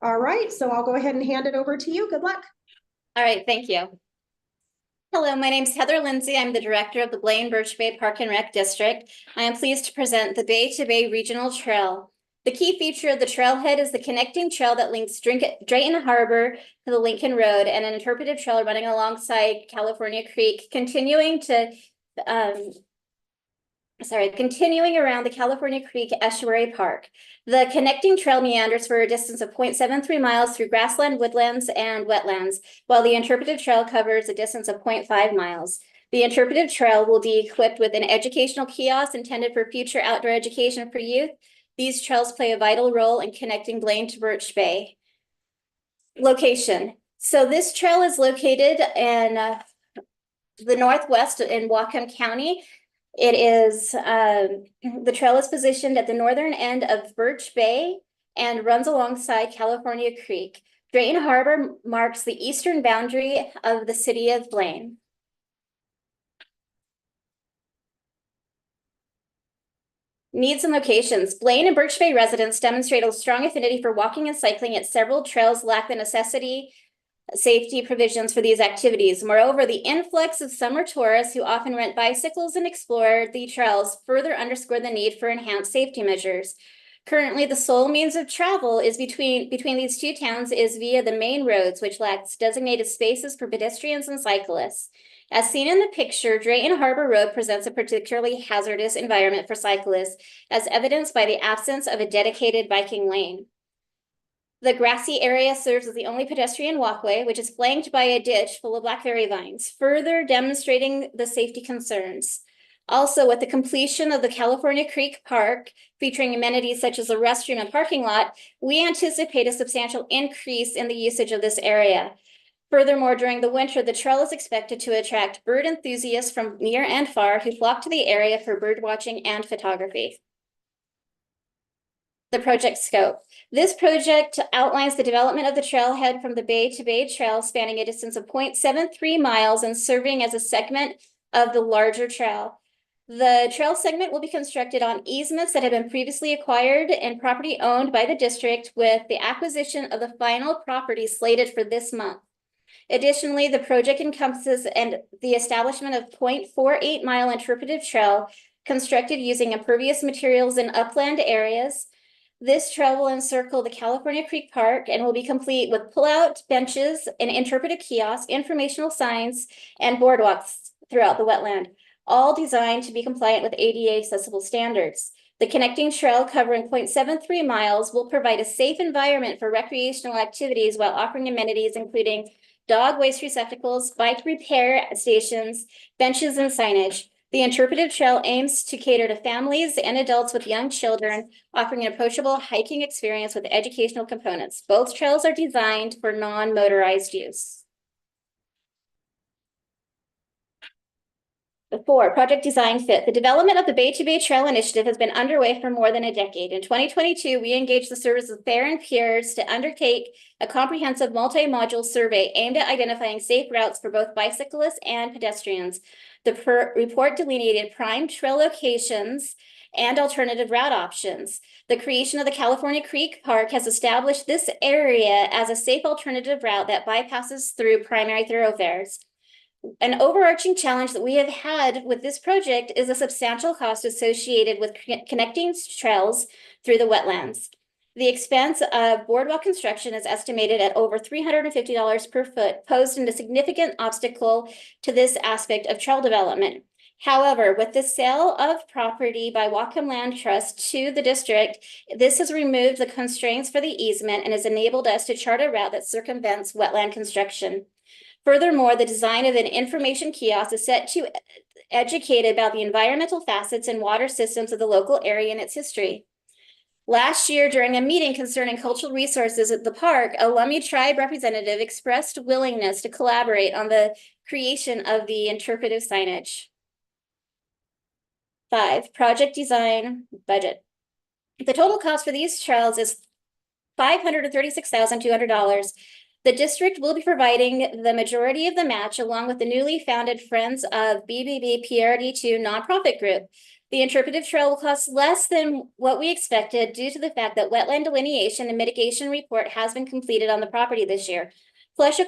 All right, so I'll go ahead and hand it over to you. Good luck. All right, thank you. Hello, my name is Heather Lindsay. I'm the director of the Blaine Birch Bay Park and Rec District. I am pleased to present the Bay to Bay Regional Trail. The key feature of the trailhead is the connecting trail that links Drayton Harbor to the Lincoln Road, and an interpretive trail running alongside California Creek, continuing around the California Creek Estuary Park. The connecting trail meanders for a distance of 0.73 miles through grassland, woodlands, and wetlands, while the interpretive trail covers a distance of 0.5 miles. The interpretive trail will be equipped with an educational kiosk intended for future outdoor education for youth. These trails play a vital role in connecting Blaine to Birch Bay. Location. So this trail is located in the northwest in Whatcom County. It is, the trail is positioned at the northern end of Birch Bay and runs alongside California Creek. Drayton Harbor marks the eastern boundary of the city of Blaine. Needs and locations. Blaine and Birch Bay residents demonstrate a strong affinity for walking and cycling, yet several trails lack the safety provisions for these activities. Moreover, the influx of summer tourists who often rent bicycles and explore the trails further underscore the need for enhanced safety measures. Currently, the sole means of travel is between these two towns is via the main roads, which lacks designated spaces for pedestrians and cyclists. As seen in the picture, Drayton Harbor Road presents a particularly hazardous environment for cyclists, as evidenced by the absence of a dedicated biking lane. The grassy area serves as the only pedestrian walkway, which is flanked by a ditch full of blackberry vines, further demonstrating the safety concerns. Also, with the completion of the California Creek Park, featuring amenities such as a restroom and parking lot, we anticipate a substantial increase in the usage of this area. Furthermore, during the winter, the trail is expected to attract bird enthusiasts from near and far who flock to the area for bird watching and photography. The project scope. This project outlines the development of the trailhead from the Bay to Bay Trail, spanning a distance of 0.73 miles and serving as a segment of the larger trail. The trail segment will be constructed on easements that have been previously acquired and property owned by the district, with the acquisition of the final property slated for this month. Additionally, the project encompasses the establishment of 0.48 mile interpretive trail constructed using impervious materials in upland areas. This trail will encircle the California Creek Park and will be complete with pull-out benches, an interpretive kiosk, informational signs, and boardwalks throughout the wetland, all designed to be compliant with ADA accessible standards. The connecting trail, covering 0.73 miles, will provide a safe environment for recreational activities while offering amenities including dog waste receptacles, bike repair stations, benches, and signage. The interpretive trail aims to cater to families and adults with young children, offering an approachable hiking experience with educational components. Both trails are designed for non-motorized use. 4, project design fit. The development of the Bay to Bay Trail Initiative has been underway for more than a decade. In 2022, we engaged the service of Fair and Peers to undertake a comprehensive multi-module survey aimed at identifying safe routes for both bicyclists and pedestrians. The report delineated prime trail locations and alternative route options. The creation of the California Creek Park has established this area as a safe alternative route that bypasses through primary thoroughfares. An overarching challenge that we have had with this project is a substantial cost associated with connecting trails through the wetlands. The expense of boardwalk construction is estimated at over $350 per foot, posing a significant obstacle to this aspect of trail development. However, with the sale of property by Whatcom Land Trust to the district, this has removed the constraints for the easement and has enabled us to chart a route that circumvents wetland construction. Furthermore, the design of an information kiosk is set to educate about the environmental facets and water systems of the local area and its history. Last year, during a meeting concerning cultural resources at the park, a Lummi tribe representative expressed willingness to collaborate on the creation of the interpretive signage. 5, project design budget. The total cost for these trails is $536,200. The district will be providing the majority of the match, along with the newly founded Friends of BBB PRD2 nonprofit group. The interpretive trail will cost less than what we expected due to the fact that wetland delineation and mitigation report has been completed on the property this year. Plus, a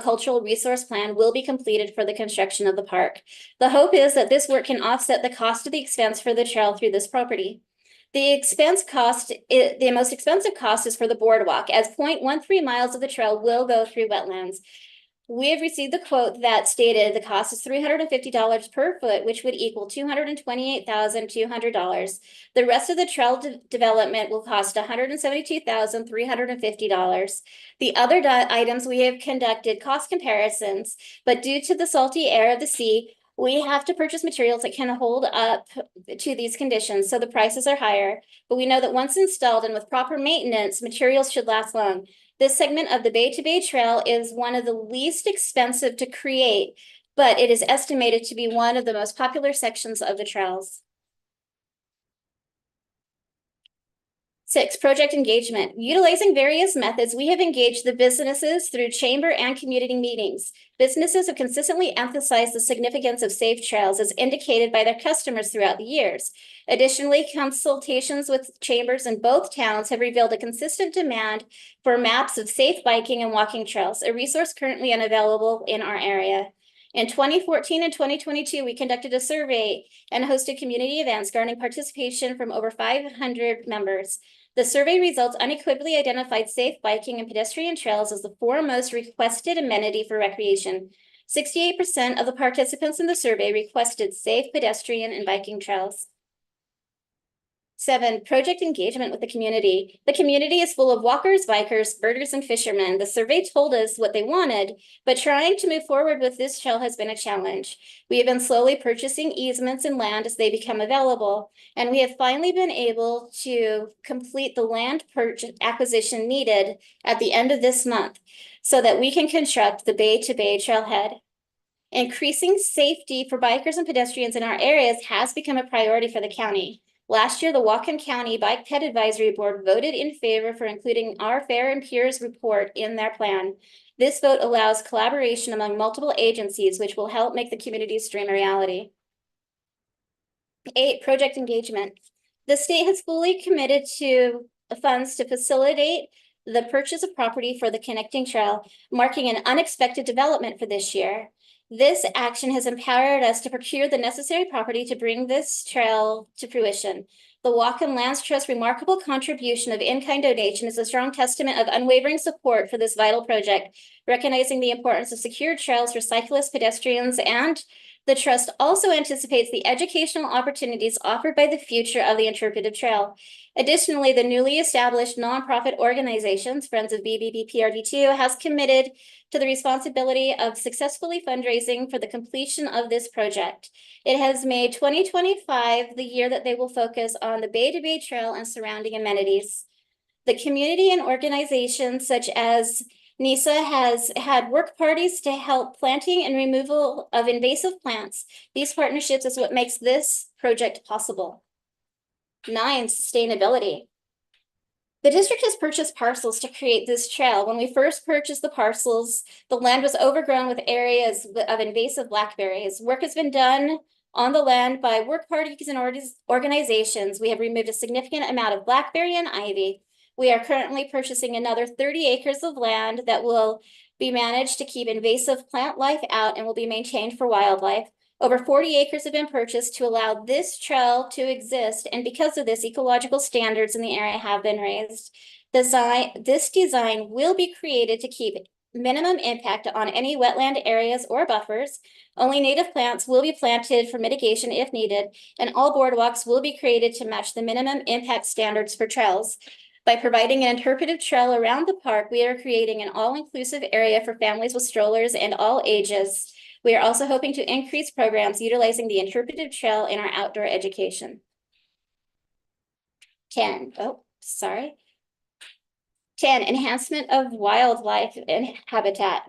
cultural resource plan will be completed for the construction of the park. The hope is that this work can offset the cost of the expense for the trail through this property. The most expensive cost is for the boardwalk, as 0.13 miles of the trail will go through wetlands. We have received the quote that stated the cost is $350 per foot, which would equal $228,200. The rest of the trail development will cost $172,350. The other items we have conducted cost comparisons, but due to the salty air of the sea, we have to purchase materials that can hold up to these conditions, so the prices are higher. But we know that once installed and with proper maintenance, materials should last long. This segment of the Bay to Bay Trail is one of the least expensive to create, but it is estimated to be one of the most popular sections of the trails. 6, project engagement. Utilizing various methods, we have engaged the businesses through chamber and community meetings. Businesses have consistently emphasized the significance of safe trails as indicated by their customers throughout the years. Additionally, consultations with chambers in both towns have revealed a consistent demand for maps of safe biking and walking trails, a resource currently unavailable in our area. In 2014 and 2022, we conducted a survey and hosted community events, garnering participation from over 500 members. The survey results unequivocally identified safe biking and pedestrian trails as the 4 most requested amenity for recreation. 68% of the participants in the survey requested safe pedestrian and biking trails. 7, project engagement with the community. The community is full of walkers, bikers, birders, and fishermen. The survey told us what they wanted, but trying to move forward with this trail has been a challenge. We have been slowly purchasing easements and land as they become available, and we have finally been able to complete the land purchase acquisition needed at the end of this month so that we can construct the Bay to Bay trailhead. Increasing safety for bikers and pedestrians in our areas has become a priority for the county. Last year, the Whatcom County Bike Ped Advisory Board voted in favor for including our Fair and Peers report in their plan. This vote allows collaboration among multiple agencies, which will help make the community's dream a reality. 8, project engagement. The state has fully committed to funds to facilitate the purchase of property for the connecting trail, marking an unexpected development for this year. This action has empowered us to procure the necessary property to bring this trail to fruition. The Whatcom Lands Trust's remarkable contribution of in-kind donation is a strong testament of unwavering support for this vital project, recognizing the importance of secure trails for cyclists, pedestrians, and the trust also anticipates the educational opportunities offered by the future of the interpretive trail. Additionally, the newly established nonprofit organizations, Friends of BBBPRD2, has committed to the responsibility of successfully fundraising for the completion of this project. It has made 2025 the year that they will focus on the Bay to Bay Trail and surrounding amenities. The community and organizations such as NISA has had work parties to help planting and removal of invasive plants. These partnerships is what makes this project possible. 9, sustainability. The district has purchased parcels to create this trail. When we first purchased the parcels, the land was overgrown with areas of invasive blackberries. Work has been done on the land by work parties and organizations. We have removed a significant amount of blackberry and ivy. We are currently purchasing another 30 acres of land that will be managed to keep invasive plant life out and will be maintained for wildlife. Over 40 acres have been purchased to allow this trail to exist, and because of this, ecological standards in the area have been raised. This design will be created to keep minimum impact on any wetland areas or buffers. Only native plants will be planted for mitigation if needed, and all boardwalks will be created to match the minimum impact standards for trails. By providing an interpretive trail around the park, we are creating an all-inclusive area for families with strollers and all ages. We are also hoping to increase programs utilizing the interpretive trail in our outdoor education. 10, enhancement of wildlife and habitat.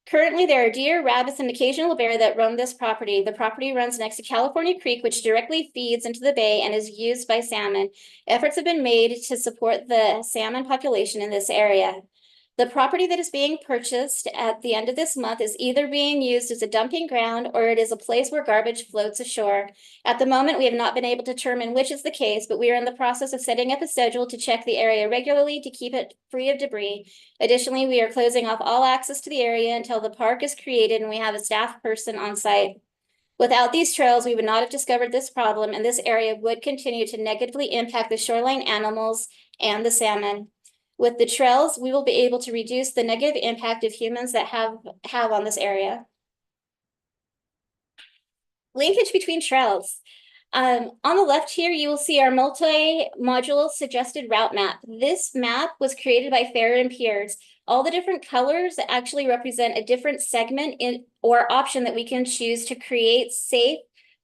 Currently, there are deer, rabbits, and occasional bear that roam this property. The property runs next to California Creek, which directly feeds into the bay and is used by salmon. Efforts have been made to support the salmon population in this area. The property that is being purchased at the end of this month is either being used as a dumping ground or it is a place where garbage floats ashore. At the moment, we have not been able to determine which is the case, but we are in the process of setting up a schedule to check the area regularly to keep it free of debris. Additionally, we are closing off all access to the area until the park is created and we have a staff person on site. Without these trails, we would not have discovered this problem, and this area would continue to negatively impact the shoreline animals and the salmon. With the trails, we will be able to reduce the negative impact of humans that have on this area. Linkage between trails. On the left here, you will see our multi-module suggested route map. This map was created by Farrer and Piers. All the different colors actually represent a different segment or option that we can choose to create safe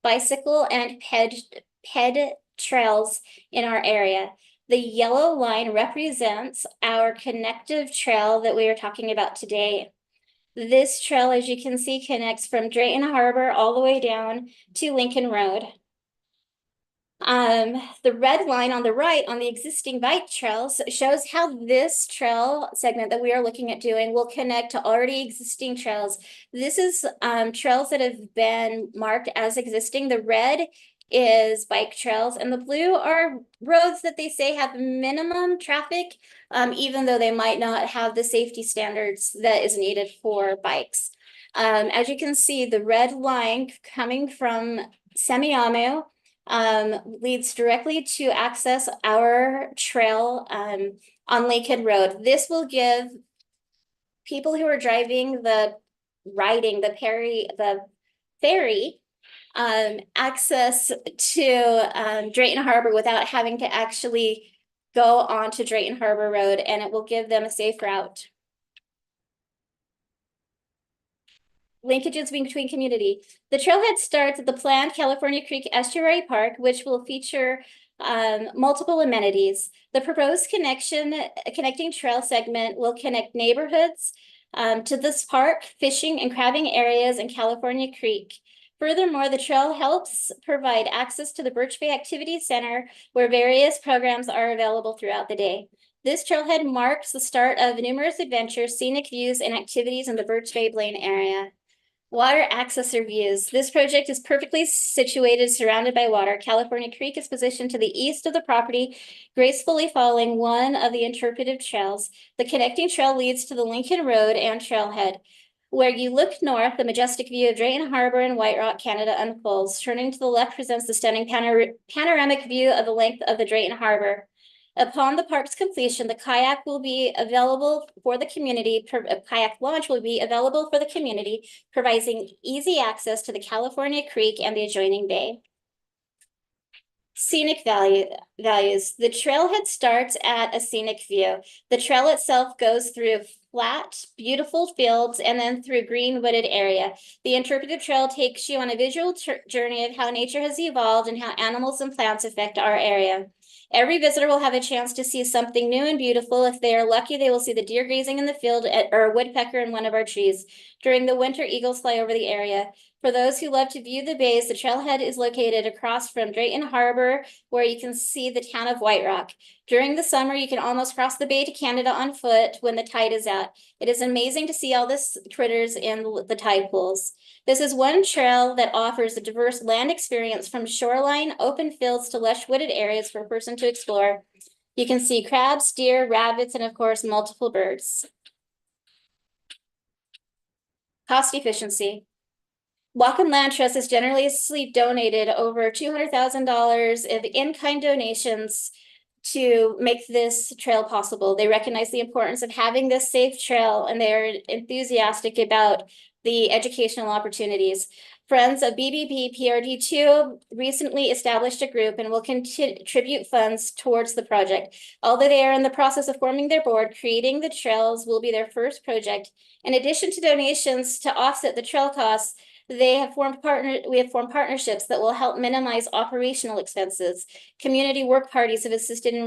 bicycle and ped trails in our area. The yellow line represents our connective trail that we are talking about today. This trail, as you can see, connects from Drayton Harbor all the way down to Lincoln Road. The red line on the right on the existing bike trails shows how this trail segment that we are looking at doing will connect to already existing trails. This is trails that have been marked as existing. The red is bike trails and the blue are roads that they say have minimum traffic, even though they might not have the safety standards that is needed for bikes. As you can see, the red line coming from Semiahmoo leads directly to access our trail on Lakehead Road. This will give people who are riding the ferry access to Drayton Harbor without having to actually go onto Drayton Harbor Road, and it will give them a safe route. Linkages between community. The trailhead starts at the planned California Creek Estuary Park, which will feature multiple amenities. The proposed connecting trail segment will connect neighborhoods to this park, fishing and crabbing areas in California Creek. Furthermore, the trail helps provide access to the Birch Bay Activity Center, where various programs are available throughout the day. This trailhead marks the start of numerous adventures, scenic views, and activities in the Birch Bay Blaine area. Water access or views. This project is perfectly situated, surrounded by water. California Creek is positioned to the east of the property, gracefully following one of the interpretive trails. The connecting trail leads to the Lincoln Road and trailhead. Where you look north, the majestic view of Drayton Harbor and White Rock, Canada unfolds. Turning to the left presents the stunning panoramic view of the length of the Drayton Harbor. Upon the park's completion, the kayak will be available for the community. A kayak launch will be available for the community, providing easy access to the California Creek and the adjoining bay. Scenic values. The trailhead starts at a scenic view. The trail itself goes through flat, beautiful fields and then through green wooded area. The interpretive trail takes you on a visual journey of how nature has evolved and how animals and plants affect our area. Every visitor will have a chance to see something new and beautiful. If they are lucky, they will see the deer grazing in the field or a woodpecker in one of our trees. During the winter, eagles fly over the area. For those who love to view the bays, the trailhead is located across from Drayton Harbor, where you can see the town of White Rock. During the summer, you can almost cross the bay to Canada on foot when the tide is out. It is amazing to see all this critters in the tide pools. This is one trail that offers a diverse land experience from shoreline, open fields to lush wooded areas for a person to explore. You can see crabs, deer, rabbits, and of course, multiple birds. Cost efficiency. Walk and Land Trust has generously donated over $200,000 of in-kind donations to make this trail possible. They recognize the importance of having this safe trail, and they are enthusiastic about the educational opportunities. Friends of BBB PRD2 recently established a group and will contribute funds towards the project. Although they are in the process of forming their board, creating the trails will be their first project. In addition to donations to offset the trail costs, we have formed partnerships that will help minimize operational expenses. Community work parties have assisted in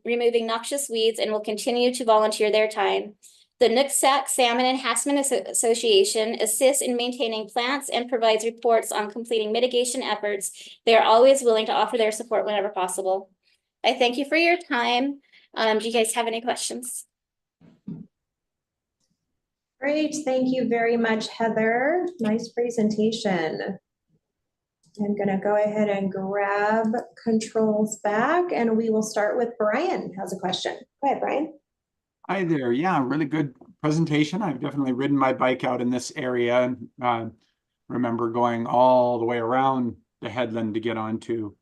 removing noxious weeds and will continue to volunteer their time. The Nooksack Salmon and Hassman Association assists in maintaining plants and provides reports on completing mitigation efforts. They are always willing to offer their support whenever possible. I thank you for your time. Do you guys have any questions? Great, thank you very much, Heather. Nice presentation. I'm gonna go ahead and grab controls back and we will start with Brian, has a question. Go ahead, Brian. Hi there. Yeah, really good presentation. I've definitely ridden my bike out in this area. remember going all the way around the headland to get onto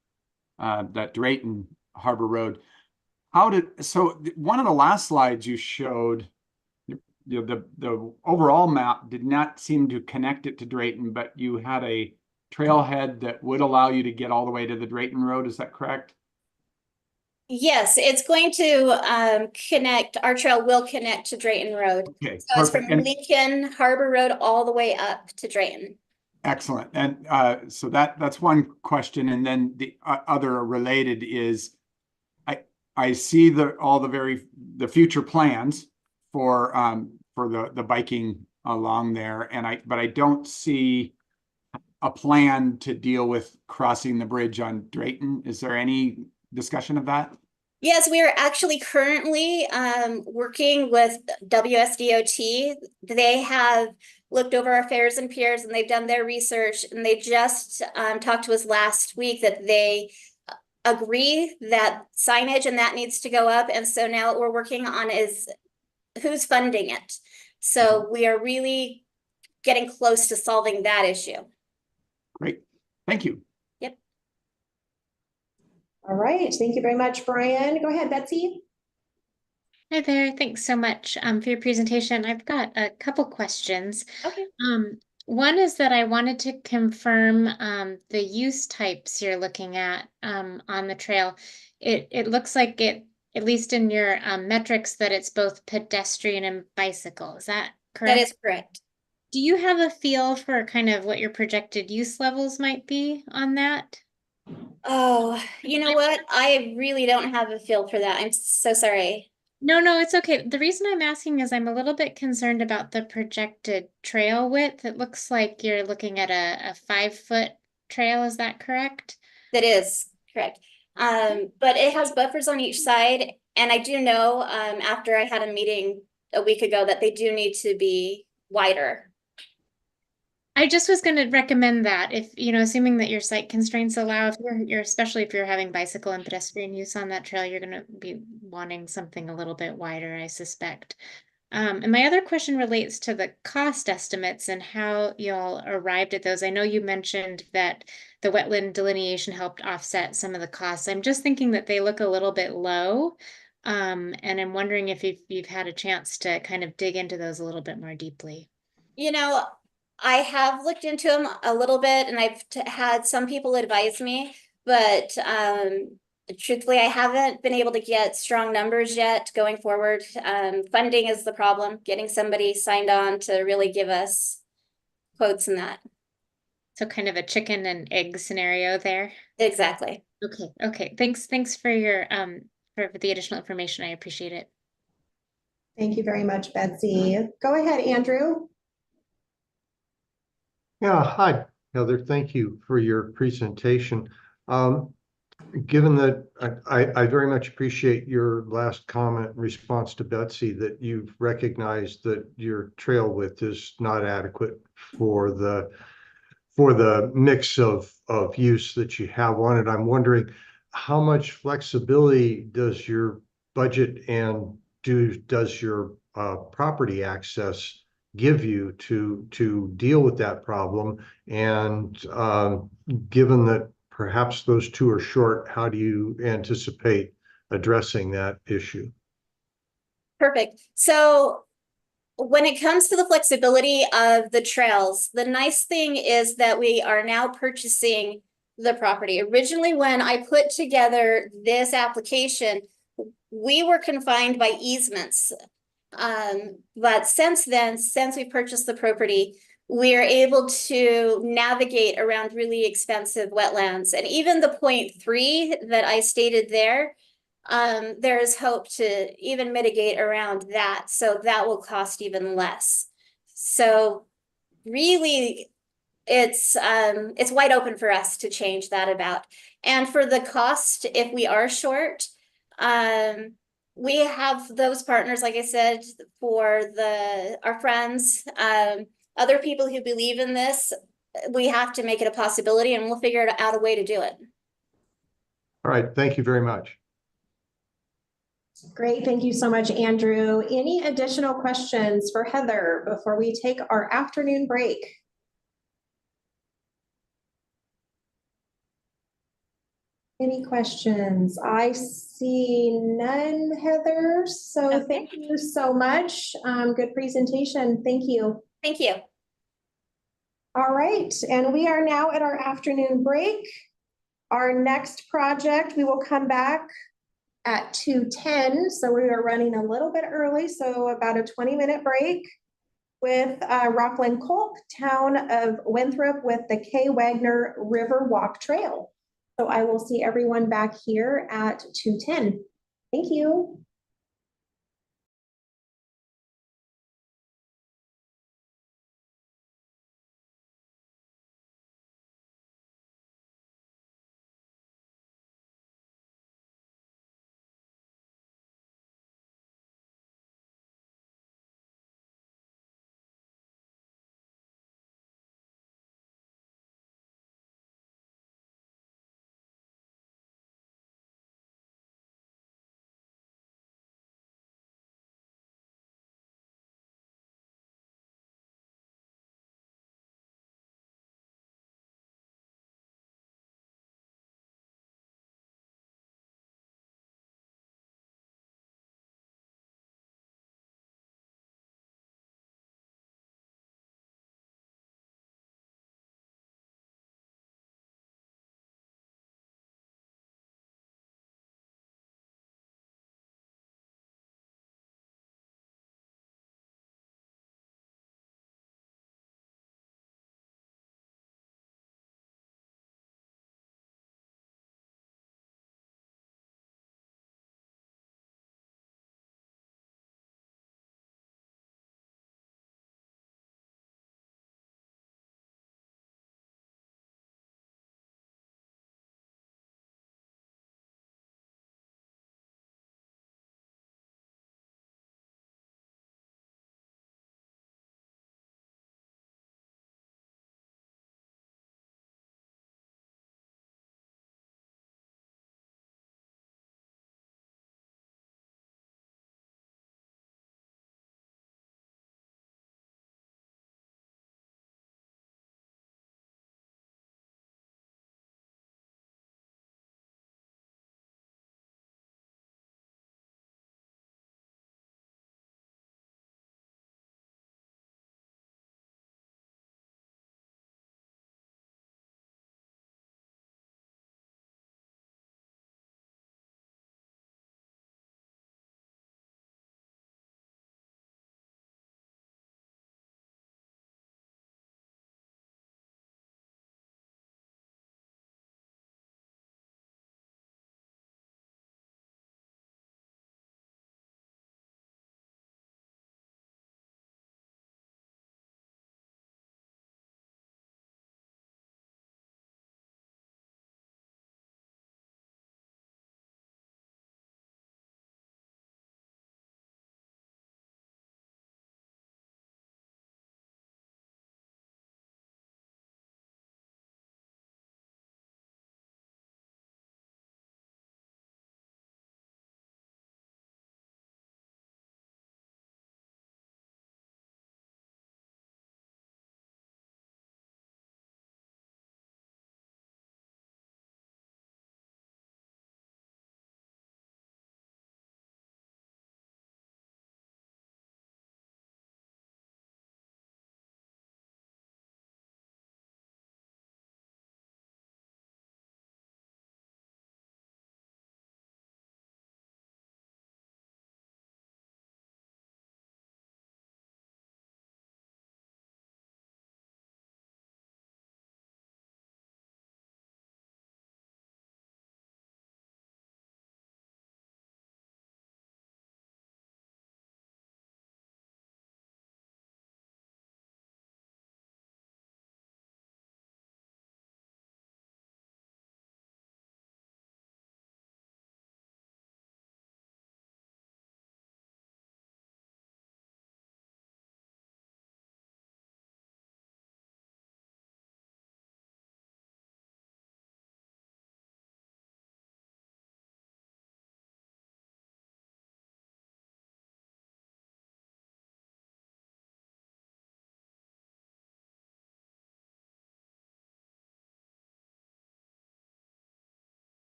that Drayton Harbor Road. So one of the last slides you showed, the overall map did not seem to connect it to Drayton, but you had a trailhead that would allow you to get all the way to the Drayton Road. Is that correct? Yes, it's going to connect, our trail will connect to Drayton Road. Okay, So it's from perfect. Lincoln Harbor Road all the way up to Drayton. Excellent. And so that's one question. And then the other related is, I see all the future plans for the biking along there, but I don't see a plan to deal with crossing the bridge on Drayton. Is there any discussion of that? Yes, we are actually currently working with WSDOT. They have looked over our fares and piers, and they've done their research, and they just talked to us last week that they agree that signage and that needs to go up. And so now what we're working on is who's funding it. So we are really getting close to solving that issue. Great. Thank you. Yep. All right. Thank you very much, Brian. Go ahead, Betsy. Hi there. Thanks so much for your presentation. I've got a couple questions. Okay. One is that I wanted to confirm the use types you're looking at on the trail. It looks like it, at least in your metrics, that it's both pedestrian and bicycle. Is that correct? That is correct. Do you have a feel for kind of what your projected use levels might be on that? Oh, you know what? I really don't have a feel for that. I'm so sorry. No, it's okay. The reason I'm asking is I'm a little bit concerned about the projected trail width. It looks like you're looking at a 5-foot trail. Is that correct? That is correct. But it has buffers on each side. And I do know after I had a meeting a week ago that they do need to be wider. I just was going to recommend that if, assuming that your site constraints allow, if you're especially if you're having bicycle and pedestrian use on that trail, you're going to be wanting something a little bit wider, I suspect. And my other question relates to the cost estimates and how y'all arrived at those. I know you mentioned that the wetland delineation helped offset some of the costs. I'm just thinking that they look a little bit low. And I'm wondering if you've had a chance to kind of dig into those a little bit more deeply. I have looked into them a little bit, and I've had some people advise me, but truthfully, I haven't been able to get strong numbers yet going forward. Funding is the problem, getting somebody signed on to really give us quotes in that. So kind of a chicken and egg scenario there. Exactly. Okay. Thanks for your for the additional information. I appreciate it. Thank you very much, Betsy. Go ahead, Andrew. Yeah, hi, Heather. Thank you for your presentation. Given that I very much appreciate your last comment in response to Betsy, that you've recognized that your trail width is not adequate for the mix of use that you have on it. I'm wondering how much flexibility does your budget and does your property access give you to deal with that problem? And given that perhaps those two are short, how do you anticipate addressing that issue? Perfect. So when it comes to the flexibility of the trails, the nice thing is that we are now purchasing the property. Originally, when I put together this application, we were confined by easements. But since then, since we purchased the property, we are able to navigate around really expensive wetlands. And even the 0.3 that I stated there is hope to even mitigate around that. So that will cost even less. So really, it's wide open for us to change that about. And for the cost, if we are short, we have those partners, like I said, for our friends, other people who believe in this. We have to make it a possibility, and we'll figure out a way to do it. All right, thank you very much. Great, thank you so much, Andrew. Any additional questions for Heather before we take our afternoon break? Any questions? I see none, Heather. So Okay. thank you so much. Good presentation. Thank you. Thank you. All right, and we are now at our afternoon break. Our next project, we will come back at 2:10. So we are running a little bit early, so about a 20-minute break with Rockland Culp, Town of Winthrop with the K. Wagner River Walk Trail. So I will see everyone back here at 2:10. Thank you.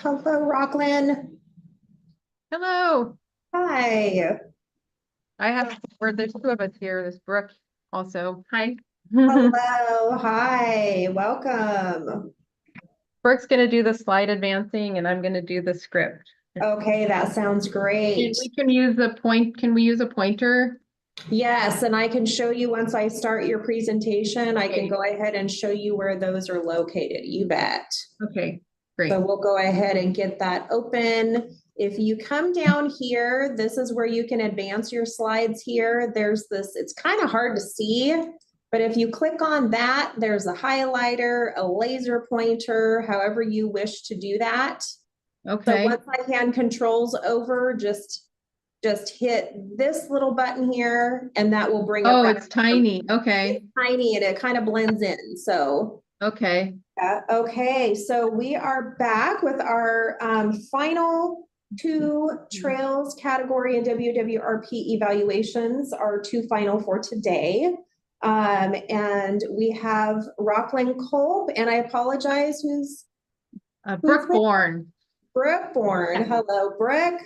Hello, Rockland. Hello. Hi. There's two of us here. There's Brooke also. Hi. Hello. Hi. Welcome. Brooke's gonna do the slide advancing and I'm gonna do the script. Okay, that sounds And great. we can use can we use a pointer? Yes, and I can show you once I start your presentation, I can Okay. go ahead and show you where those are located. You bet. Okay, great. So we'll go ahead and get that open. If you come down here, this is where you can advance your slides here. There's this, it's kind of hard to see, but if you click on that, there's a highlighter, a laser pointer, however you wish to do that. So Okay. once I hand controls over, just hit this little button here and that will bring up. Oh, that- it's tiny. Okay. It's tiny and it kind of blends in. So. Okay. Okay, so we are back with our final two trails category and WWRP evaluations, our two final for today. And we have Rockland Kolb, and I apologize, who's Brooke Bourne. Brooke Bourne. Hello, Brooke,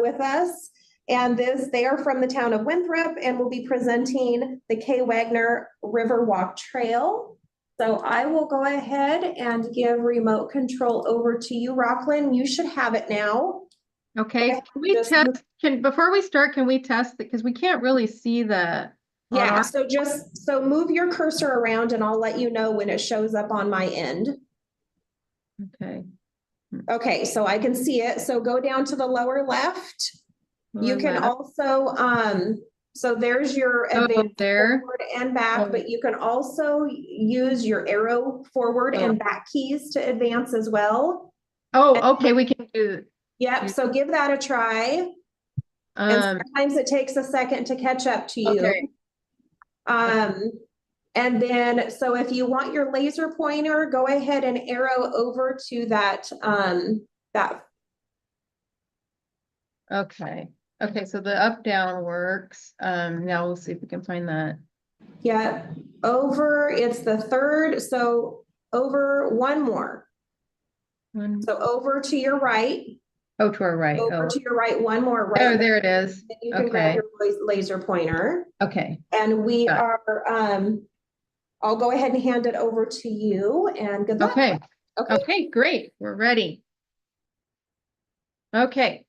with us. And they are from the town of Winthrop and will be presenting the K. Wagner Riverwalk Trail. So I will go ahead and give remote control over to you, Rockland. You should have it now. Okay, can we test, before we start, can we test, because we can't really see the. Yeah, so move your cursor around and I'll let you know when it shows up on my end. Okay. Okay, so I can see it. So go down to the lower left. You can also, so there's your advance forward and back, but you can also use your arrow forward and back keys to advance as well. Oh, okay, we can do. Yep, so give that a try. And sometimes it takes a second to catch up to you. Okay. And then, so if you want your laser pointer, go ahead and arrow over to that, Okay. Okay, so the up down works. Now we'll see if we can find that. Yeah, over, it's the third, so over one more. So over to your right. Oh, to our right. Over to your right, one more. Right. Oh, there it is. And you can grab your laser pointer. Okay. And we are, I'll go ahead and hand it over to you and good luck. Okay. Okay, great. We're ready. Okay.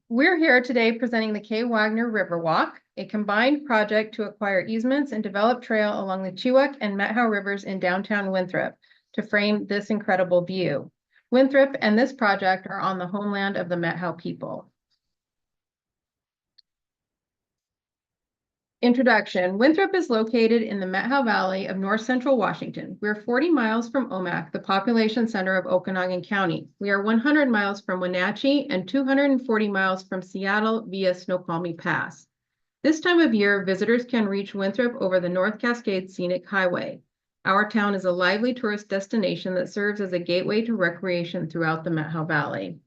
We're here today presenting the K. Wagner Riverwalk, a combined project to acquire easements and develop trail along the Chewak and Methow rivers in downtown Winthrop to frame this incredible view. Winthrop and this project are on the homeland of the Methow people. Introduction. Winthrop is located in the Methow Valley of north central Washington. We're 40 miles from Omak, the population center of Okanogan County. We are 100 miles from Wenatchee and 240 miles from Seattle via Snoqualmie Pass. This time of year, visitors can reach Winthrop over the North Cascades Scenic Highway. Our town is a lively tourist destination that serves as a gateway to recreation throughout the Methow Valley.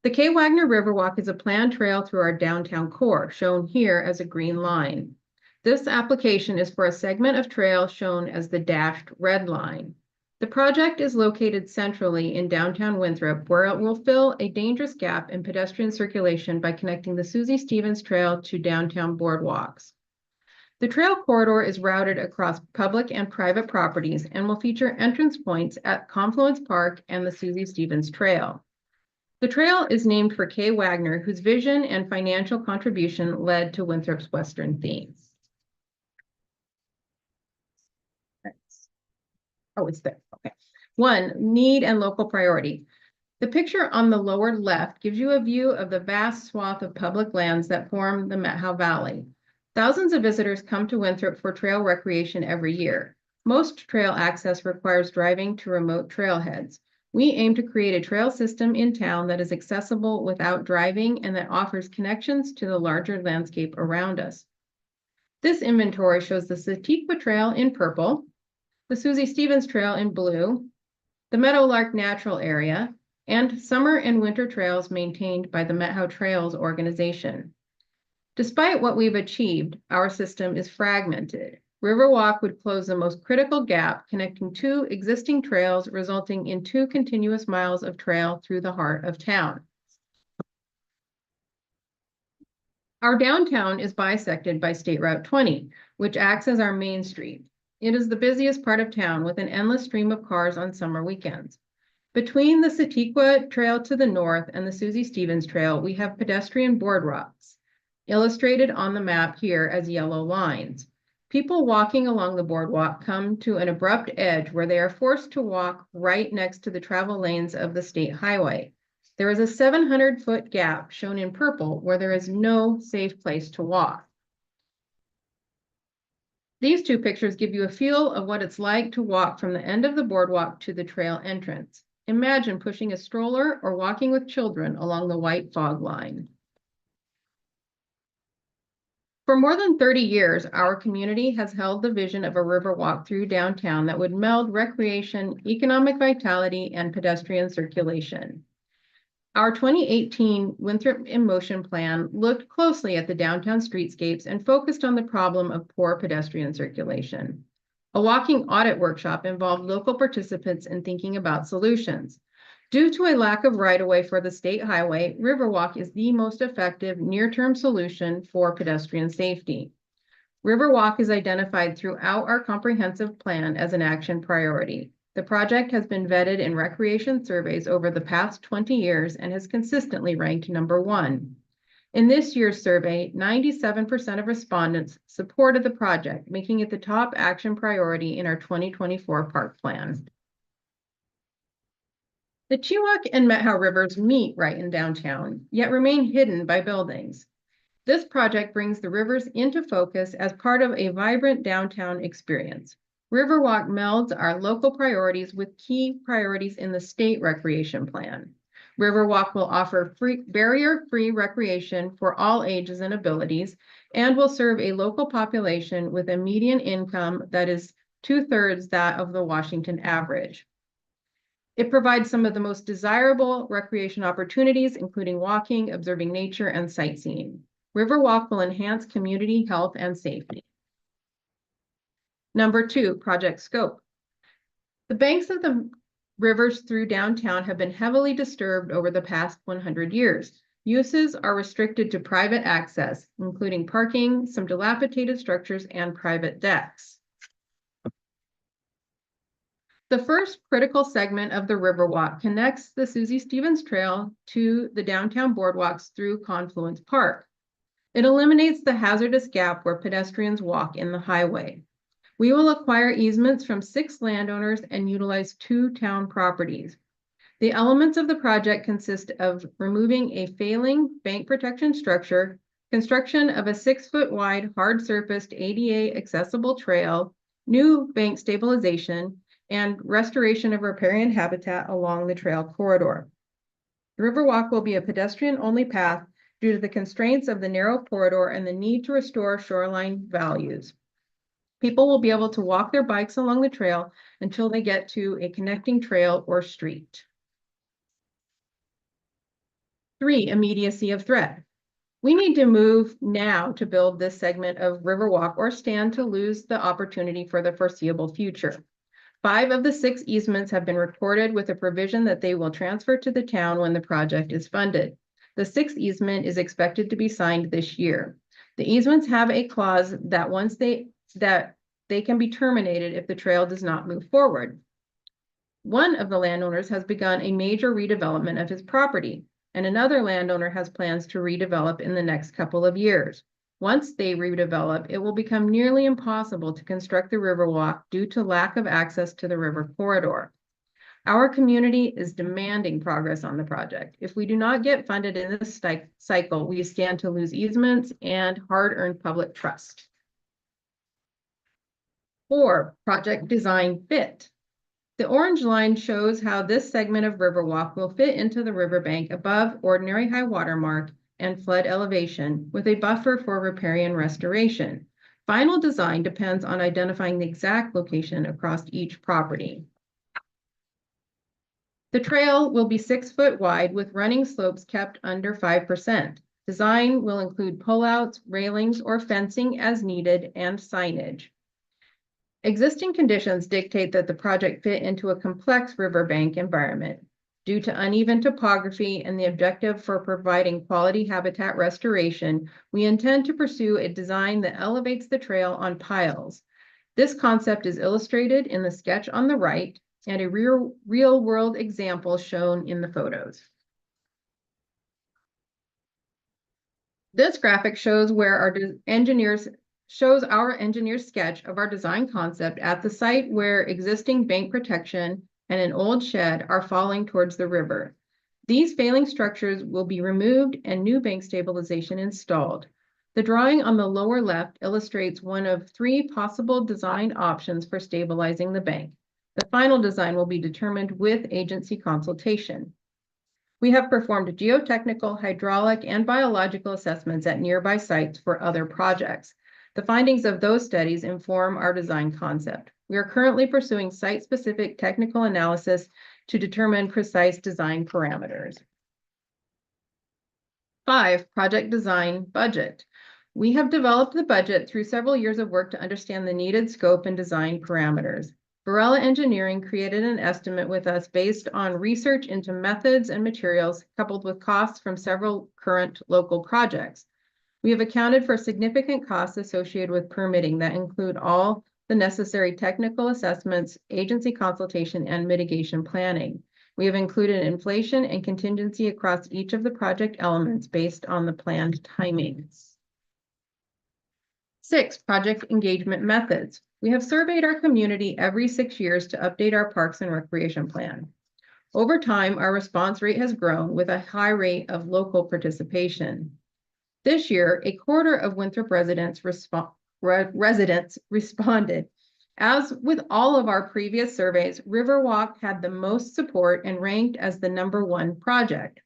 The K. Wagner Riverwalk is a planned trail through our downtown core, shown here as a green line. This application is for a segment of trail shown as the dashed red line. The project is located centrally in downtown Winthrop, where it will fill a dangerous gap in pedestrian circulation by connecting the Susie Stevens Trail to downtown boardwalks. The trail corridor is routed across public and private properties and will feature entrance points at Confluence Park and the Susie Stevens Trail. The trail is named for K. Wagner, whose vision and financial contribution led to Winthrop's Western themes. Oh, it's there. Okay. 1, need and local priority. The picture on the lower left gives you a view of the vast swath of public lands that form the Methow Valley. Thousands of visitors come to Winthrop for trail recreation every year. Most trail access requires driving to remote trailheads. We aim to create a trail system in town that is accessible without driving and that offers connections to the larger landscape around us. This inventory shows the Satikwa Trail in purple, the Susie Stevens Trail in blue, the Meadowlark Natural Area, and summer and winter trails maintained by the Methow Trails organization. Despite what we've achieved, our system is fragmented. Riverwalk would close the most critical gap connecting two existing trails, resulting in 2 continuous miles of trail through the heart of town. Our downtown is bisected by State Route 20, which acts as our main street. It is the busiest part of town with an endless stream of cars on summer weekends. Between the Satiqua Trail to the north and the Suzie Stevens Trail, we have pedestrian boardwalks, illustrated on the map here as yellow lines. People walking along the boardwalk come to an abrupt edge where they are forced to walk right next to the travel lanes of the state highway. There is a 700-foot gap shown in purple where there is no safe place to walk. These 2 pictures give you a feel of what it's like to walk from the end of the boardwalk to the trail entrance. Imagine pushing a stroller or walking with children along the white fog line. For more than 30 years, our community has held the vision of a river walk through downtown that would meld recreation, economic vitality, and pedestrian circulation. Our 2018 Winthrop in Motion plan looked closely at the downtown streetscapes and focused on the problem of poor pedestrian circulation. A walking audit workshop involved local participants in thinking about solutions. Due to a lack of right-of-way for the state highway, Riverwalk is the most effective near-term solution for pedestrian safety. Riverwalk is identified throughout our comprehensive plan as an action priority. The project has been vetted in recreation surveys over the past 20 years and has consistently ranked number 1. In this year's survey, 97% of respondents supported the project, making it the top action priority in our 2024 park plan. The Chewak and Methow rivers meet right in downtown, yet remain hidden by buildings. This project brings the rivers into focus as part of a vibrant downtown experience. Riverwalk melds our local priorities with key priorities in the state recreation plan. Riverwalk will offer barrier-free recreation for all ages and abilities, and will serve a local population with a median income that is 2/3 that of the Washington average. It provides some of the most desirable recreation opportunities, including walking, observing nature, and sightseeing. Riverwalk will enhance community health and safety. Number 2, project scope. The banks of the rivers through downtown have been heavily disturbed over the past 100 years. Uses are restricted to private access, including parking, some dilapidated structures, and private decks. The first critical segment of the Riverwalk connects the Suzie Stevens Trail to the downtown boardwalks through Confluence Park. It eliminates the hazardous gap where pedestrians walk in the highway. We will acquire easements from 6 landowners and utilize 2 town properties. The elements of the project consist of removing a failing bank protection structure, construction of a 6-foot wide hard surfaced ADA accessible trail, new bank stabilization, and restoration of riparian habitat along the trail corridor. The Riverwalk will be a pedestrian-only path due to the constraints of the narrow corridor and the need to restore shoreline values. People will be able to walk their bikes along the trail until they get to a connecting trail or street. 3, immediacy of threat. We need to move now to build this segment of Riverwalk or stand to lose the opportunity for the foreseeable future. 5 of the 6 easements have been recorded with a provision that they will transfer to the town when the project is funded. The 6th easement is expected to be signed this year. The easements have a clause that they can be terminated if the trail does not move forward. One of the landowners has begun a major redevelopment of his property, and another landowner has plans to redevelop in the next couple of years. Once they redevelop, it will become nearly impossible to construct the Riverwalk due to lack of access to the river corridor. Our community is demanding progress on the project. If we do not get funded in this cycle, we stand to lose easements and hard-earned public trust. 4, project design fit. The orange line shows how this segment of Riverwalk will fit into the riverbank above ordinary high water mark and flood elevation with a buffer for riparian restoration. Final design depends on identifying the exact location across each property. The trail will be 6 foot wide with running slopes kept under 5%. Design will include pullouts, railings, or fencing as needed, and signage. Existing conditions dictate that the project fit into a complex riverbank environment. Due to uneven topography and the objective for providing quality habitat restoration, we intend to pursue a design that elevates the trail on piles. This concept is illustrated in the sketch on the right and a real-world example shown in the photos. This graphic shows where our engineers sketch of our design concept at the site where existing bank protection and an old shed are falling towards the river. These failing structures will be removed and new bank stabilization installed. The drawing on the lower left illustrates one of 3 possible design options for stabilizing the bank. The final design will be determined with agency consultation. We have performed geotechnical, hydraulic, and biological assessments at nearby sites for other projects. The findings of those studies inform our design concept. We are currently pursuing site-specific technical analysis to determine precise design parameters. 5, project design budget. We have developed the budget through several years of work to understand the needed scope and design parameters. Varela Engineering created an estimate with us based on research into methods and materials coupled with costs from several current local projects. We have accounted for significant costs associated with permitting that include all the necessary technical assessments, agency consultation, and mitigation planning. We have included inflation and contingency across each of the project elements based on the planned timings. 6, project engagement methods. We have surveyed our community every 6 years to update our parks and recreation plan. Over time, our response rate has grown with a high rate of local participation. This year, a quarter of Winthrop residents responded. As with all of our previous surveys, Riverwalk had the most support and ranked as the #1 project.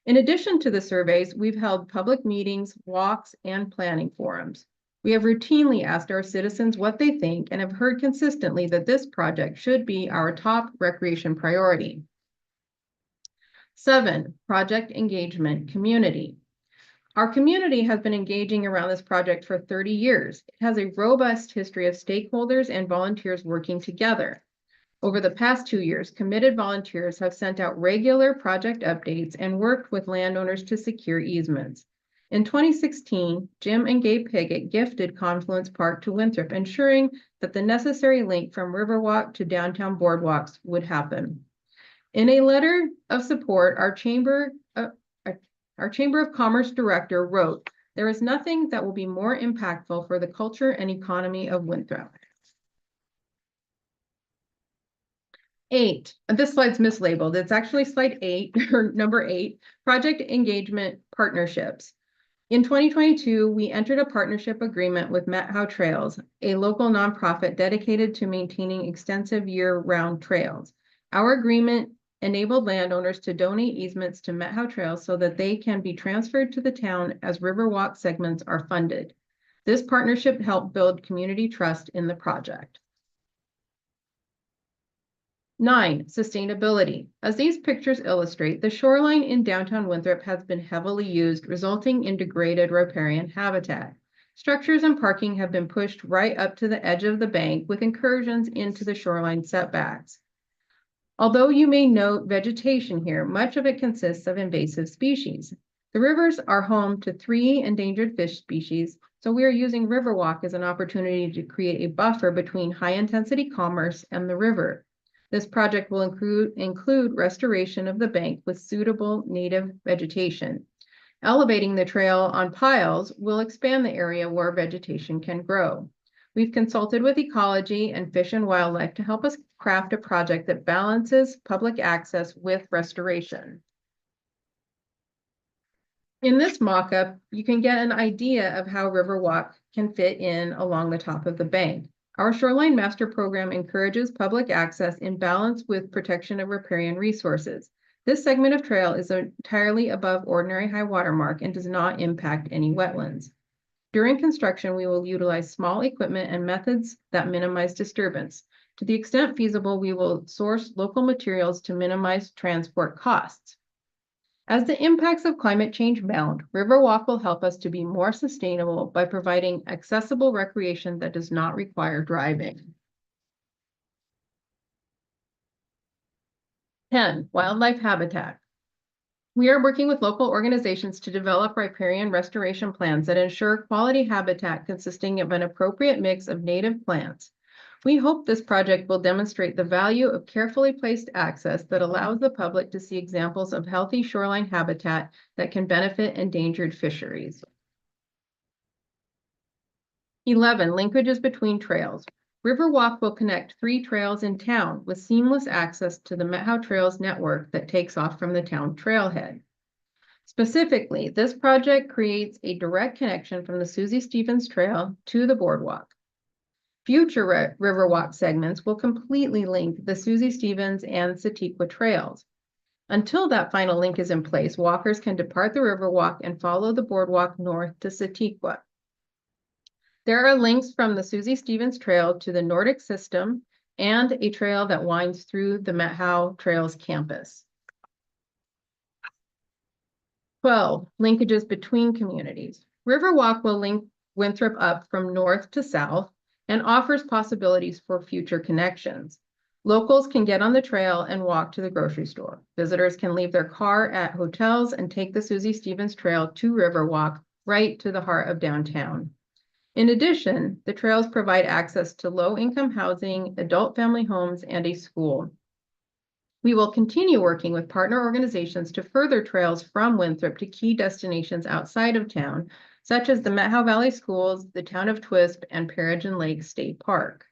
In addition to the surveys, we've held public meetings, walks, and planning forums. We have routinely asked our citizens what they think and have heard consistently that this project should be our top recreation priority. 7, project engagement community. Our community has been engaging around this project for 30 years. It has a robust history of stakeholders and volunteers working together. Over the past 2 years, committed volunteers have sent out regular project updates and worked with landowners to secure easements. In 2016, Jim and Gabe Piggott gifted Confluence Park to Winthrop, ensuring that the necessary link from Riverwalk to downtown boardwalks would happen. In a letter of support, our Chamber of Commerce director wrote, "There is nothing that will be more impactful for the culture and economy of Winthrop." 8, this slide's mislabeled. It's actually slide 8 or number 8, project engagement partnerships. In 2022, we entered a partnership agreement with Met How Trails, a local nonprofit dedicated to maintaining extensive year-round trails. Our agreement enabled landowners to donate easements to Met How Trails so that they can be transferred to the town as Riverwalk segments are funded. This partnership helped build community trust in the project. 9, sustainability. As these pictures illustrate, the shoreline in downtown Winthrop has been heavily used, resulting in degraded riparian habitat. Structures and parking have been pushed right up to the edge of the bank with incursions into the shoreline setbacks. Although you may note vegetation here, much of it consists of invasive species. The rivers are home to 3 endangered fish species, so we are using Riverwalk as an opportunity to create a buffer between high-intensity commerce and the river. This project will include restoration of the bank with suitable native vegetation. Elevating the trail on piles will expand the area where vegetation can grow. We've consulted with ecology and fish and wildlife to help us craft a project that balances public access with restoration. In this mock-up, you can get an idea of how Riverwalk can fit in along the top of the bank. Our Shoreline Master Program encourages public access in balance with protection of riparian resources. This segment of trail is entirely above ordinary high water mark and does not impact any wetlands. During construction, we will utilize small equipment and methods that minimize disturbance. To the extent feasible, we will source local materials to minimize transport costs. As the impacts of climate change mount, Riverwalk will help us to be more sustainable by providing accessible recreation that does not require driving. 10, wildlife habitat. We are working with local organizations to develop riparian restoration plans that ensure quality habitat consisting of an appropriate mix of native plants. We hope this project will demonstrate the value of carefully placed access that allows the public to see examples of healthy shoreline habitat that can benefit endangered fisheries. 11, linkages between trails. Riverwalk will connect 3 trails in town with seamless access to the Met How Trails network that takes off from the town trailhead. Specifically, this project creates a direct connection from the Susie Stevens Trail to the boardwalk. Future Riverwalk segments will completely link the Susie Stevens and Setequa trails. Until that final link is in place, walkers can depart the Riverwalk and follow the boardwalk north to Setequa. There are links from the Susie Stevens Trail to the Nordic System and a trail that winds through the Met How Trails campus. 12, linkages between communities. Riverwalk will link Winthrop up from north to south and offers possibilities for future connections. Locals can get on the trail and walk to the grocery store. Visitors can leave their car at hotels and take the Susie Stevens Trail to Riverwalk right to the heart of downtown. In addition, the trails provide access to low-income housing, adult family homes, and a school. We will continue working with partner organizations to further trails from Winthrop to key destinations outside of town, such as the Met How Valley Schools, the town of Twisp, and Perigin Lake State Park.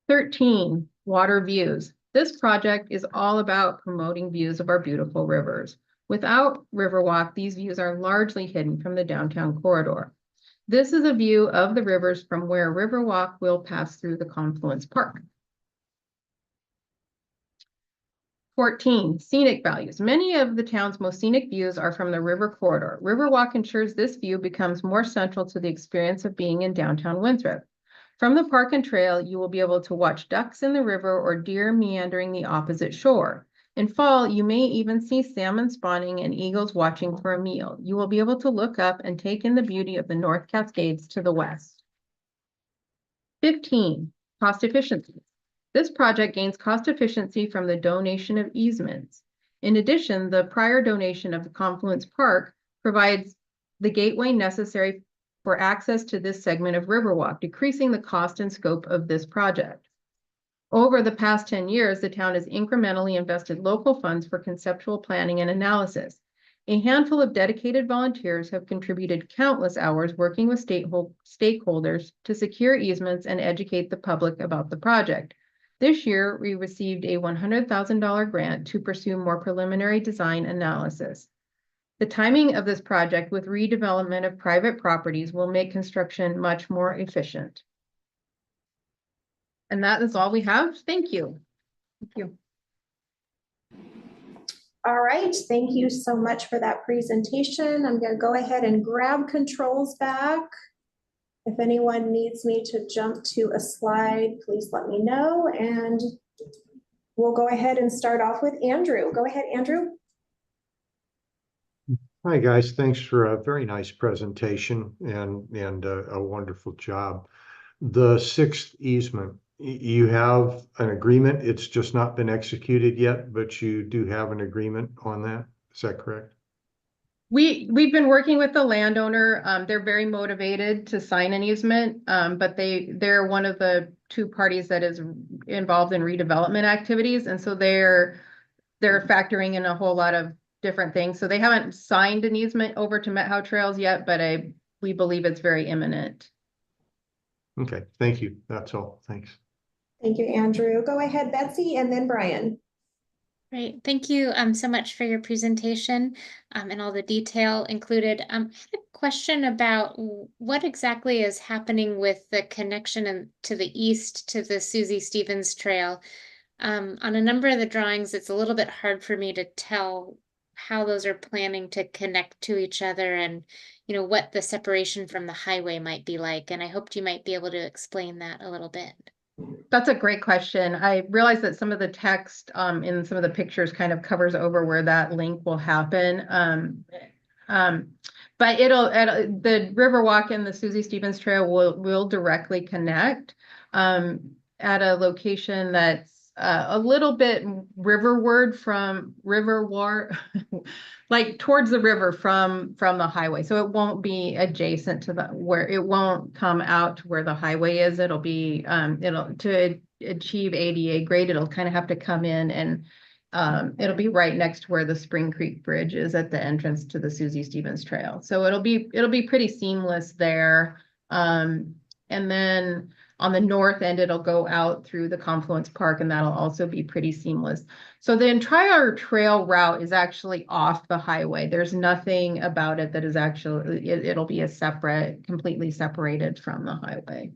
13, water views. This project is all about promoting views of our beautiful rivers. Without Riverwalk, these views are largely hidden from the downtown corridor. This is a view of the rivers from where Riverwalk will pass through the Confluence Park. 14, scenic values. Many of the town's most scenic views are from the river corridor. Riverwalk ensures this view becomes more central to the experience of being in downtown Winthrop. From the park and trail, you will be able to watch ducks in the river or deer meandering the opposite shore. In fall, you may even see salmon spawning and eagles watching for a meal. You will be able to look up and take in the beauty of the North Cascades to the west. 15, cost efficiency. This project gains cost efficiency from the donation of easements. In addition, the prior donation of the Confluence Park provides the gateway necessary for access to this segment of Riverwalk, decreasing the cost and scope of this project. Over the past 10 years, the town has incrementally invested local funds for conceptual planning and analysis. A handful of dedicated volunteers have contributed countless hours working with stakeholders to secure easements and educate the public about the project. This year, we received a $100,000 grant to pursue more preliminary design analysis. The timing of this project with redevelopment of private properties will make construction much more efficient. And that is all we have. Thank you. Thank you. All right, thank you so much for that presentation. I'm going to go ahead and grab controls back. If anyone needs me to jump to a slide, please let me know. And we'll go ahead and start off with Andrew. Go ahead, Andrew. Hi, guys. Thanks for a very nice presentation and a wonderful job. The 6th easement, you have an agreement. It's just not been executed yet, but you do have an agreement on that. Is that correct? We've been working with the landowner. They're very motivated to sign an easement, but they're one of the 2 parties that is involved in redevelopment activities, and so they're factoring in a whole lot of different things. So they haven't signed an easement over to Met How Trails yet, but we believe it's very imminent. Okay, thank you. That's all. Thanks. Thank you, Andrew. Go ahead, Betsy, and then Brian. Great. Thank you so much for your presentation and all the detail included. I had a question about what exactly is happening with the connection to the east to the Susie Stevens Trail. On a number of the drawings, it's a little bit hard for me to tell how those are planning to connect to each other and, you know, what the separation from the highway might be like. And I hoped you might be able to explain that a little bit. That's a great question. I realize that some of the text in some of the pictures kind of covers over where that link will happen. But the Riverwalk and the Susie Stevens Trail will directly connect at a location that's a little bit riverward from like towards the river from the highway. So it won't be adjacent to where it won't come out to where the highway is. It'll be it'll to achieve ADA grade, it'll kind of have to come in and it'll be right next to where the Spring Creek Bridge is at the entrance to the Susie Stevens Trail. So it'll be pretty seamless there. And then on the north end, it'll go out through the Confluence Park, and that'll also be pretty seamless. So the entire trail route is actually off the highway. There's nothing about it that is actually, it'll be a separate, completely separated from the highway.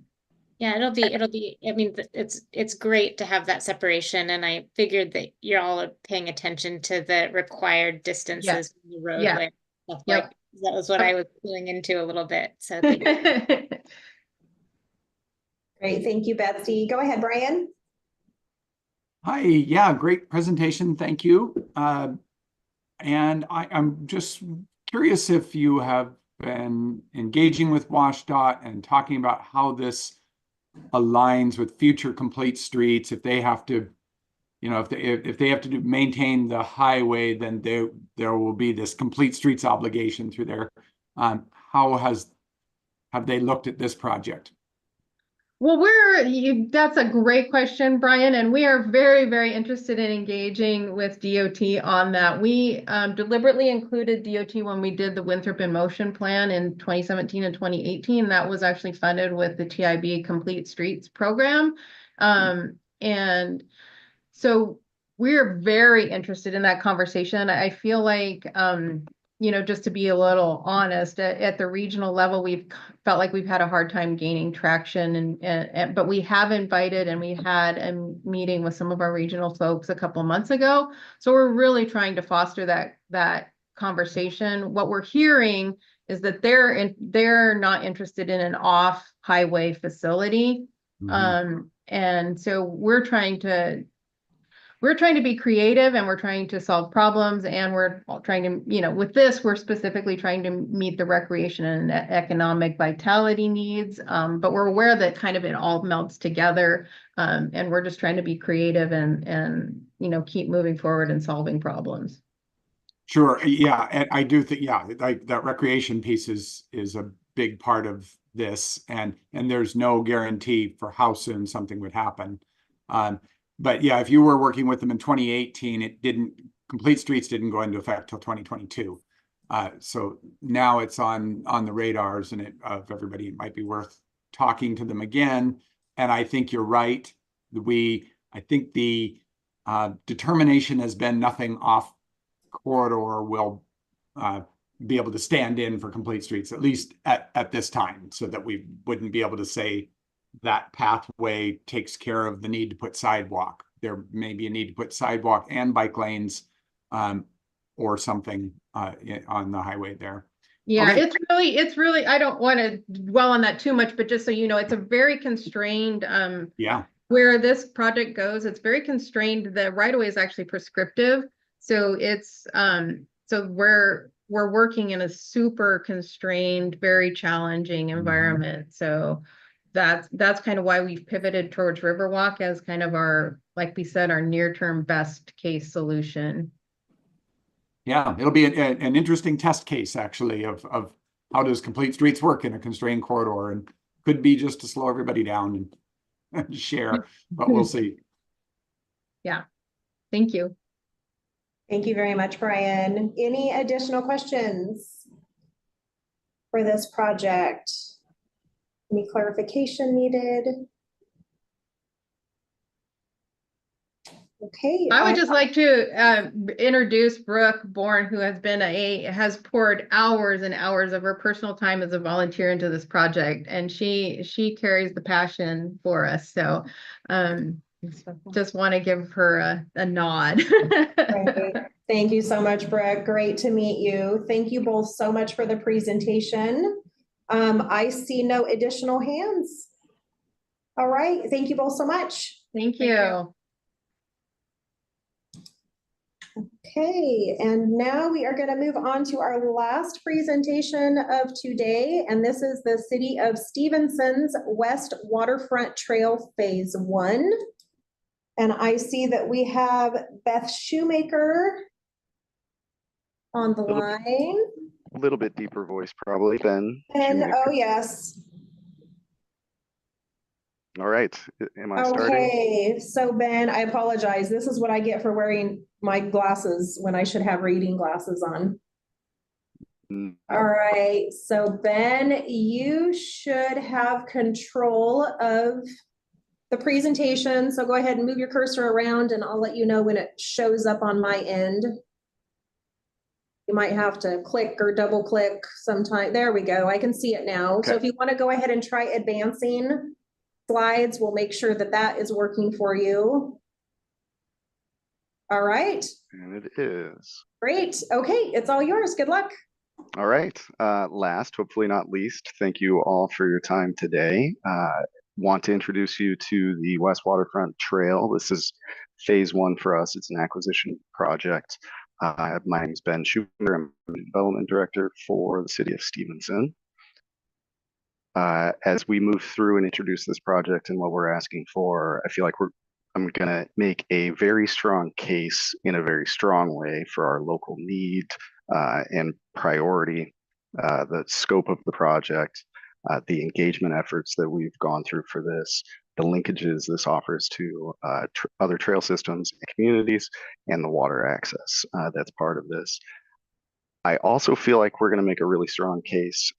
Yeah, it'll be, I mean, it's great to have that separation, and I figured that you're all paying attention to the required distances from the roadway. Stuff like that was what I was feeling into a little bit. So thank you. Great, thank you, Betsy. Go ahead, Brian. Hi, yeah, great presentation, thank you. And I'm just curious if you have been engaging with WashDOT and talking about how this aligns with future complete streets. If they have to, you know, if they have to maintain the highway, then there will be this complete streets obligation through there. How have they looked at this project? Well, that's a great question, Brian, and we are very, very interested in engaging with DOT on that. We deliberately included DOT when we did the Winthrop in Motion plan in 2017 and 2018. That was actually funded with the TIB Complete Streets program. And so we're very interested in that conversation. I feel like, you know, just to be a little honest, at the regional level, we've felt like we've had a hard time gaining traction, but we have invited, and we had a meeting with some of our regional folks a couple months ago. So we're really trying to foster that conversation. What we're hearing is that they're not interested in an off-highway facility. And so we're trying to be creative, and we're trying to solve problems, and we're trying to, you know, with this, we're specifically trying to meet the recreation and economic vitality needs. But we're aware that kind of it all melts together. And we're just trying to be creative and, you know, keep moving forward and solving problems. Sure. Yeah. And I do think, yeah, like that recreation piece is a big part of this, and there's no guarantee for how soon something would happen. But yeah, if you were working with them in 2018, Complete Streets didn't go into effect till 2022. So now it's on the radars, and of everybody, it might be worth talking to them again. And I think you're right. I think the determination has been nothing off corridor will be able to stand in for Complete Streets, at least at this time, so that we wouldn't be able to say that pathway takes care of the need to put sidewalk. There may be a need to put sidewalk and bike lanes or something on the highway there. Yeah, okay. It's really, I don't want to dwell on that too much, but just so you know, it's a very constrained, where this project goes, it's very constrained. The right of way is actually prescriptive. So it's, so we're working in a super constrained, very challenging environment. So that's kind of why we've pivoted towards Riverwalk as kind of our, like we said, our near-term best case solution. Yeah, it'll be an interesting test case, actually, of how does Complete Streets work in a constrained corridor, and could be just to slow everybody down and share, but we'll see. Yeah, thank you. Thank you very much, Brian. Any additional questions for this project? Any clarification needed? Okay. I would just like to introduce Brooke Bourne, who has poured hours and hours of her personal time as a volunteer into this project, and she carries the passion for us. So just want to give her a nod. Great. Thank you so much, Brooke. Great to meet you. Thank you both so much for the presentation. I see no additional hands. All right, thank you both so much. Thank you. Okay, and now we are going to move on to our last presentation of today, and this is the City of Stevenson's West Waterfront Trail Phase 1. And I see that we have Beth Shoemaker on the line. A little bit deeper voice probably than And Shoemaker. oh yes. All right, am I starting? Okay, so Ben, I apologize. This is what I get for wearing my glasses when I should have reading glasses on. All right, so Ben, you should have control of the presentation. So go ahead and move your cursor around and I'll let you know when it shows up on my end. You might have to click or double click sometime. There we go. I can see it now. Okay. So if you want to go ahead and try advancing slides, we'll make sure that that is working for you. All right. And it is. Great. Okay, it's all yours. Good luck. All right. Last, hopefully not least, thank you all for your time today. Want to introduce you to the West Waterfront Trail. This is phase 1 for us. It's an acquisition project. My name is Ben Schumer. I'm the development director for the city of Stevenson. As we move through and introduce this project and what we're asking for, I feel like I'm going to make a very strong case in a very strong way for our local need and priority, the scope of the project, the engagement efforts that we've gone through for this, the linkages this offers to other trail systems and communities, and the water access that's part of this. I also feel like we're going to make a really strong case.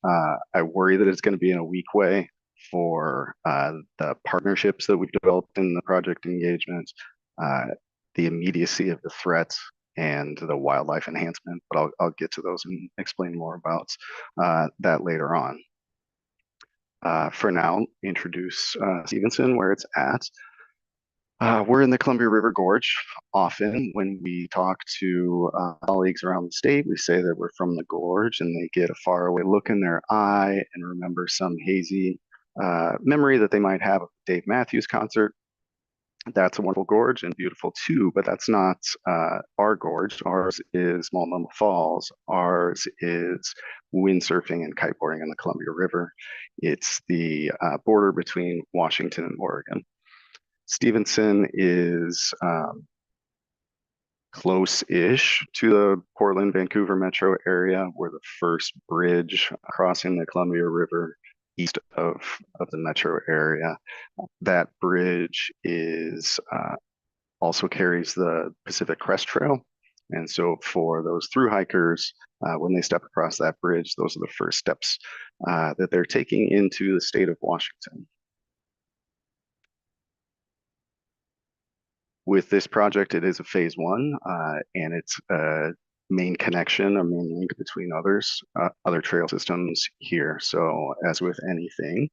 I worry that it's going to be in a weak way for the partnerships that we've developed in the project engagement, the immediacy of the threat, and the wildlife enhancement. But I'll get to those and explain more about that later on. For now, introduce Stevenson, where it's at. We're in the Columbia River Gorge. Often when we talk to colleagues around the state, we say that we're from the gorge and they get a faraway look in their eye and remember some hazy memory that they might have of a Dave Matthews concert. That's a wonderful gorge and beautiful too, but that's not our gorge. Ours is Multnomah Falls. Ours is windsurfing and kiteboarding on the Columbia River. It's the border between Washington and Oregon. Stevenson is close-ish to the Portland, Vancouver metro area. We're the first bridge crossing the Columbia River east of the metro area. That bridge is also carries the Pacific Crest Trail. And so for those thru hikers, when they step across that bridge, those are the first steps that they're taking into the state of Washington. With this project, it is a phase 1, and it's a main connection, a main link between other trail systems here. So as with anything,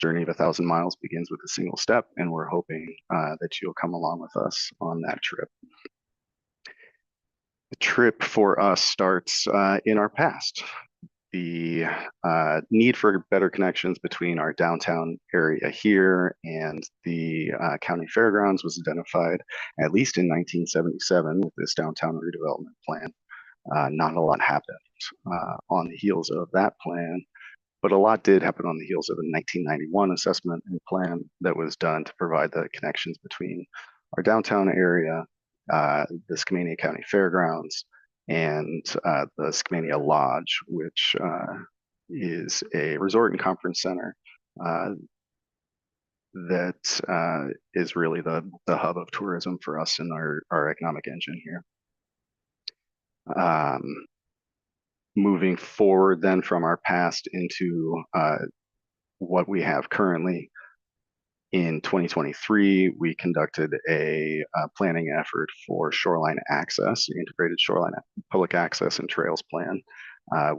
journey of 1,000 miles begins with a single step, and we're hoping that you'll come along with us on that trip. The trip for us starts in our past. The need for better connections between our downtown area here and the county fairgrounds was identified at least in 1977 with this downtown redevelopment plan. Not a lot happened on the heels of that plan, but a lot did happen on the heels of a 1991 assessment and plan that was done to provide the connections between our downtown area, the Skamania County Fairgrounds, and the Skamania Lodge, which is a resort and conference center that is really the hub of tourism for us and our economic engine here. Moving forward then from our past into what we have currently. In 2023, we conducted a planning effort for shoreline access, integrated shoreline public access and trails plan.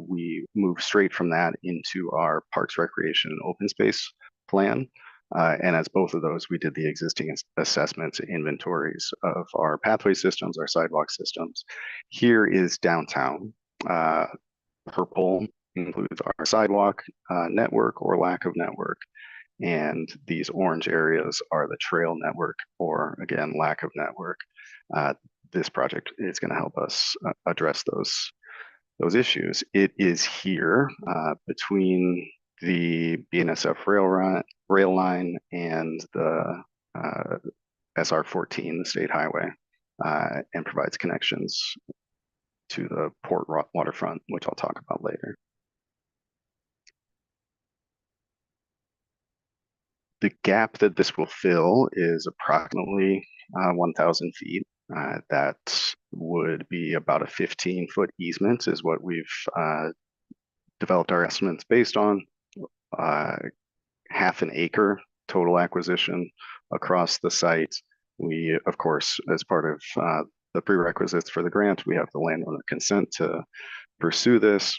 We moved straight from that into our Parks, Recreation, and Open Space plan. And as both of those, we did the existing assessments, inventories of our pathway systems, our sidewalk systems. Here is downtown. Purple includes our sidewalk network or lack of network. And these orange areas are the trail network, or again, lack of network. This project is going to help us address those issues. It is here between the BNSF rail line and the SR14, the state highway, and provides connections to the port waterfront, which I'll talk about later. The gap that this will fill is approximately 1,000 feet. That would be about a 15-foot easement is what we've developed our estimates based on. Half an acre total acquisition across the site. We, of course, as part of the prerequisites for the grant, we have the landowner consent to pursue this.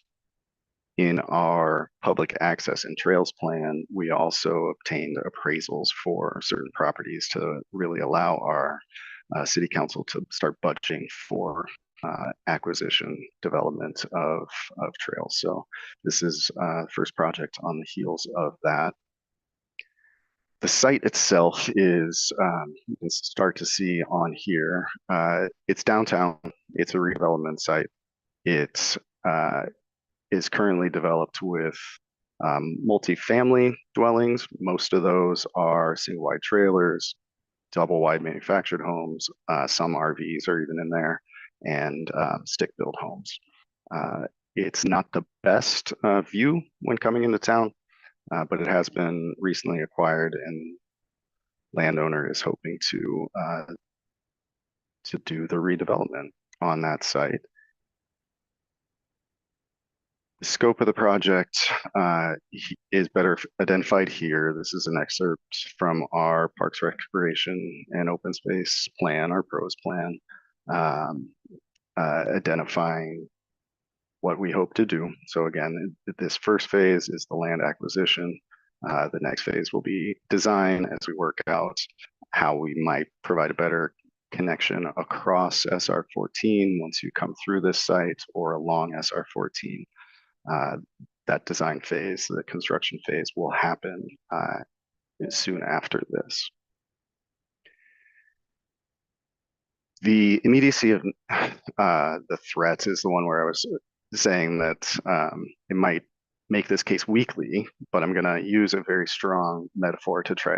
In our public access and trails plan, we also obtained appraisals for certain properties to really allow our city council to start budgeting for acquisition development of trails. So this is first project on the heels of that. The site itself is, you can start to see on here, it's downtown, it's a redevelopment site. It is currently developed with multifamily dwellings. Most of those are single wide trailers, double wide manufactured homes, some RVs are even in there, and stick-built homes. It's not the best view when coming into town, but it has been recently acquired, and landowner is hoping to do the redevelopment on that site. The scope of the project is better identified here. This is an excerpt from our Parks, Recreation, and Open Space plan, our PROS plan, identifying what we hope to do. So again, this first phase is the land acquisition. The next phase will be design as we work out how we might provide a better connection across SR14 once you come through this site or along SR14. That design phase, the construction phase, will happen soon after this. The immediacy of the threat is the one where I was saying that it might make this case weakly, but I'm going to use a very strong metaphor to try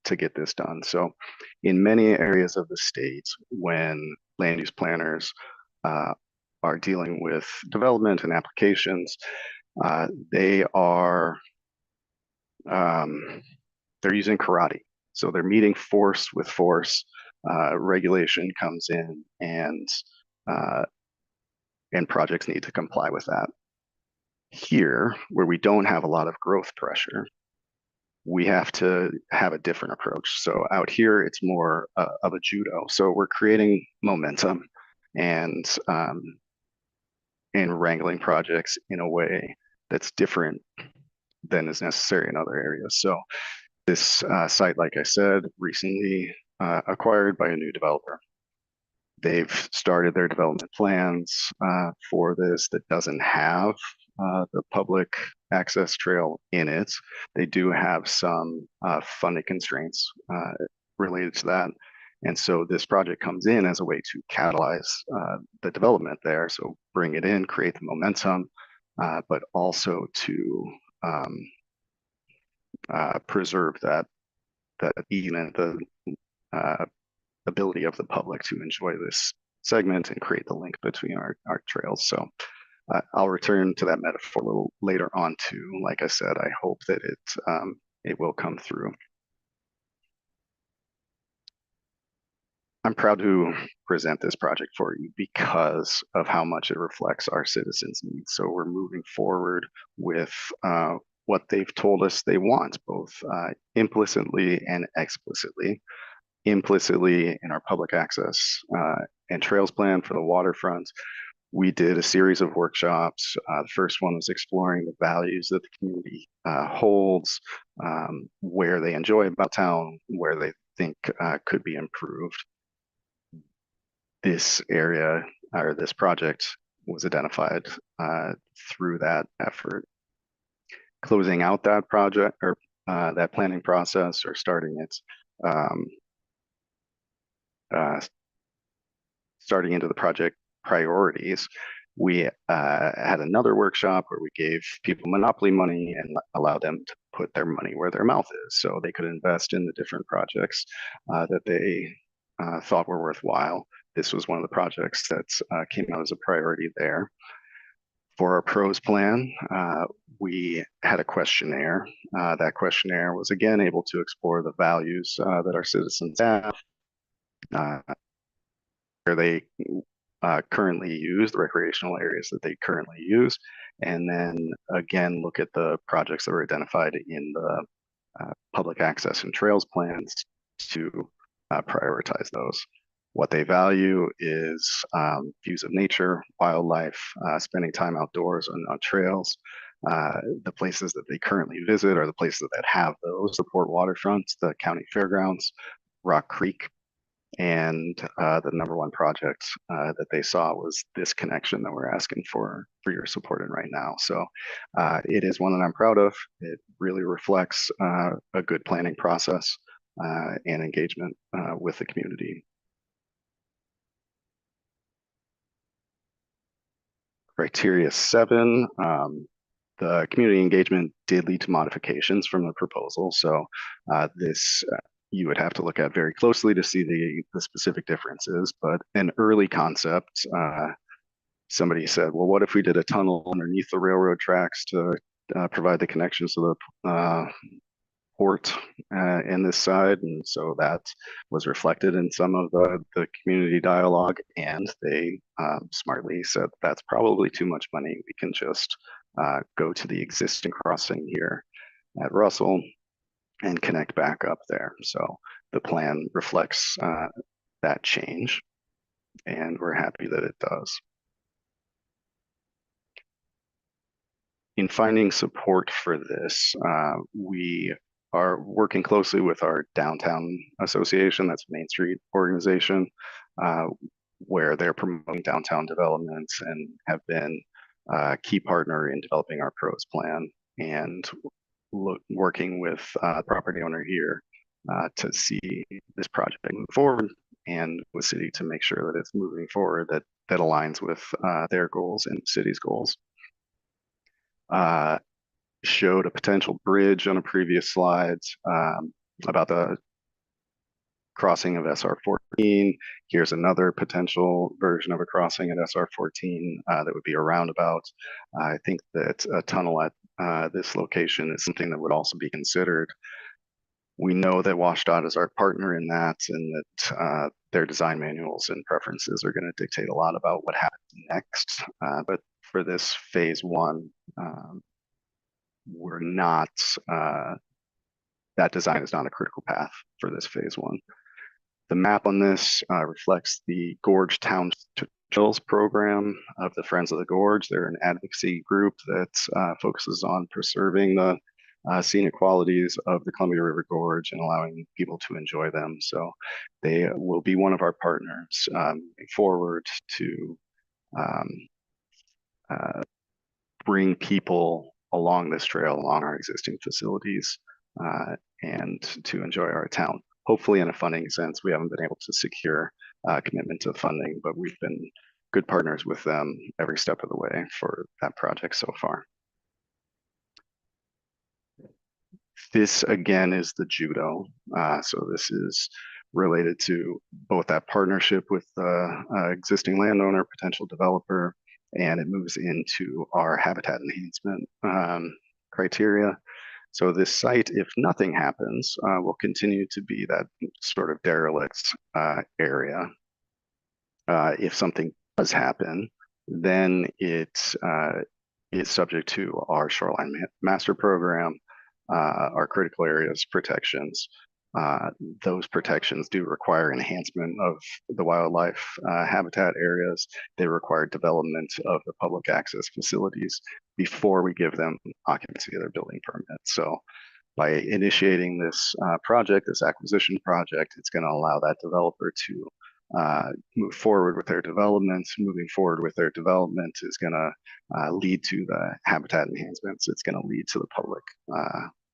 to get this done. So in many areas of the state, when land use planners are dealing with development and applications, they are they're using karate. So they're meeting force with force. Regulation comes in, and projects need to comply with that. Here, where we don't have a lot of growth pressure, we have to have a different approach. So out here, it's more of a judo. So we're creating momentum and wrangling projects in a way that's different than is necessary in other areas. So this site, like I said, recently acquired by a new developer. They've started their development plans for this that doesn't have the public access trail in it. They do have some funding constraints related to that. And so this project comes in as a way to catalyze the development there. So bring it in, create the momentum, but also to preserve that even the ability of the public to enjoy this segment and create the link between our trails. So I'll return to that metaphor a little later on too. Like I said, I hope that it will come through. I'm proud to present this project for you because of how much it reflects our citizens' needs. So we're moving forward with what they've told us they want, both implicitly and explicitly. Implicitly in our public access and trails plan for the waterfront, we did a series of workshops. The first one was exploring the values that the community holds, where they enjoy about town, where they think could be improved. This area or this project was identified through that effort. Closing out that project, or that planning process or starting it, starting into the project priorities, we had another workshop where we gave people monopoly money and allowed them to put their money where their mouth is, so they could invest in the different projects that they thought were worthwhile. This was one of the projects that came out as a priority there. For our pros plan, we had a questionnaire. That questionnaire was again able to explore the values that our citizens have, where they currently use, the recreational areas that they currently use, and then again look at the projects that were identified in the public access and trails plans to prioritize those. What they value is views of nature, wildlife, spending time outdoors on trails. The places that they currently visit are the places that have those: the Port Waterfront, the county fairgrounds, Rock Creek, and the #1 project that they saw was this connection that we're asking for your support in right now. So it is one that I'm proud of. It really reflects a good planning process and engagement with the community. Criteria 7, the community engagement did lead to modifications from the proposal. So this you would have to look at very closely to see the specific differences, but an early concept, somebody said, well, what if we did a tunnel underneath the railroad tracks to provide the connections to the port in this side? And so that was reflected in some of the community dialogue, and they smartly said, that's probably too much money. We can just go to the existing crossing here at Russell and connect back up there. So the plan reflects that change, and we're happy that it does. In finding support for this, we are working closely with our downtown association, that's Main Street organization, where they're promoting downtown developments and have been a key partner in developing our pros plan, and working with the property owner here to see this project move forward, and with city to make sure that it's moving forward, that aligns with their goals and the city's goals. Showed a potential bridge on a previous slide about the crossing of SR 14. Here's another potential version of a crossing at SR 14 that would be a roundabout. I think that a tunnel at this location is something that would also be considered. We know that WashDOT is our partner in that, and that their design manuals and preferences are going to dictate a lot about what happens next. But for this phase 1, we're not, that design is not a critical path for this phase 1. The map on this reflects the Gorge Town Trails program of the Friends of the Gorge. They're an advocacy group that focuses on preserving the scenic qualities of the Columbia River Gorge and allowing people to enjoy them. So they will be one of our partners moving forward to bring people along this trail, along our existing facilities, and to enjoy our town. Hopefully in a funding sense. We haven't been able to secure commitment to funding, but we've been good partners with them every step of the way for that project so far. This again is the judo. So this is related to both that partnership with the existing landowner, potential developer, and it moves into our habitat enhancement criteria. So this site, if nothing happens, will continue to be that sort of derelict area. If something does happen, then it is subject to our shoreline master program, our critical areas protections. Those protections do require enhancement of the wildlife habitat areas. They require development of the public access facilities before we give them occupancy of their building permit. So by initiating this project, this acquisition project, it's going to allow that developer to move forward with their development. Moving forward with their development is going to lead to the habitat enhancements. It's going to lead to the public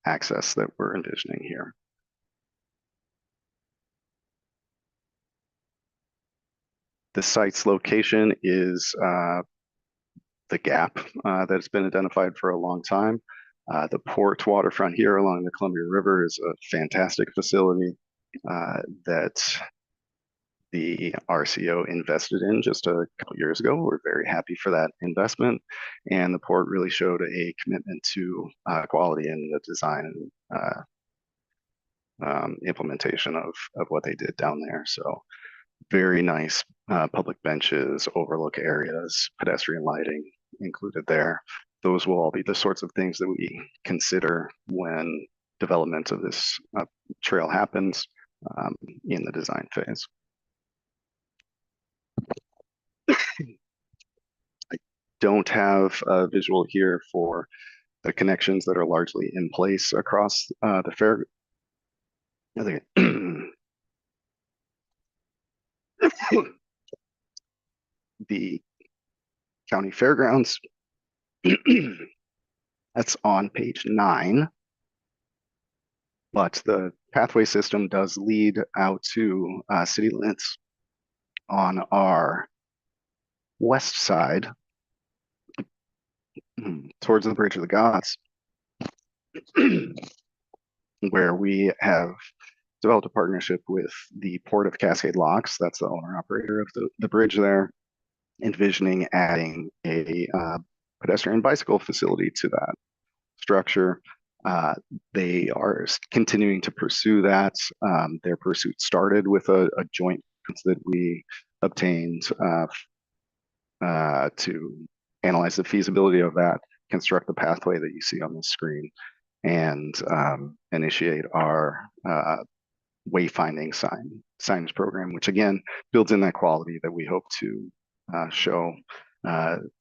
access that we're envisioning here. The site's location is the gap that's been identified for a long time. The port waterfront here along the Columbia River is a fantastic facility that the RCO invested in just a couple years ago. We're very happy for that investment, and the port really showed a commitment to quality in the design and implementation of what they did down there. So very nice public benches, overlook areas, pedestrian lighting included there. Those will all be the sorts of things that we consider when development of this trail happens in the design phase. I don't have a visual here for the connections that are largely in place across the fair. The county fairgrounds, that's on page 9, but the pathway system does lead out to city limits on our west side towards the Bridge of the Gods, where we have developed a partnership with the Port of Cascade Locks. That's the owner operator of the bridge there, envisioning adding a pedestrian bicycle facility to that structure. They are continuing to pursue that. Their pursuit started with a joint that we obtained to analyze the feasibility of that, construct the pathway that you see on the screen, and initiate our wayfinding signage program, which again builds in that quality that we hope to show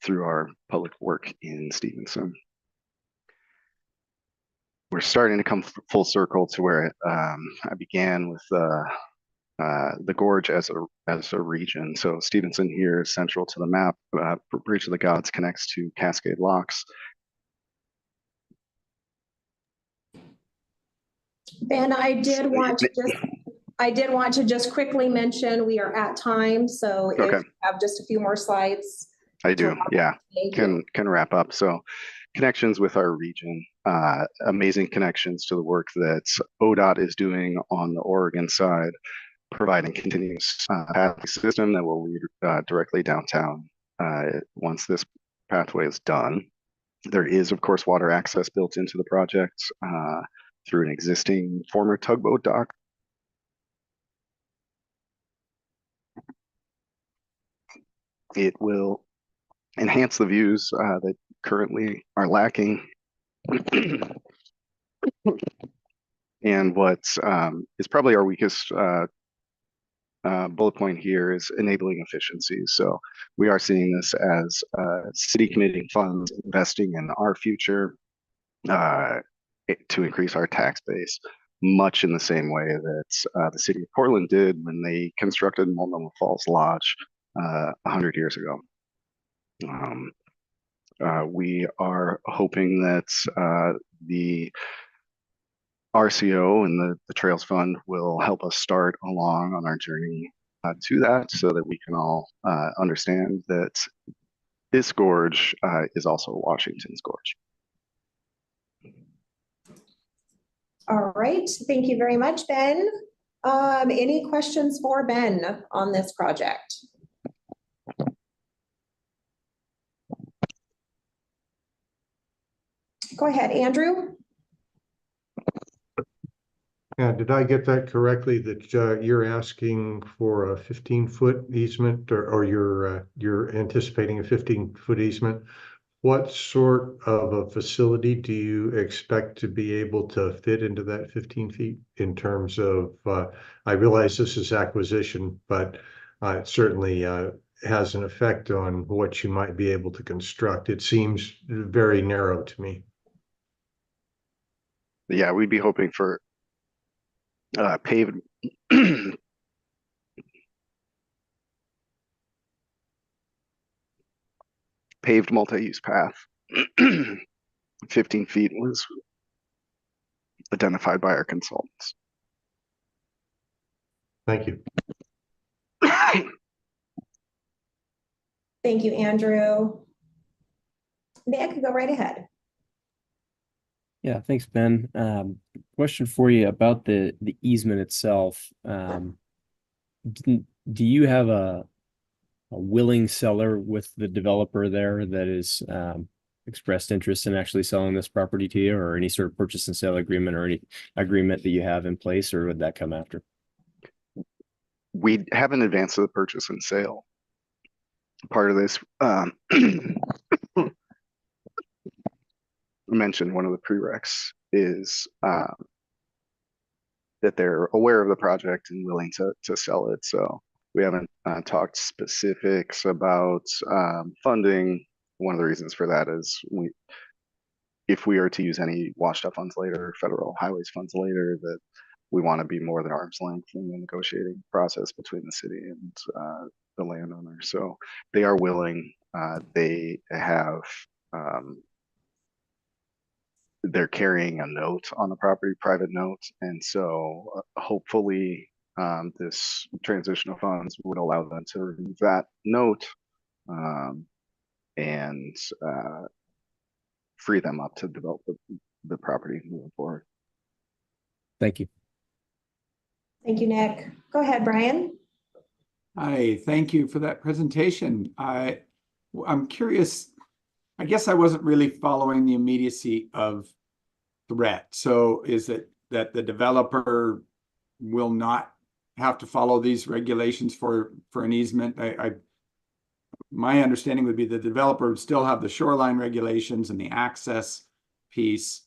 through our public work in Stevenson. We're starting to come full circle to where I began with the gorge as a region. So Stevenson here is central to the map. Bridge of the Gods connects to Cascade Locks. Ben, I did want to just quickly mention we are at time, so if you have just a few more slides. I do, yeah. Can wrap up. So connections with our region, amazing connections to the work that ODOT is doing on the Oregon side, providing continuous pathway system that will lead directly downtown once this pathway is done. There is, of course, water access built into the project through an existing former tugboat dock. It will enhance the views that currently are lacking. And what is probably our weakest bullet point here is enabling efficiencies. So we are seeing this as city committing funds, investing in our future to increase our tax base, much in the same way that the city of Portland did when they constructed Multnomah Falls Lodge 100 years ago. We are hoping that the RCO and the Trails Fund will help us start along on our journey to that, so that we can all understand that this gorge is also Washington's gorge. All right, thank you very much, Ben. Any questions for Ben on this project? Go ahead, Andrew. Yeah, did I get that correctly, that you're asking for a 15-foot easement, or you're anticipating a 15-foot easement? What sort of a facility do you expect to be able to fit into that 15 feet in terms of, I realize this is acquisition, but it certainly has an effect on what you might be able to construct. It seems very narrow to me. Yeah, we'd be hoping for paved paved multi-use path. 15 feet was identified by our consultants. Thank you. Thank you, Andrew. Nick, go right ahead. Yeah, thanks, Ben. Question for you about the easement itself. Do you have a willing seller with the developer there that is expressed interest in actually selling this property to you, or any sort of purchase and sale agreement or any agreement that you have in place, or would that come after? We have an advance of the purchase and sale. Part of this, I mentioned one of the prereqs is that they're aware of the project and willing to sell it. So we haven't talked specifics about funding. One of the reasons for that is if we are to use any washed up funds later, federal highways funds later, that we want to be more than arm's length in the negotiating process between the city and the landowner. So they are willing. They have they're carrying a note on the property, private note, and so hopefully this transitional funds would allow them to remove that note and free them up to develop the property moving forward. Thank you. Thank you, Nick. Go ahead, Brian. Hi, thank you for that presentation. I'm curious, I guess I wasn't really following the immediacy of threat. So is it that the developer will not have to follow these regulations for an easement? My understanding would be the developer would still have the shoreline regulations and the access piece.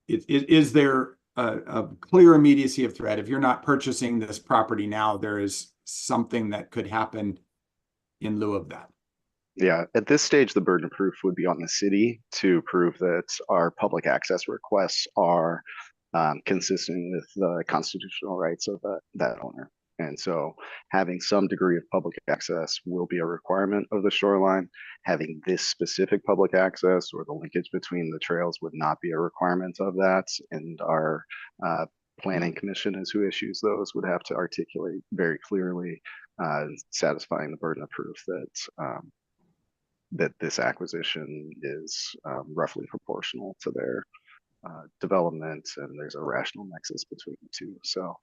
Is there a clear immediacy of threat? If you're not purchasing this property now, there is something that could happen in lieu of that. Yeah, at this stage, the burden of proof would be on the city to prove that our public access requests are consistent with the constitutional rights of that owner. And so having some degree of public access will be a requirement of the shoreline. Having this specific public access or the linkage between the trails would not be a requirement of that. And our planning commission, as who issues those, would have to articulate very clearly, satisfying the burden of proof that that this acquisition is roughly proportional to their development, and there's a rational nexus between the two. So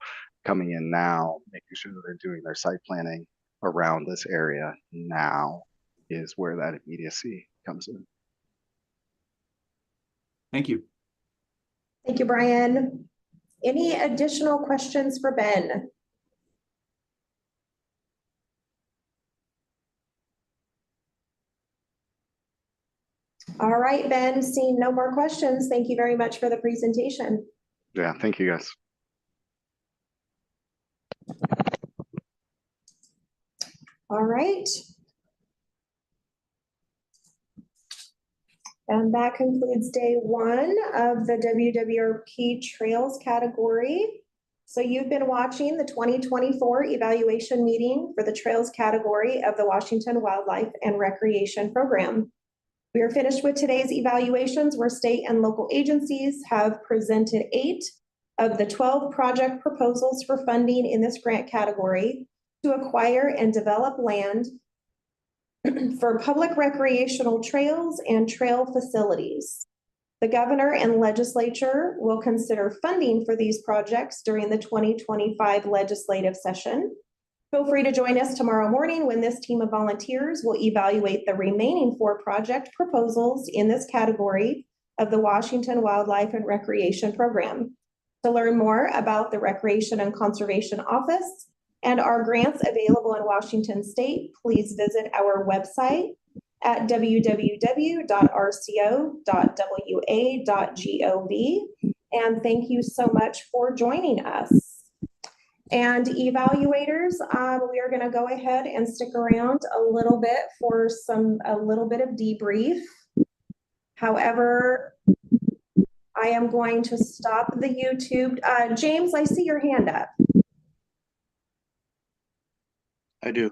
coming in now, making sure that they're doing their site planning around this area now is where that immediacy comes in. Thank you. Thank you, Brian. Any additional questions for Ben? All right, Ben, seeing no more questions, thank you very much for the presentation. Yeah, thank you guys. All right. And that concludes day one of the WWRP Trails category. So you've been watching the 2024 evaluation meeting for the Trails category of the Washington Wildlife and Recreation Program. We are finished with today's evaluations, where state and local agencies have presented 8 of the 12 project proposals for funding in this grant category to acquire and develop land for public recreational trails and trail facilities. The governor and legislature will consider funding for these projects during the 2025 legislative session. Feel free to join us tomorrow morning when this team of volunteers will evaluate the remaining 4 project proposals in this category of the Washington Wildlife and Recreation Program. To learn more about the Recreation and Conservation Office and our grants available in Washington State, please visit our website at www.rco.wa.gov. And thank you so much for joining us. And evaluators, we are going to go ahead and stick around a little bit for a little bit of debrief. However, I am going to stop the YouTube. James, I see your hand up. I do.